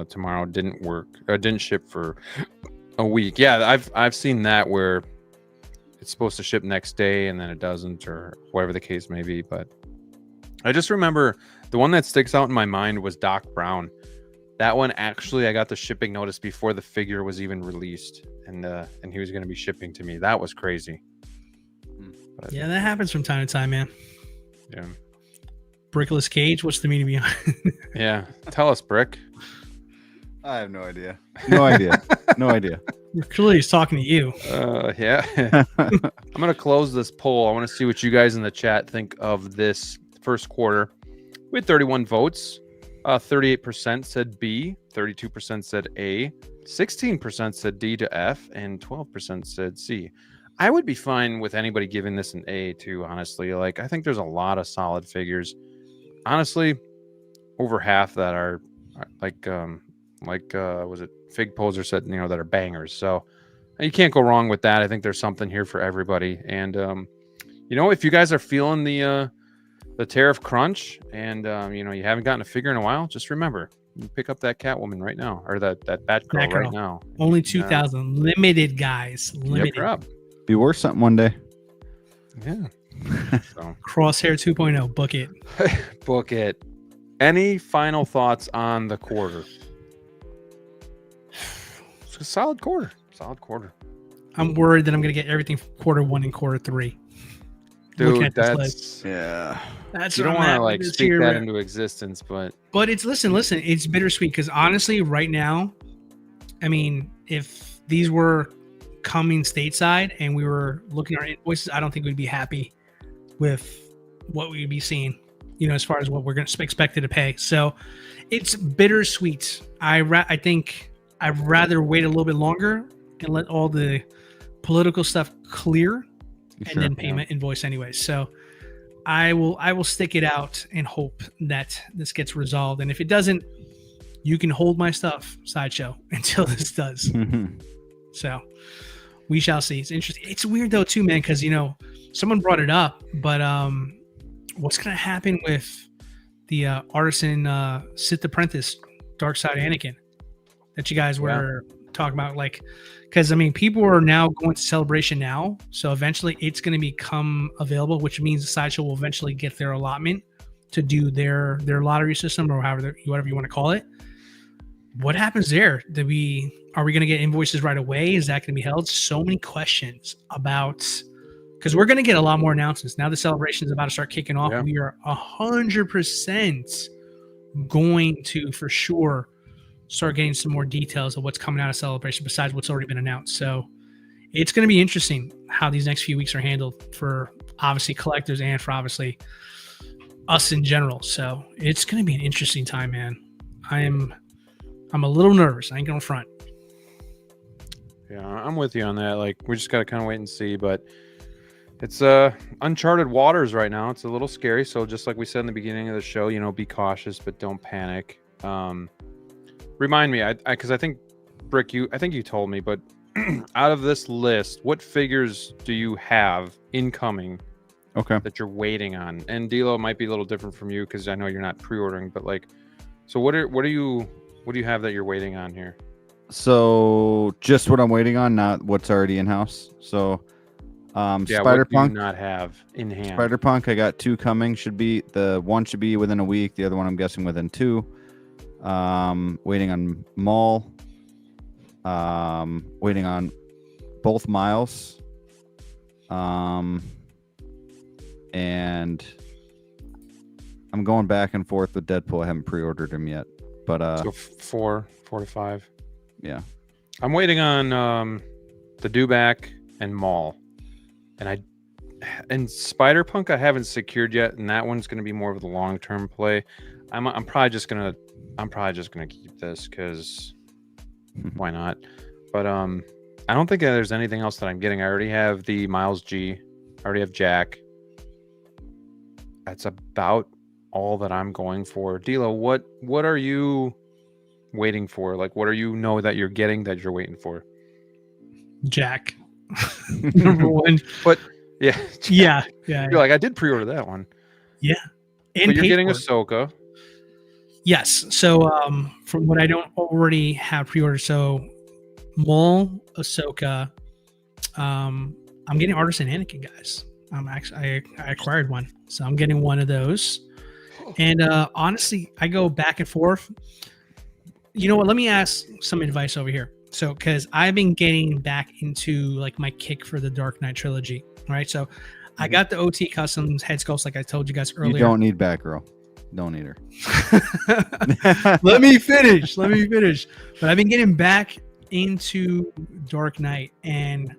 tomorrow. Didn't work. Didn't ship for a week. Yeah, I've seen that where it's supposed to ship next day and then it doesn't, or whatever the case may be. But I just remember the one that sticks out in my mind was Doc Brown. That one, actually, I got the shipping notice before the figure was even released, and he was going to be shipping to me. That was crazy. But,
Yeah, that happens from time to time, man.
Yeah.
Brickless Cage, what's the meaning behind?
Yeah, tell us, Brick.
I have no idea. No idea. No idea.
Clearly, he's talking to you.
Yeah. I'm going to close this poll. I want to see what you guys in the chat think of this first quarter. We had 31 votes. 38% said B, 32% said A, 16% said D to F, and 12% said C. I would be fine with anybody giving this an A too, honestly. Like, I think there's a lot of solid figures. Honestly, over half that are was it Fig Poser said, that are bangers. So you can't go wrong with that. I think there's something here for everybody. And if you guys are feeling the tariff crunch and you haven't gotten a figure in a while, just remember, you pick up that Catwoman right now, or that Batgirl right now.
Only 2,000 limited, guys. Limited.
Yep,
Be worth something one day.
yeah. So.
Crosshair 2.0. Book it.
Book it. Any final thoughts on the quarter? It's a solid quarter.
I'm worried that I'm going to get everything from quarter 1 and quarter 3.
Dude,
that's
you don't want to speak that into existence, but
it's listen, it's bittersweet because honestly, right now, I mean, if these were coming stateside and we were looking at our invoices, I don't think we'd be happy with what we'd be seeing, as far as what we're going to expected to pay. So it's bittersweet. I think I'd rather wait a little bit longer and let all the political stuff clear. And then pay my invoice anyway. So I will stick it out and hope that this gets resolved. And if it doesn't, you can hold my stuff, Sideshow, until this does. So we shall see. It's interesting. It's weird though too, man, because someone brought it up, but what's gonna happen with the artisan Sith Apprentice Dark Side Anakin that you guys were talking about, like? Because people are now going to Celebration now, so eventually it's going to become available, which means the Sideshow will eventually get their allotment to do their lottery system or whatever you want to call it. What happens there? Are we going to get invoices right away? Is that going to be held? So many questions about, because we're going to get a lot more announcements now. The celebration is about to start kicking off. Yeah. We are 100% going to, for sure, start getting some more details of what's coming out of Celebration besides what's already been announced. So it's going to be interesting how these next few weeks are handled for obviously collectors and for obviously us in general. So it's going to be an interesting time, man. I'm a little nervous. I ain't going to front.
Yeah, I'm with you on that. Like, we just got to kind of wait and see, but it's uncharted waters right now. It's a little scary. So just like we said in the beginning of the show, be cautious, but don't panic. Remind me, because I think, Brick, I think you told me, but out of this list, what figures do you have incoming?
Okay.
That you're waiting on? And DLO might be a little different from you because I know you're not pre-ordering, but like, so what do you have that you're waiting on here?
So just what I'm waiting on, not what's already in house. So, Spider-Punk,
not have in hand.
Spider-Punk, I got 2 coming. The one should be within a week. The other one I'm guessing within 2. Waiting on Maul. Waiting on both Miles. And I'm going back and forth with Deadpool. I haven't pre-ordered him yet, but
so 4 to 5.
Yeah,
I'm waiting on the Dewback and Maul, and Spider-Punk I haven't secured yet, and that one's going to be more of the long-term play. I'm probably just gonna keep this because why not? But I don't think there's anything else that I'm getting. I already have the Miles G. I already have Jack. That's about all that I'm going for. Dilo, what are you waiting for? Like, what are you know that you're getting that you're waiting for?
Jack. Number one.
But yeah,
Yeah.
you're like, I did pre-order that one.
Yeah. And
But you're
paid
getting
for it.
Ahsoka.
Yes. So from what I don't already have pre-ordered, so Maul, Ahsoka, I'm getting Artemis and Anakin, guys. I acquired one, so I'm getting one of those. And honestly, I go back and forth. You know what? Let me ask some advice over here. So, because I've been getting back into like my kick for the Dark Knight trilogy, right? So, I got the OT Customs head sculpts, like I told you guys earlier.
You don't need Batgirl. Don't need her.
Let me finish. But I've been getting back into Dark Knight, and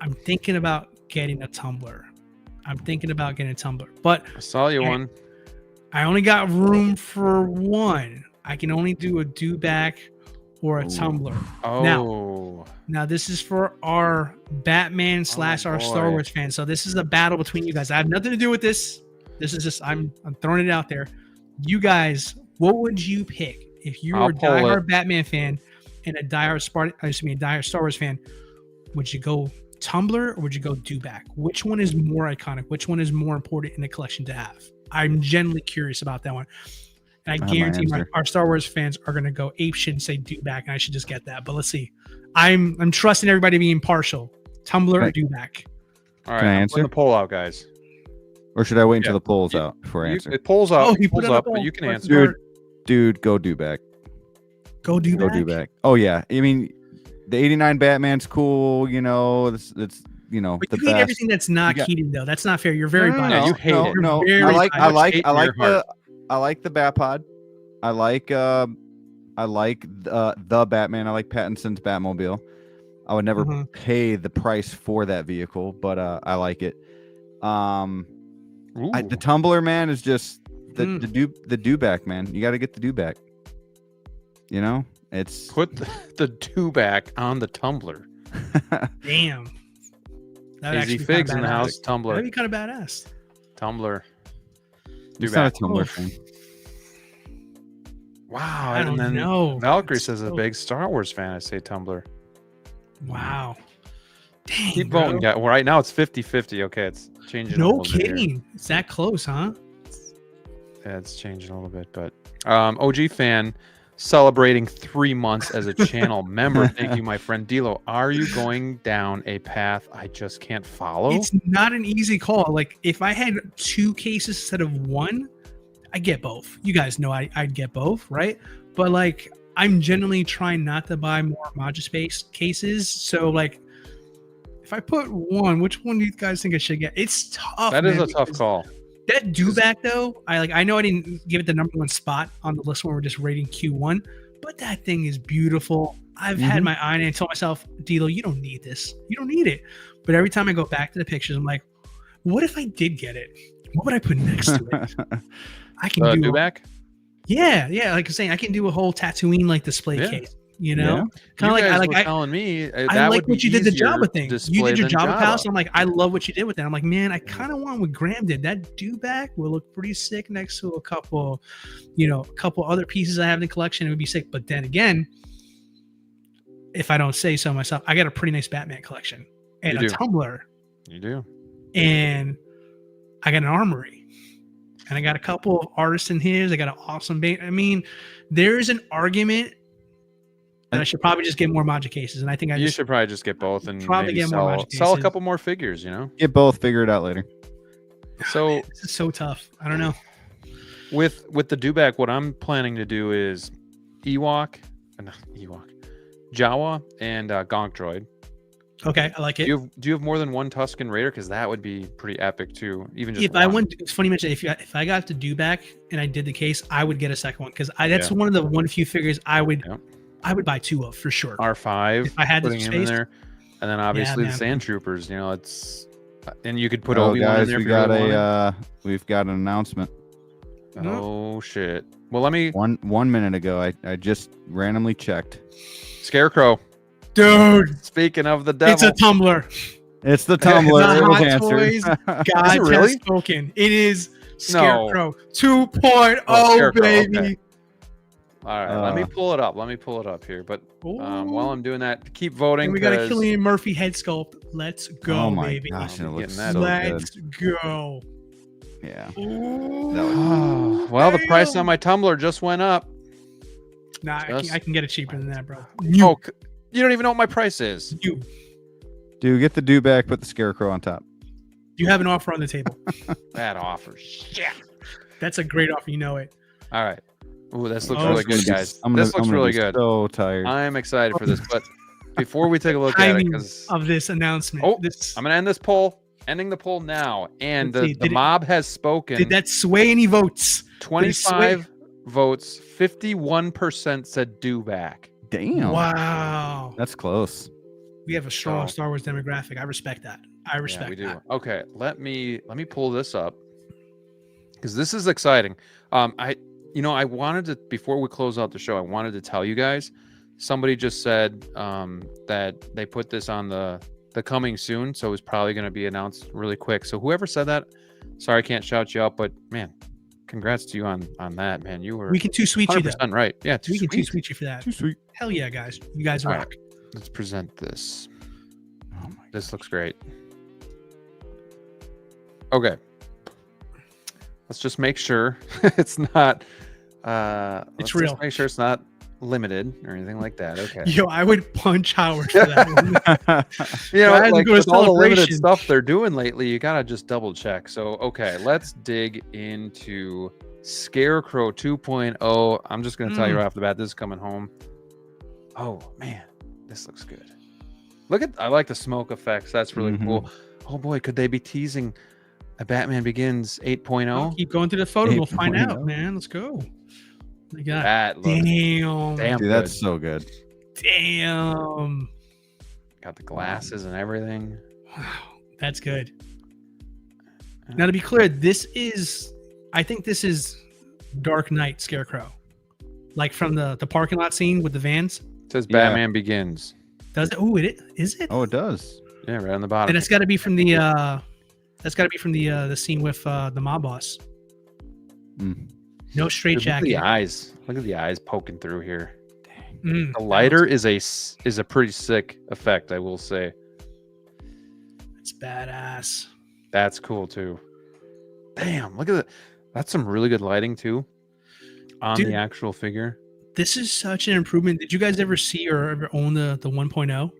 I'm thinking about getting a tumbler. But
I saw you one.
I only got room for one. I can only do a dewback or a tumbler.
Oh.
Now this is for our Batman / our Star
boy.
Wars fans. So this is a battle between you guys. I have nothing to do with this. This is just I'm throwing it out there. You guys, what would you pick if you were a diehard Batman fan and a diehard Star Wars fan? Would you go tumbler or would you go dewback? Which one is more iconic? Which one is more important in the collection to have? I'm genuinely curious about that one. And I guarantee our Star Wars fans are going to go apeshit and say dewback, and I should just get that. But let's see. I'm trusting everybody being impartial. Tumbler or dewback?
All right,
Can I
I'm
answer?
putting the poll out, guys.
Or should I wait until the poll's out before I answer?
It pulls up.
Oh,
It
he
pulls
put it on
up,
the
but
poll.
you can
That's
answer.
Dude, go dewback.
Go dewback.
Go dewback. Oh yeah. I mean, the '89 Batman's cool. You know, it's
But
the
you hate
best.
everything that's not Keaton, though. That's not fair. You're very
No,
biased.
you hate it.
No,
You're
I
very
like
biased.
hate in your heart.
I like the Batpod. I like the Batman. I like Pattinson's Batmobile. I would never pay the price for that vehicle, but I like it. The tumbler, man, is just the dewback, man. You got to get the dewback. You know, it's
Put the dewback on the tumbler.
Damn.
Easy Figs in the house.
That'd
Tumbler.
be kind of badass.
Tumbler.
it's not a
Dewback.
tumbler thing.
Wow.
I don't
and then
know.
Valkyrie
It's
says a
so-
big Star Wars fan. I say Tumbler.
Wow. Dang.
Keep
bro.
voting, guys. Well, right now it's 50-50. Okay, it's changing. a
No
little bit here.
kidding. It's that close, huh?
Yeah, it's changing a little bit, but OG fan celebrating 3 months as a channel member. Thank you, my friend DLO. Are you going down a path I just can't follow?
It's not an easy call. Like if I had 2 cases instead of 1, I get both. You guys know I'd get both, right? But like I'm generally trying not to buy more Magispace cases. So like if I put 1, which one do you guys think I should get? It's tough.
That is
man,
a tough
because
call.
That dewback though, I know I didn't give it the number 1 spot on the list when we're just rating Q1, but that thing is beautiful. I've had my eye on it and told myself, Dilo, you don't need this. You don't need it. But every time I go back to the pictures, I'm like, what if I did get it? What would I put next to it? I can do
Dewback?
Yeah, like I'm saying, I can do a whole Tatooine like display
Yeah.
case. You know,
Yeah.
kind of like
were telling me
I like what you did the Jabba thing. You did your
Jabba
Jabba house. I'm like, I love what you did with that. I'm like, man, I kind of want what Graham did. That dewback will look pretty sick next to a couple other pieces I have in the collection. It would be sick. But then again, if I don't say so myself, I got a pretty nice Batman collection and
You
a
do.
tumbler,
You do.
and I got an armory, and I got a couple of artists in his. I got an awesome bait. I mean, there's an argument that I should probably just get more Magic cases, and I think
You should probably just get both and
probably
maybe
get more Magic
sell a
cases.
couple more figures, you know?
Get both. Figure it out later.
So
This is so tough. I don't know.
with the dewback, what I'm planning to do is Jawa and Gonk Droid.
Okay, I like it.
Do you have more than one Tusken Raider? Because that would be pretty epic too. Even just
If I
one.
went, it's funny you mention if I got the dewback and I did the case, I would get a second one because that's one of the one few figures I would buy 2 of for sure.
R5.
If I had the
putting him in
space.
there, and then obviously the
man.
Sand Troopers. You know, it's and you could put
Oh,
Obi-Wan in
guys,
there.
we
if you really wanted.
we've got an announcement.
Oh shit! Well, let me.
1 minute ago, I just randomly checked.
Scarecrow.
Dude,
Speaking of the devil,
it's a tumbler.
It's the tumbler.
The
It was
Hot
answered.
Toys God
Is it really?
has spoken. It is Scarecrow 2.0,
Oh, Scarecrow,
baby.
okay. All right, let me pull it up. Let me pull it up here. But while I'm doing that, keep voting.
And we got a
'cause-
Cillian Murphy head sculpt. Let's go,
Oh my
baby.
gosh, it
I'll be
looks
getting
so
that.
Let's
good.
go.
Yeah.
Oh, well, the price on my tumbler just went up.
Nah, I can get it cheaper than that, bro.
Oh, you don't even know what my price is.
Dude, get the do back, put the Scarecrow on top.
You have an offer on the table.
That offer. Shit.
That's a great offer. You know it.
All right. Ooh, this looks
Oh,
really good, guys. This looks really good.
So tired.
I'm excited for this, but before we take a look at it,
Timing
because
of this announcement.
I'm
This,
gonna end this poll. Ending the poll now, and
Let's see,
the mob has spoken.
did that sway any votes?
25 votes. 51% said do back.
Damn.
Wow.
That's close.
We have a strong
So-
Star Wars demographic. I respect that. I respect
we do.
that.
Okay, let me pull this up because this is exciting. I wanted to, before we close out the show, I wanted to tell you guys. Somebody just said that they put this on the coming soon, so it's probably going to be announced really quick. So whoever said that, sorry I can't shout you out, but man, congrats to you on that, man. You were
We can too sweet you
100%
though.
right. Yeah,
We can too
sweet.
sweet you for that.
Too sweet.
Hell yeah, guys. You guys
All
rock.
right. Let's present this.
Oh my.
This looks great. Okay. Let's just make sure it's not. Let's
It's
just
real.
make sure it's not limited or anything like that. Okay.
Yo, I would punch Howard for that one.
You know,
I had to
like
go to
with all the limited
Celebration.
stuff they're doing lately, you gotta just double check. So, okay, let's dig into Scarecrow 2.0. I'm just gonna tell you right off the bat, this is coming home. Oh man, this looks good. I like the smoke effects. That's really cool. Oh boy, could they be teasing a Batman Begins 8.0?
I'll keep going through the photo. We'll find
8.0.
out, man. Let's go. My God.
That looks
Damn.
damn
Dude,
good.
that's so good.
Damn.
Got the glasses and everything.
Wow. That's good. Now, to be clear, I think this is Dark Knight Scarecrow. Like from the parking lot scene with the vans.
It says
Yeah.
Batman Begins.
Does it? Oh, is it?
Oh, it does.
Yeah, right on the bottom.
And it's got to be from the scene with the mob boss.
Mm.
No straight
Dude, look at
jacket.
the eyes. Look at the eyes poking through here.
Mm,
The lighter is a pretty sick effect, I will say.
It's badass.
That's cool too. Damn, look at that. That's some really good lighting too on
Dude.
the actual figure.
This is such an improvement. Did you guys ever see or ever own the 1.0?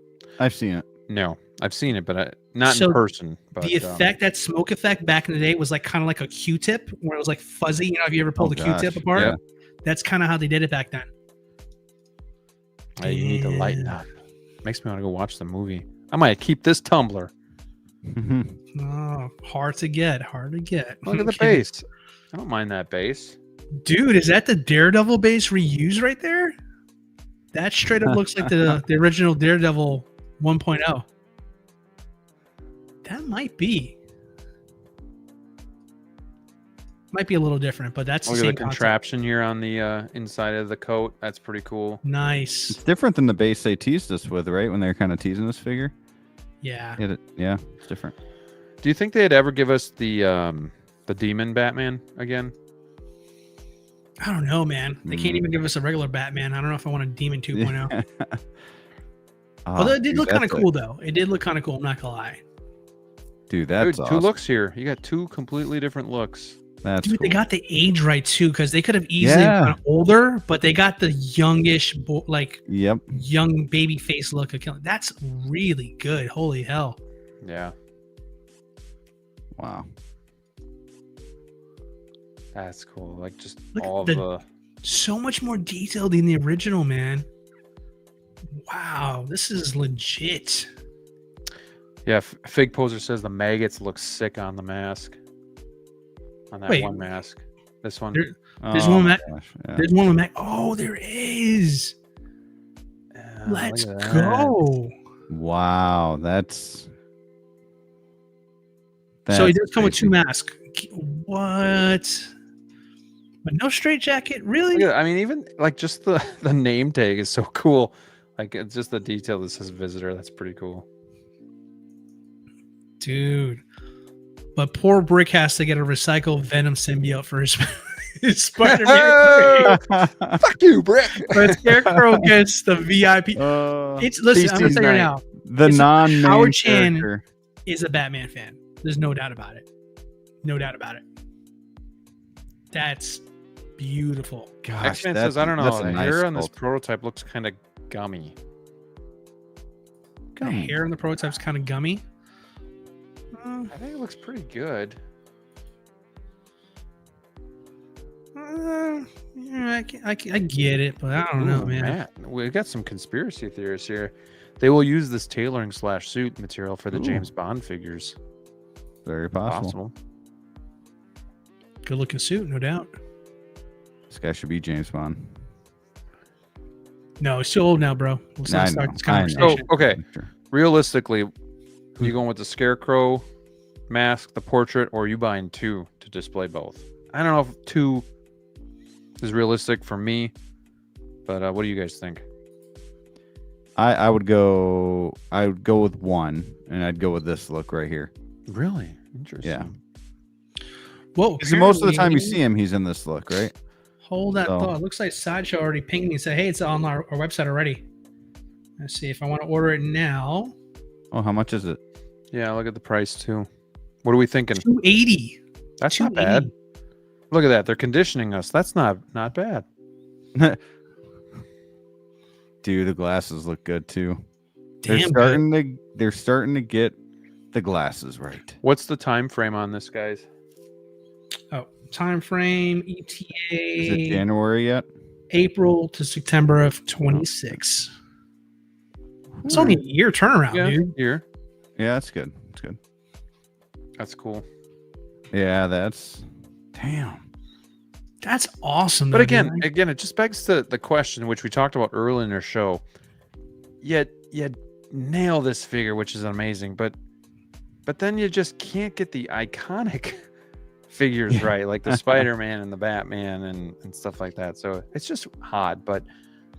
I've seen it.
No, I've seen it, but not
So
in person. But,
The effect, that smoke effect back in the day was like kind of like a Q-tip where it was like fuzzy. You know, have you ever pulled a
gosh,
Q-tip apart?
yeah.
That's kind of how they did it back then.
hey, you need to lighten up. Makes me want to go watch the movie. I might keep this tumbler.
Oh, hard to get.
Look at the
Okay.
base. I don't mind that base.
Dude, is that the Daredevil base reuse right there? That straight up looks like the original Daredevil 1.0. That might be. Might be a little different, but that's
Look
the
at
same
the
concept.
contraption here on the inside of the coat. That's pretty cool.
Nice.
It's different than the base they teased us with, right? When they were kind of teasing this figure.
Yeah.
Yeah, it's different.
Do you think they'd ever give us the demon Batman again?
I don't know, man. They can't even give us a regular Batman. I don't know if I want a Demon 2.0. Although it did look kind of cool, though. It did look kind of cool. I'm not gonna lie.
Dude, that's
Dude,
awesome.
two looks here. You got two completely different looks.
That's
Dude,
cool.
they got the age right too, because they could have easily gone older, but they got the youngish,
Yep.
young baby face look. That's really good. Holy hell!
Yeah,
Wow.
that's cool. Like just
Look at
all of
the-
the.
So much more detailed than the original, man. Wow, this is legit.
Yeah, Fig Poser says the maggots look sick on the mask. On that
Wait.
one mask. This one.
There's one that-
gosh, yeah.
There's one with Mac. Oh, there is.
Yeah,
Let's
look at that.
go.
Wow, that's
So he does come with
crazy.
two masks. What? But no straight jacket, really?
Look at, I mean, even like just the name tag is so cool. Like it's just the detail that says visitor. That's pretty cool.
Dude. But poor Brick has to get a recycled Venom symbiote for his Spider-Man 3.
Fuck you, Brick.
But Scarecrow gets the VIP. It's listen. I'm gonna tell you right now.
The
It's-
non-main
Howard Chan
character.
is a Batman fan. There's no doubt about it. No doubt about it. That's beautiful.
Gosh,
X-Man says, I don't
that's
know.
a
The
nice
hair on this
sculpt.
prototype looks kind of gummy.
The hair in the prototype's kind of gummy.
I think it looks pretty good.
Yeah, I get it, but I don't know,
Ooh,
man.
We got some conspiracy theorists here. They will use this tailoring / suit material for the
Ooh.
James Bond figures.
Very possible.
Good looking suit, no doubt.
This guy should be James Bond.
No, it's too old now, bro. Let's
I
not start
know,
this
I know.
conversation.
So, okay.
Sure.
Realistically, you going with the Scarecrow mask, the portrait, or are you buying 2 to display both? I don't know if 2 is realistic for me, but what do you guys think?
I would go with 1, and I'd go with this look right here.
Really interesting.
Yeah.
Whoa.
Because most of the time you
apparently-
see him, he's in this look, right?
Hold that
So-
thought. Looks like Sideshow already pinged me and said, hey, it's on our website already. Let's see if I want to order it now.
Oh, how much is it?
Yeah, look at the price too. What are we thinking?
$280.
That's not bad. Look at that. They're conditioning us. That's not bad.
Dude, the glasses look good too.
Damn,
They're starting to get the glasses right.
What's the time frame on this, guys?
Oh, time frame
Is it
ETA
January yet?
April to September of 26. It's only a year turnaround, dude.
Here.
Yeah, that's good. That's good.
That's cool.
Yeah, that's damn.
That's awesome.
But
though,
again,
dude.
it just begs the question which we talked about earlier in our show. Yet you nail this figure, which is amazing, but then you just can't get the iconic figures right, like the Spider-Man and the Batman and stuff like that. So it's just odd, but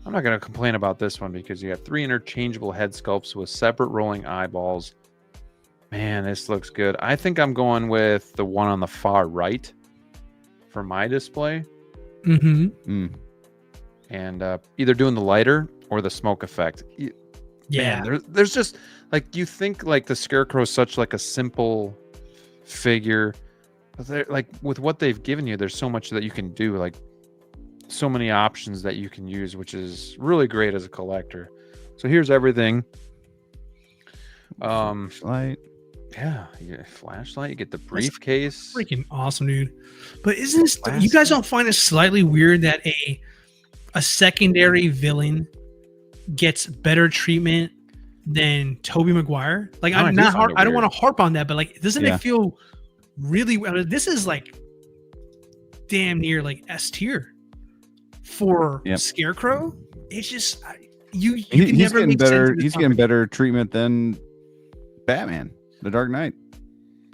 I'm not going to complain about this one because you have 3 interchangeable head sculpts with separate rolling eyeballs. Man, this looks good. I think I'm going with the one on the far right for my display.
Mm-hmm.
And either doing the lighter or the smoke effect.
Yeah.
Man, there's just like, you think like the Scarecrow is such like a simple figure, but like with what they've given you, there's so much that you can do, like so many options that you can use, which is really great as a collector. So here's everything.
Flashlight.
Yeah, you get a flashlight, you get the briefcase.
Freaking awesome, dude. But isn't this, you guys don't find it slightly weird that a secondary villain gets better treatment than Tobey Maguire? Like,
No,
I'm not
I do find it
I don't
weird.
want to harp on that, but like, doesn't
Yeah.
it feel really this is like damn near like S tier for
Yep.
Scarecrow? It's just you can
He's
never
getting
make sense
better.
of this
He's getting
company.
better treatment than Batman, The Dark Knight.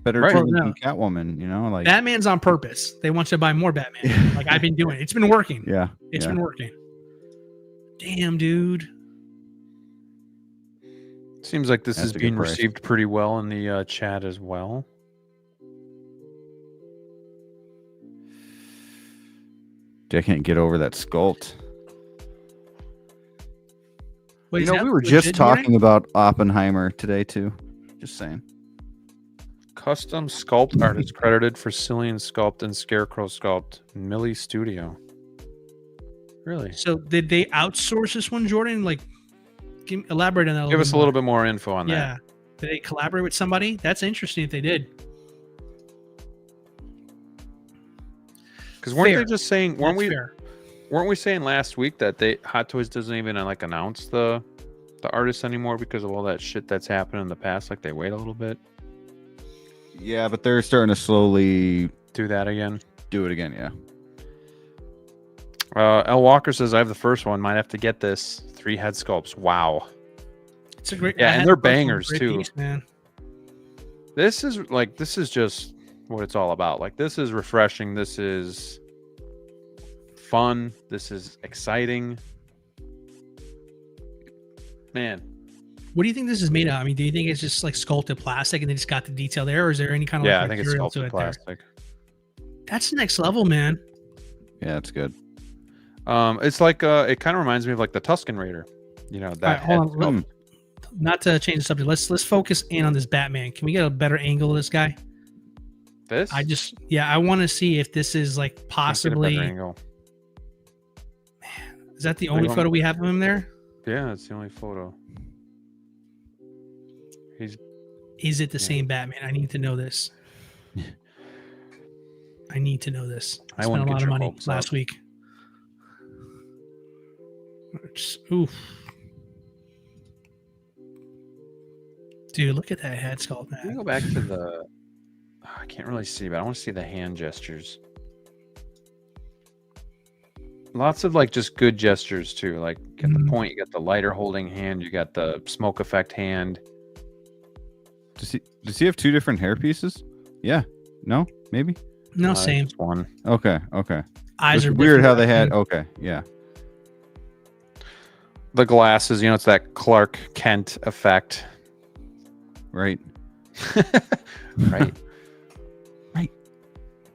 Better
Right.
treatment
Well,
than Catwoman. You know, like
Batman's on purpose. They want you to buy more Batman. Like I've been doing. It's been working.
yeah,
It's
yeah.
been working. Damn, dude.
Seems like this
That's
is
a good
being
price.
received pretty well in the chat as well.
I can't get over that sculpt.
Wait,
You
is
know,
that
we were
legit,
just
Jordan?
talking about Oppenheimer today too. Just saying.
Custom sculpt art is credited for Cillian Sculpt and Scarecrow Sculpt, Millie Studio. Really?
So did they outsource this one, Jordan? Like, elaborate on that.
Give us a little bit more info on
Yeah. Did they collaborate with somebody? That's interesting if they did.
Because weren't
Fair.
they just saying?
That's fair.
Weren't we saying last week that Hot Toys doesn't even like announce the artists anymore because of all that shit that's happened in the past? Like they wait a little bit,
Yeah, but they're starting to slowly
do that again.
do it again. Yeah.
L Walker says I have the first one. Might have to get this. 3 head sculpts. Wow.
It's a great.
Yeah,
I
and
had
they're
the first one.
bangers,
Great
too.
piece, man.
This is just what it's all about. Like this is refreshing. This is fun. This is exciting. Man,
What do you think this is made of? I mean, do you think it's just like sculpted plastic and they just got the detail there, or is there any kind of
yeah,
like
I think it's
material to
sculpted
it there?
plastic.
That's next level, man.
Yeah, it's good.
It's like it kind of reminds me of like the Tusken Raider. You know that.
All right, hold on. Not to change the subject. Let's focus in on this Batman. Can we get a better angle of this guy?
This?
I want to see if this is like possibly.
Angle.
Man, is that the only photo we have of him there?
Yeah, it's the only photo.
Is it the same Batman? I need to know this. I need to know this. I spent a lot of money last week. Oof. Dude, look at that head sculpt, man.
Can you go back to the... I can't really see, but I want to see the hand gestures. Lots of like just good gestures too. Like get the point, you got the lighter holding hand, you got the smoke effect hand.
Does he have two different hair pieces? Yeah. No? Maybe?
No, same.
Just one.
Okay.
Eyes are
weird how they had. Okay. Yeah.
The glasses, you know, it's that Clark Kent effect.
Right.
Right.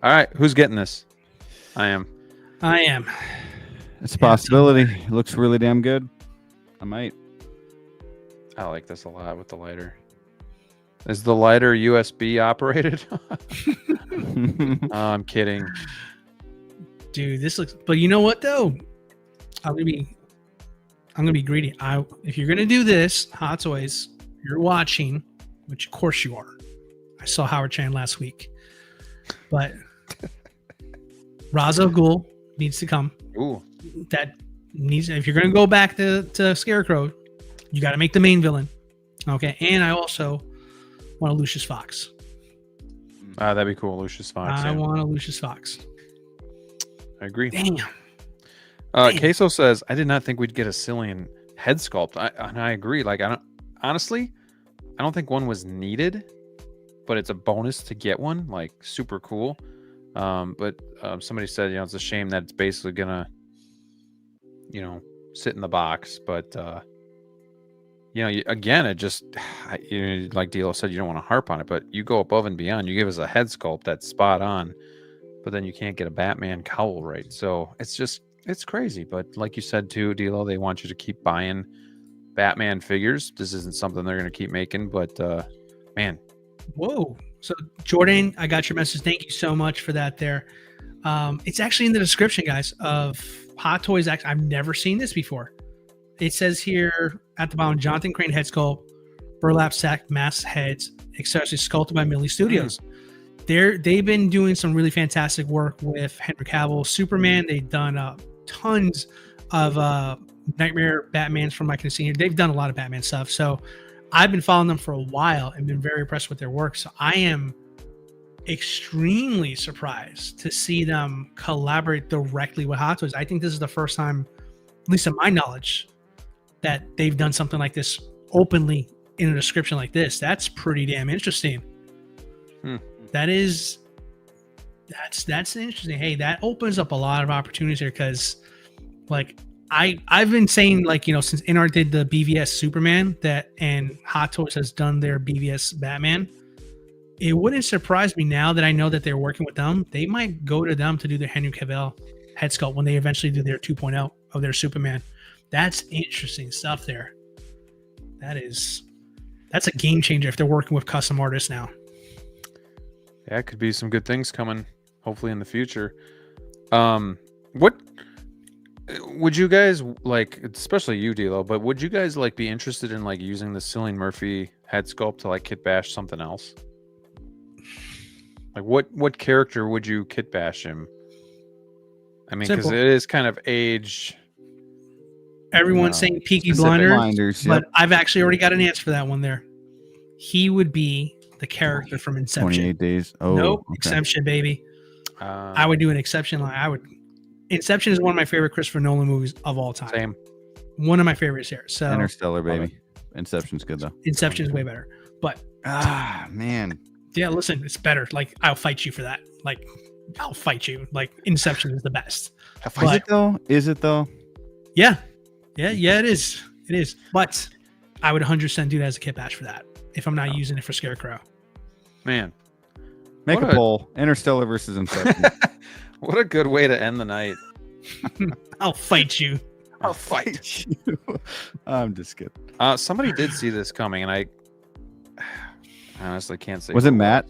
All right, who's getting this? I am.
It's a possibility. It looks really damn good. I might.
I like this a lot with the lighter. Is the lighter USB operated? Oh, I'm kidding.
Dude, this looks... But you know what, though? I'm gonna be greedy. If you're gonna do this, Hot Toys, you're watching, which of course you are. I saw Howard Chan last week. But Ra's al Ghul needs to come.
Ooh.
That needs... If you're gonna go back to Scarecrow, you got to make the main villain. Okay, and I also want a Lucius Fox.
That'd be cool, Lucius Fox.
I want a Lucius Fox.
I agree.
Damn.
Queso says, I did not think we'd get a Cillian head sculpt. I agree. Like, I don't think one was needed, but it's a bonus to get one. Like, super cool. But somebody said, it's a shame that it's basically gonna, sit in the box. But again, it just, like DLO said, you don't want to harp on it, but you go above and beyond. You give us a head sculpt that's spot on, but then you can't get a Batman cowl right. So it's crazy. But like you said too, DLO, they want you to keep buying Batman figures. This isn't something they're going to keep making, but man.
Whoa. So Jordan, I got your message. Thank you so much for that there. It's actually in the description, guys, of Hot Toys. I've never seen this before. It says here at the bottom, Jonathan Crane head sculpt, burlap sack mask heads, accessories sculpted by Millie Studios. They've been doing some really fantastic work with Henry Cavill, Superman. They've done tons of Nightmare Batmans from I can see here. They've done a lot of Batman stuff. So I've been following them for a while and been very impressed with their work. So I am extremely surprised to see them collaborate directly with Hot Toys. I think this is the first time, at least in my knowledge, that they've done something like this openly in a description like this. That's pretty damn interesting. That's interesting. Hey, that opens up a lot of opportunities here, because like I've been saying, like, since NR did the BVS Superman and Hot Toys has done their BVS Batman, it wouldn't surprise me now that I know that they're working with them. They might go to them to do their Henry Cavill head sculpt when they eventually do their 2.0 of their Superman. That's interesting stuff there. That's a game changer if they're working with custom artists now.
Yeah, it could be some good things coming, hopefully in the future. What would you guys like, especially you, DLO, but would you guys like be interested in like using the Cillian Murphy head sculpt to like kit bash something else? Like what character would you kit bash him? I mean, because it is kind of age.
Everyone's saying Peaky Blinders, but I've actually already got an answer for that one there. He would be the character from Inception.
28 Days. Oh,
nope.
Okay.
Exception, baby. I would do an Exception line. Inception is one of my favorite Christopher Nolan movies of all time.
Same.
One of my favorites here. So
Interstellar, baby. Inception's good though.
Inception is way better. But
man.
Yeah, listen, it's better. Like, I'll fight you for that. Like, I'll fight you. Like, Inception is the best.
Is it though? Is it though?
Yeah. Yeah, it is. It is. But I would 100% do that as a kit bash for that if I'm not using it for Scarecrow.
Man.
Make a poll. Interstellar versus Inception.
What a good way to end the night.
I'll fight you.
I'll fight.
you. I'm just kidding.
Somebody did see this coming, and I honestly can't say.
Was it Matt?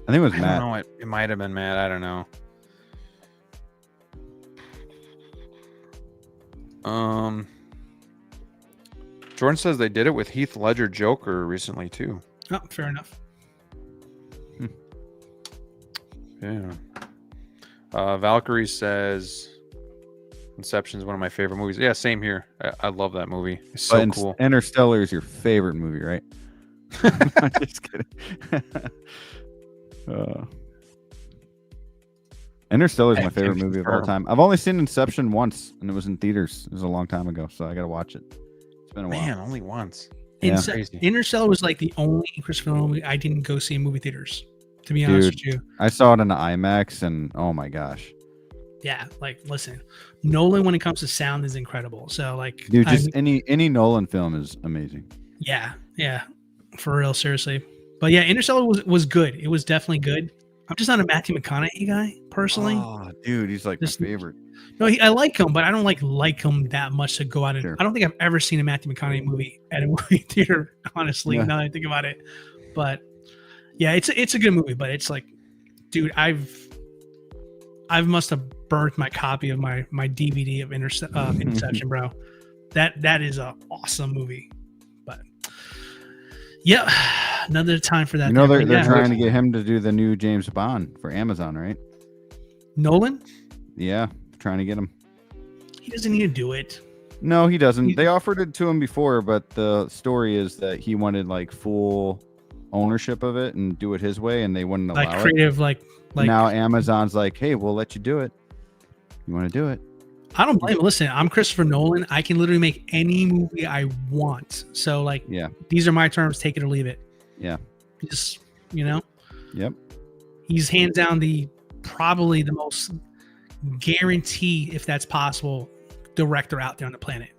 I think it was
I
Matt.
don't know. It might have been Matt. I don't know. Jordan says they did it with Heath Ledger Joker recently too.
Oh, fair enough.
Yeah. Valkyrie says Inception is one of my favorite movies. Yeah, same here. I love that movie. It's so cool.
Interstellar is your favorite movie, right? I'm just kidding. Interstellar is my favorite movie of all time. I've only seen Inception once, and it was in theaters. It was a long time ago, so I got to watch it. It's been a while.
Man, only once.
Yeah.
Interstellar was like the only Christopher Nolan movie I didn't go see in movie theaters. To be honest with you,
I saw it in the IMAX, and oh my gosh.
Yeah, like listen, Nolan when it comes to sound is incredible. So like,
dude, just any Nolan film is amazing.
Yeah, for real, seriously. But yeah, Interstellar was good. It was definitely good. I'm just not a Matthew McConaughey guy personally.
Oh, dude, he's like my favorite.
No, I like him, but I don't like him that much to go out and. Sure. I don't think I've ever seen a Matthew McConaughey movie at a movie theater. Honestly, now that I think about it, but yeah, it's a good movie. But it's like, dude, I've must have burnt my copy of my DVD of Inception, bro. That is an awesome movie. But yeah, another time for that.
You know they're trying to get him to do the new James Bond for Amazon, right?
Nolan?
Yeah, trying to get him.
He doesn't need to do it.
No, he doesn't. They offered it to him before, but the story is that he wanted like full ownership of it and do it his way, and they wouldn't allow
like creative,
it.
Like
now Amazon's like, hey, we'll let you do it. You want to do it?
I don't blame him. Listen, I'm Christopher Nolan. I can literally make any movie I want. So like,
yeah,
these are my terms. Take it or leave it.
Yeah.
Just, you know.
Yep.
He's hands down probably the most guaranteed, if that's possible, director out there on the planet.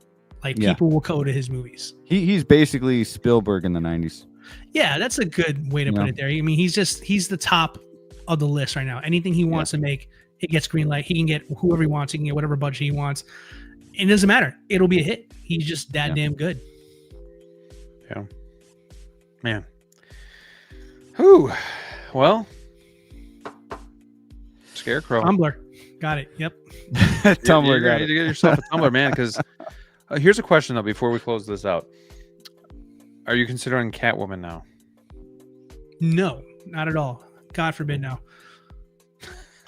Like people will go to his movies.
He's basically Spielberg in the 90s.
Yeah, that's a good way to put it there. I mean, he's the top of the list right now. Anything he wants to make, it gets green light. He can get whoever he wants. He can get whatever budget he wants. It doesn't matter. It'll be a hit. He's just that damn good.
Yeah. Man. Whew. Well. Scarecrow.
Tumblr. Got it. Yep.
Tumblr.
You need to get yourself a Tumblr, man, because here's a question, though, before we close this out. Are you considering Catwoman now?
No, not at all. God forbid, no.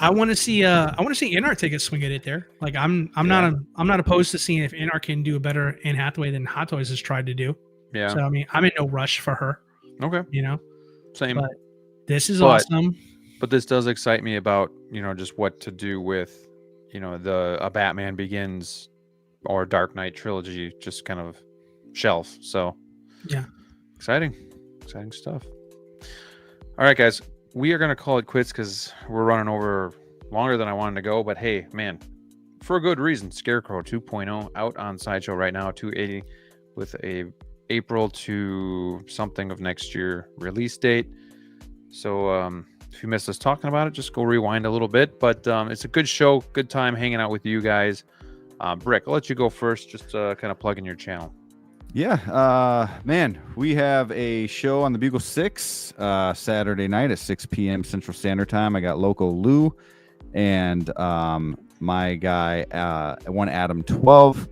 I want to see Anar take a swing at it there. Like I'm not opposed to seeing if Anar can do a better Anne Hathaway than Hot Toys has tried to do.
Yeah.
So I mean, I'm in no rush for her.
Okay.
You know.
Same.
But this is awesome.
But this does excite me about, just what to do with, a Batman Begins or Dark Knight trilogy just kind of shelf. So
yeah.
Exciting stuff. All right, guys. We are going to call it quits because we're running over longer than I wanted to go. But hey, man, for a good reason, Scarecrow 2.0 out on Sideshow right now, 280 with a April to something of next year release date. So if you missed us talking about it, just go rewind a little bit. But it's a good show, good time hanging out with you guys. Brick, I'll let you go first, just kind of plug in your channel.
Yeah, man, we have a show on the Bugle 6 Saturday night at 6 p.m. Central Standard Time. I got Loco Lou and my guy, one Adam 12.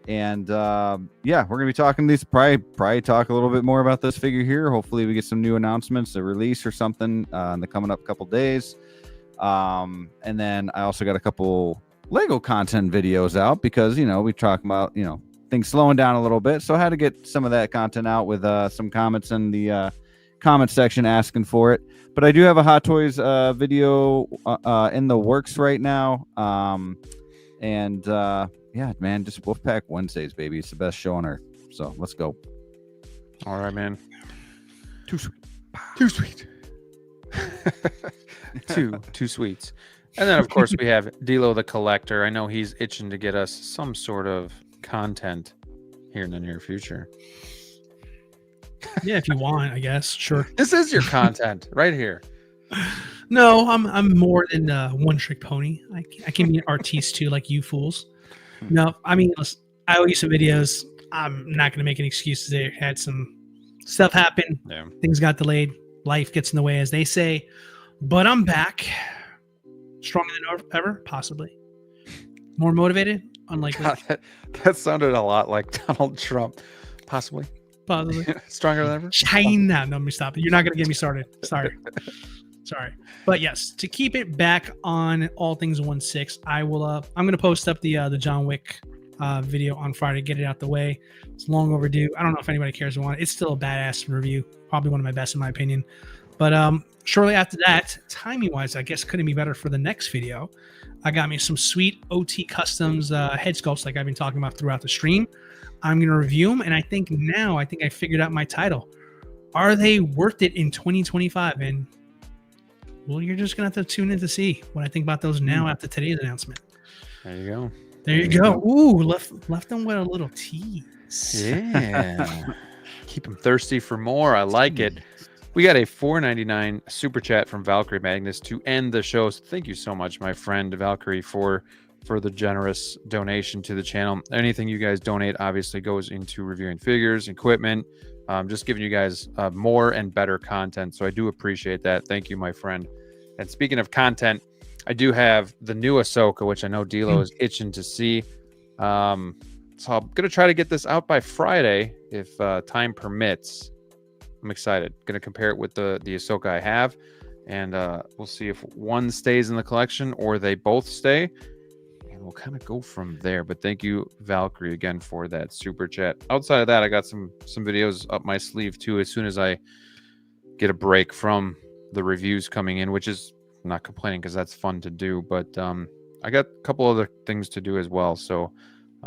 And yeah, we're gonna be talking these, probably talk a little bit more about this figure here. Hopefully we get some new announcements, a release or something in the coming up couple days. And then I also got a couple Lego content videos out because we talk about things slowing down a little bit, so I had to get some of that content out with some comments in the comment section asking for it. But I do have a Hot Toys video in the works right now. And yeah, man, just Wolfpack Wednesdays, baby. It's the best show on earth. So let's go.
All right, man.
Too sweet.
Two sweets. And then, of course, we have DLO the Collector. I know he's itching to get us some sort of content here in the near future.
Yeah, if you want, I guess. Sure.
This is your content right here.
No, I'm more than one trick pony. I can be an artiste too, like you fools. No, I mean, listen, I owe you some videos. I'm not going to make any excuses. They had some stuff happen.
Yeah.
Things got delayed. Life gets in the way, as they say. But I'm back, stronger than ever, possibly. More motivated, unlikely.
God, that sounded a lot like Donald Trump. Possibly. Stronger than ever.
China. No, let me stop it. You're not going to get me started. Sorry. But yes, to keep it back on all things 1/6, I will. I'm going to post up the John Wick video on Friday. Get it out the way. It's long overdue. I don't know if anybody cares or want it. It's still a badass review. Probably one of my best in my opinion. But shortly after that, timing wise, I guess couldn't be better for the next video. I got me some sweet OT Customs head sculpts like I've been talking about throughout the stream. I'm going to review them, and I think I figured out my title. Are they worth it in 2025? And well, you're just going to have to tune in to see what I think about those now after today's announcement.
There you go.
There you go. Ooh, left them with a little tease.
Yeah. Keep them thirsty for more. I like it. We got a $4.99 super chat from Valkyrie Magnus to end the show. So thank you so much, my friend Valkyrie, for the generous donation to the channel. Anything you guys donate obviously goes into reviewing figures, equipment, just giving you guys more and better content. So I do appreciate that. Thank you, my friend. And speaking of content, I do have the new Ahsoka, which I know DLO is itching to see. So I'm going to try to get this out by Friday if time permits. I'm excited. Going to compare it with the Ahsoka I have, and we'll see if one stays in the collection or they both stay, and we'll kind of go from there. But thank you, Valkyrie, again for that super chat. Outside of that, I got some videos up my sleeve too. As soon as I get a break from the reviews coming in, which is I'm not complaining because that's fun to do, but I got a couple other things to do as well. So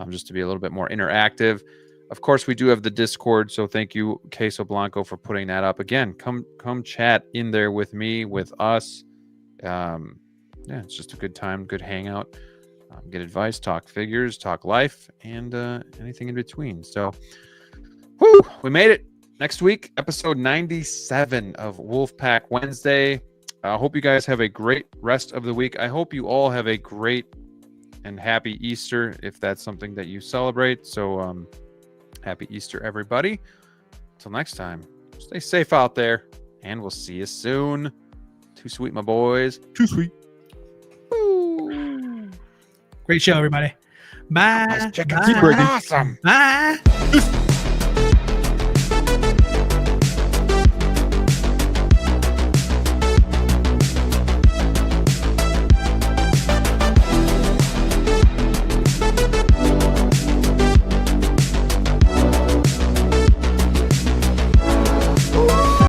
just to be a little bit more interactive. Of course, we do have the Discord, so thank you, Queso Blanco, for putting that up. Again, come chat in there with me, with us. Yeah, it's just a good time, good hangout. Get advice, talk figures, talk life, and anything in between. So, whoo, we made it. Next week, episode 97 of Wolfpack Wednesday. I hope you guys have a great rest of the week. I hope you all have a great and happy Easter, if that's something that you celebrate. So, happy Easter, everybody. Until next time, stay safe out there, and we'll see you soon. Too sweet, my boys. Too sweet. Woo.
Great show, everybody. Bye.
Check out. Awesome.
Bye.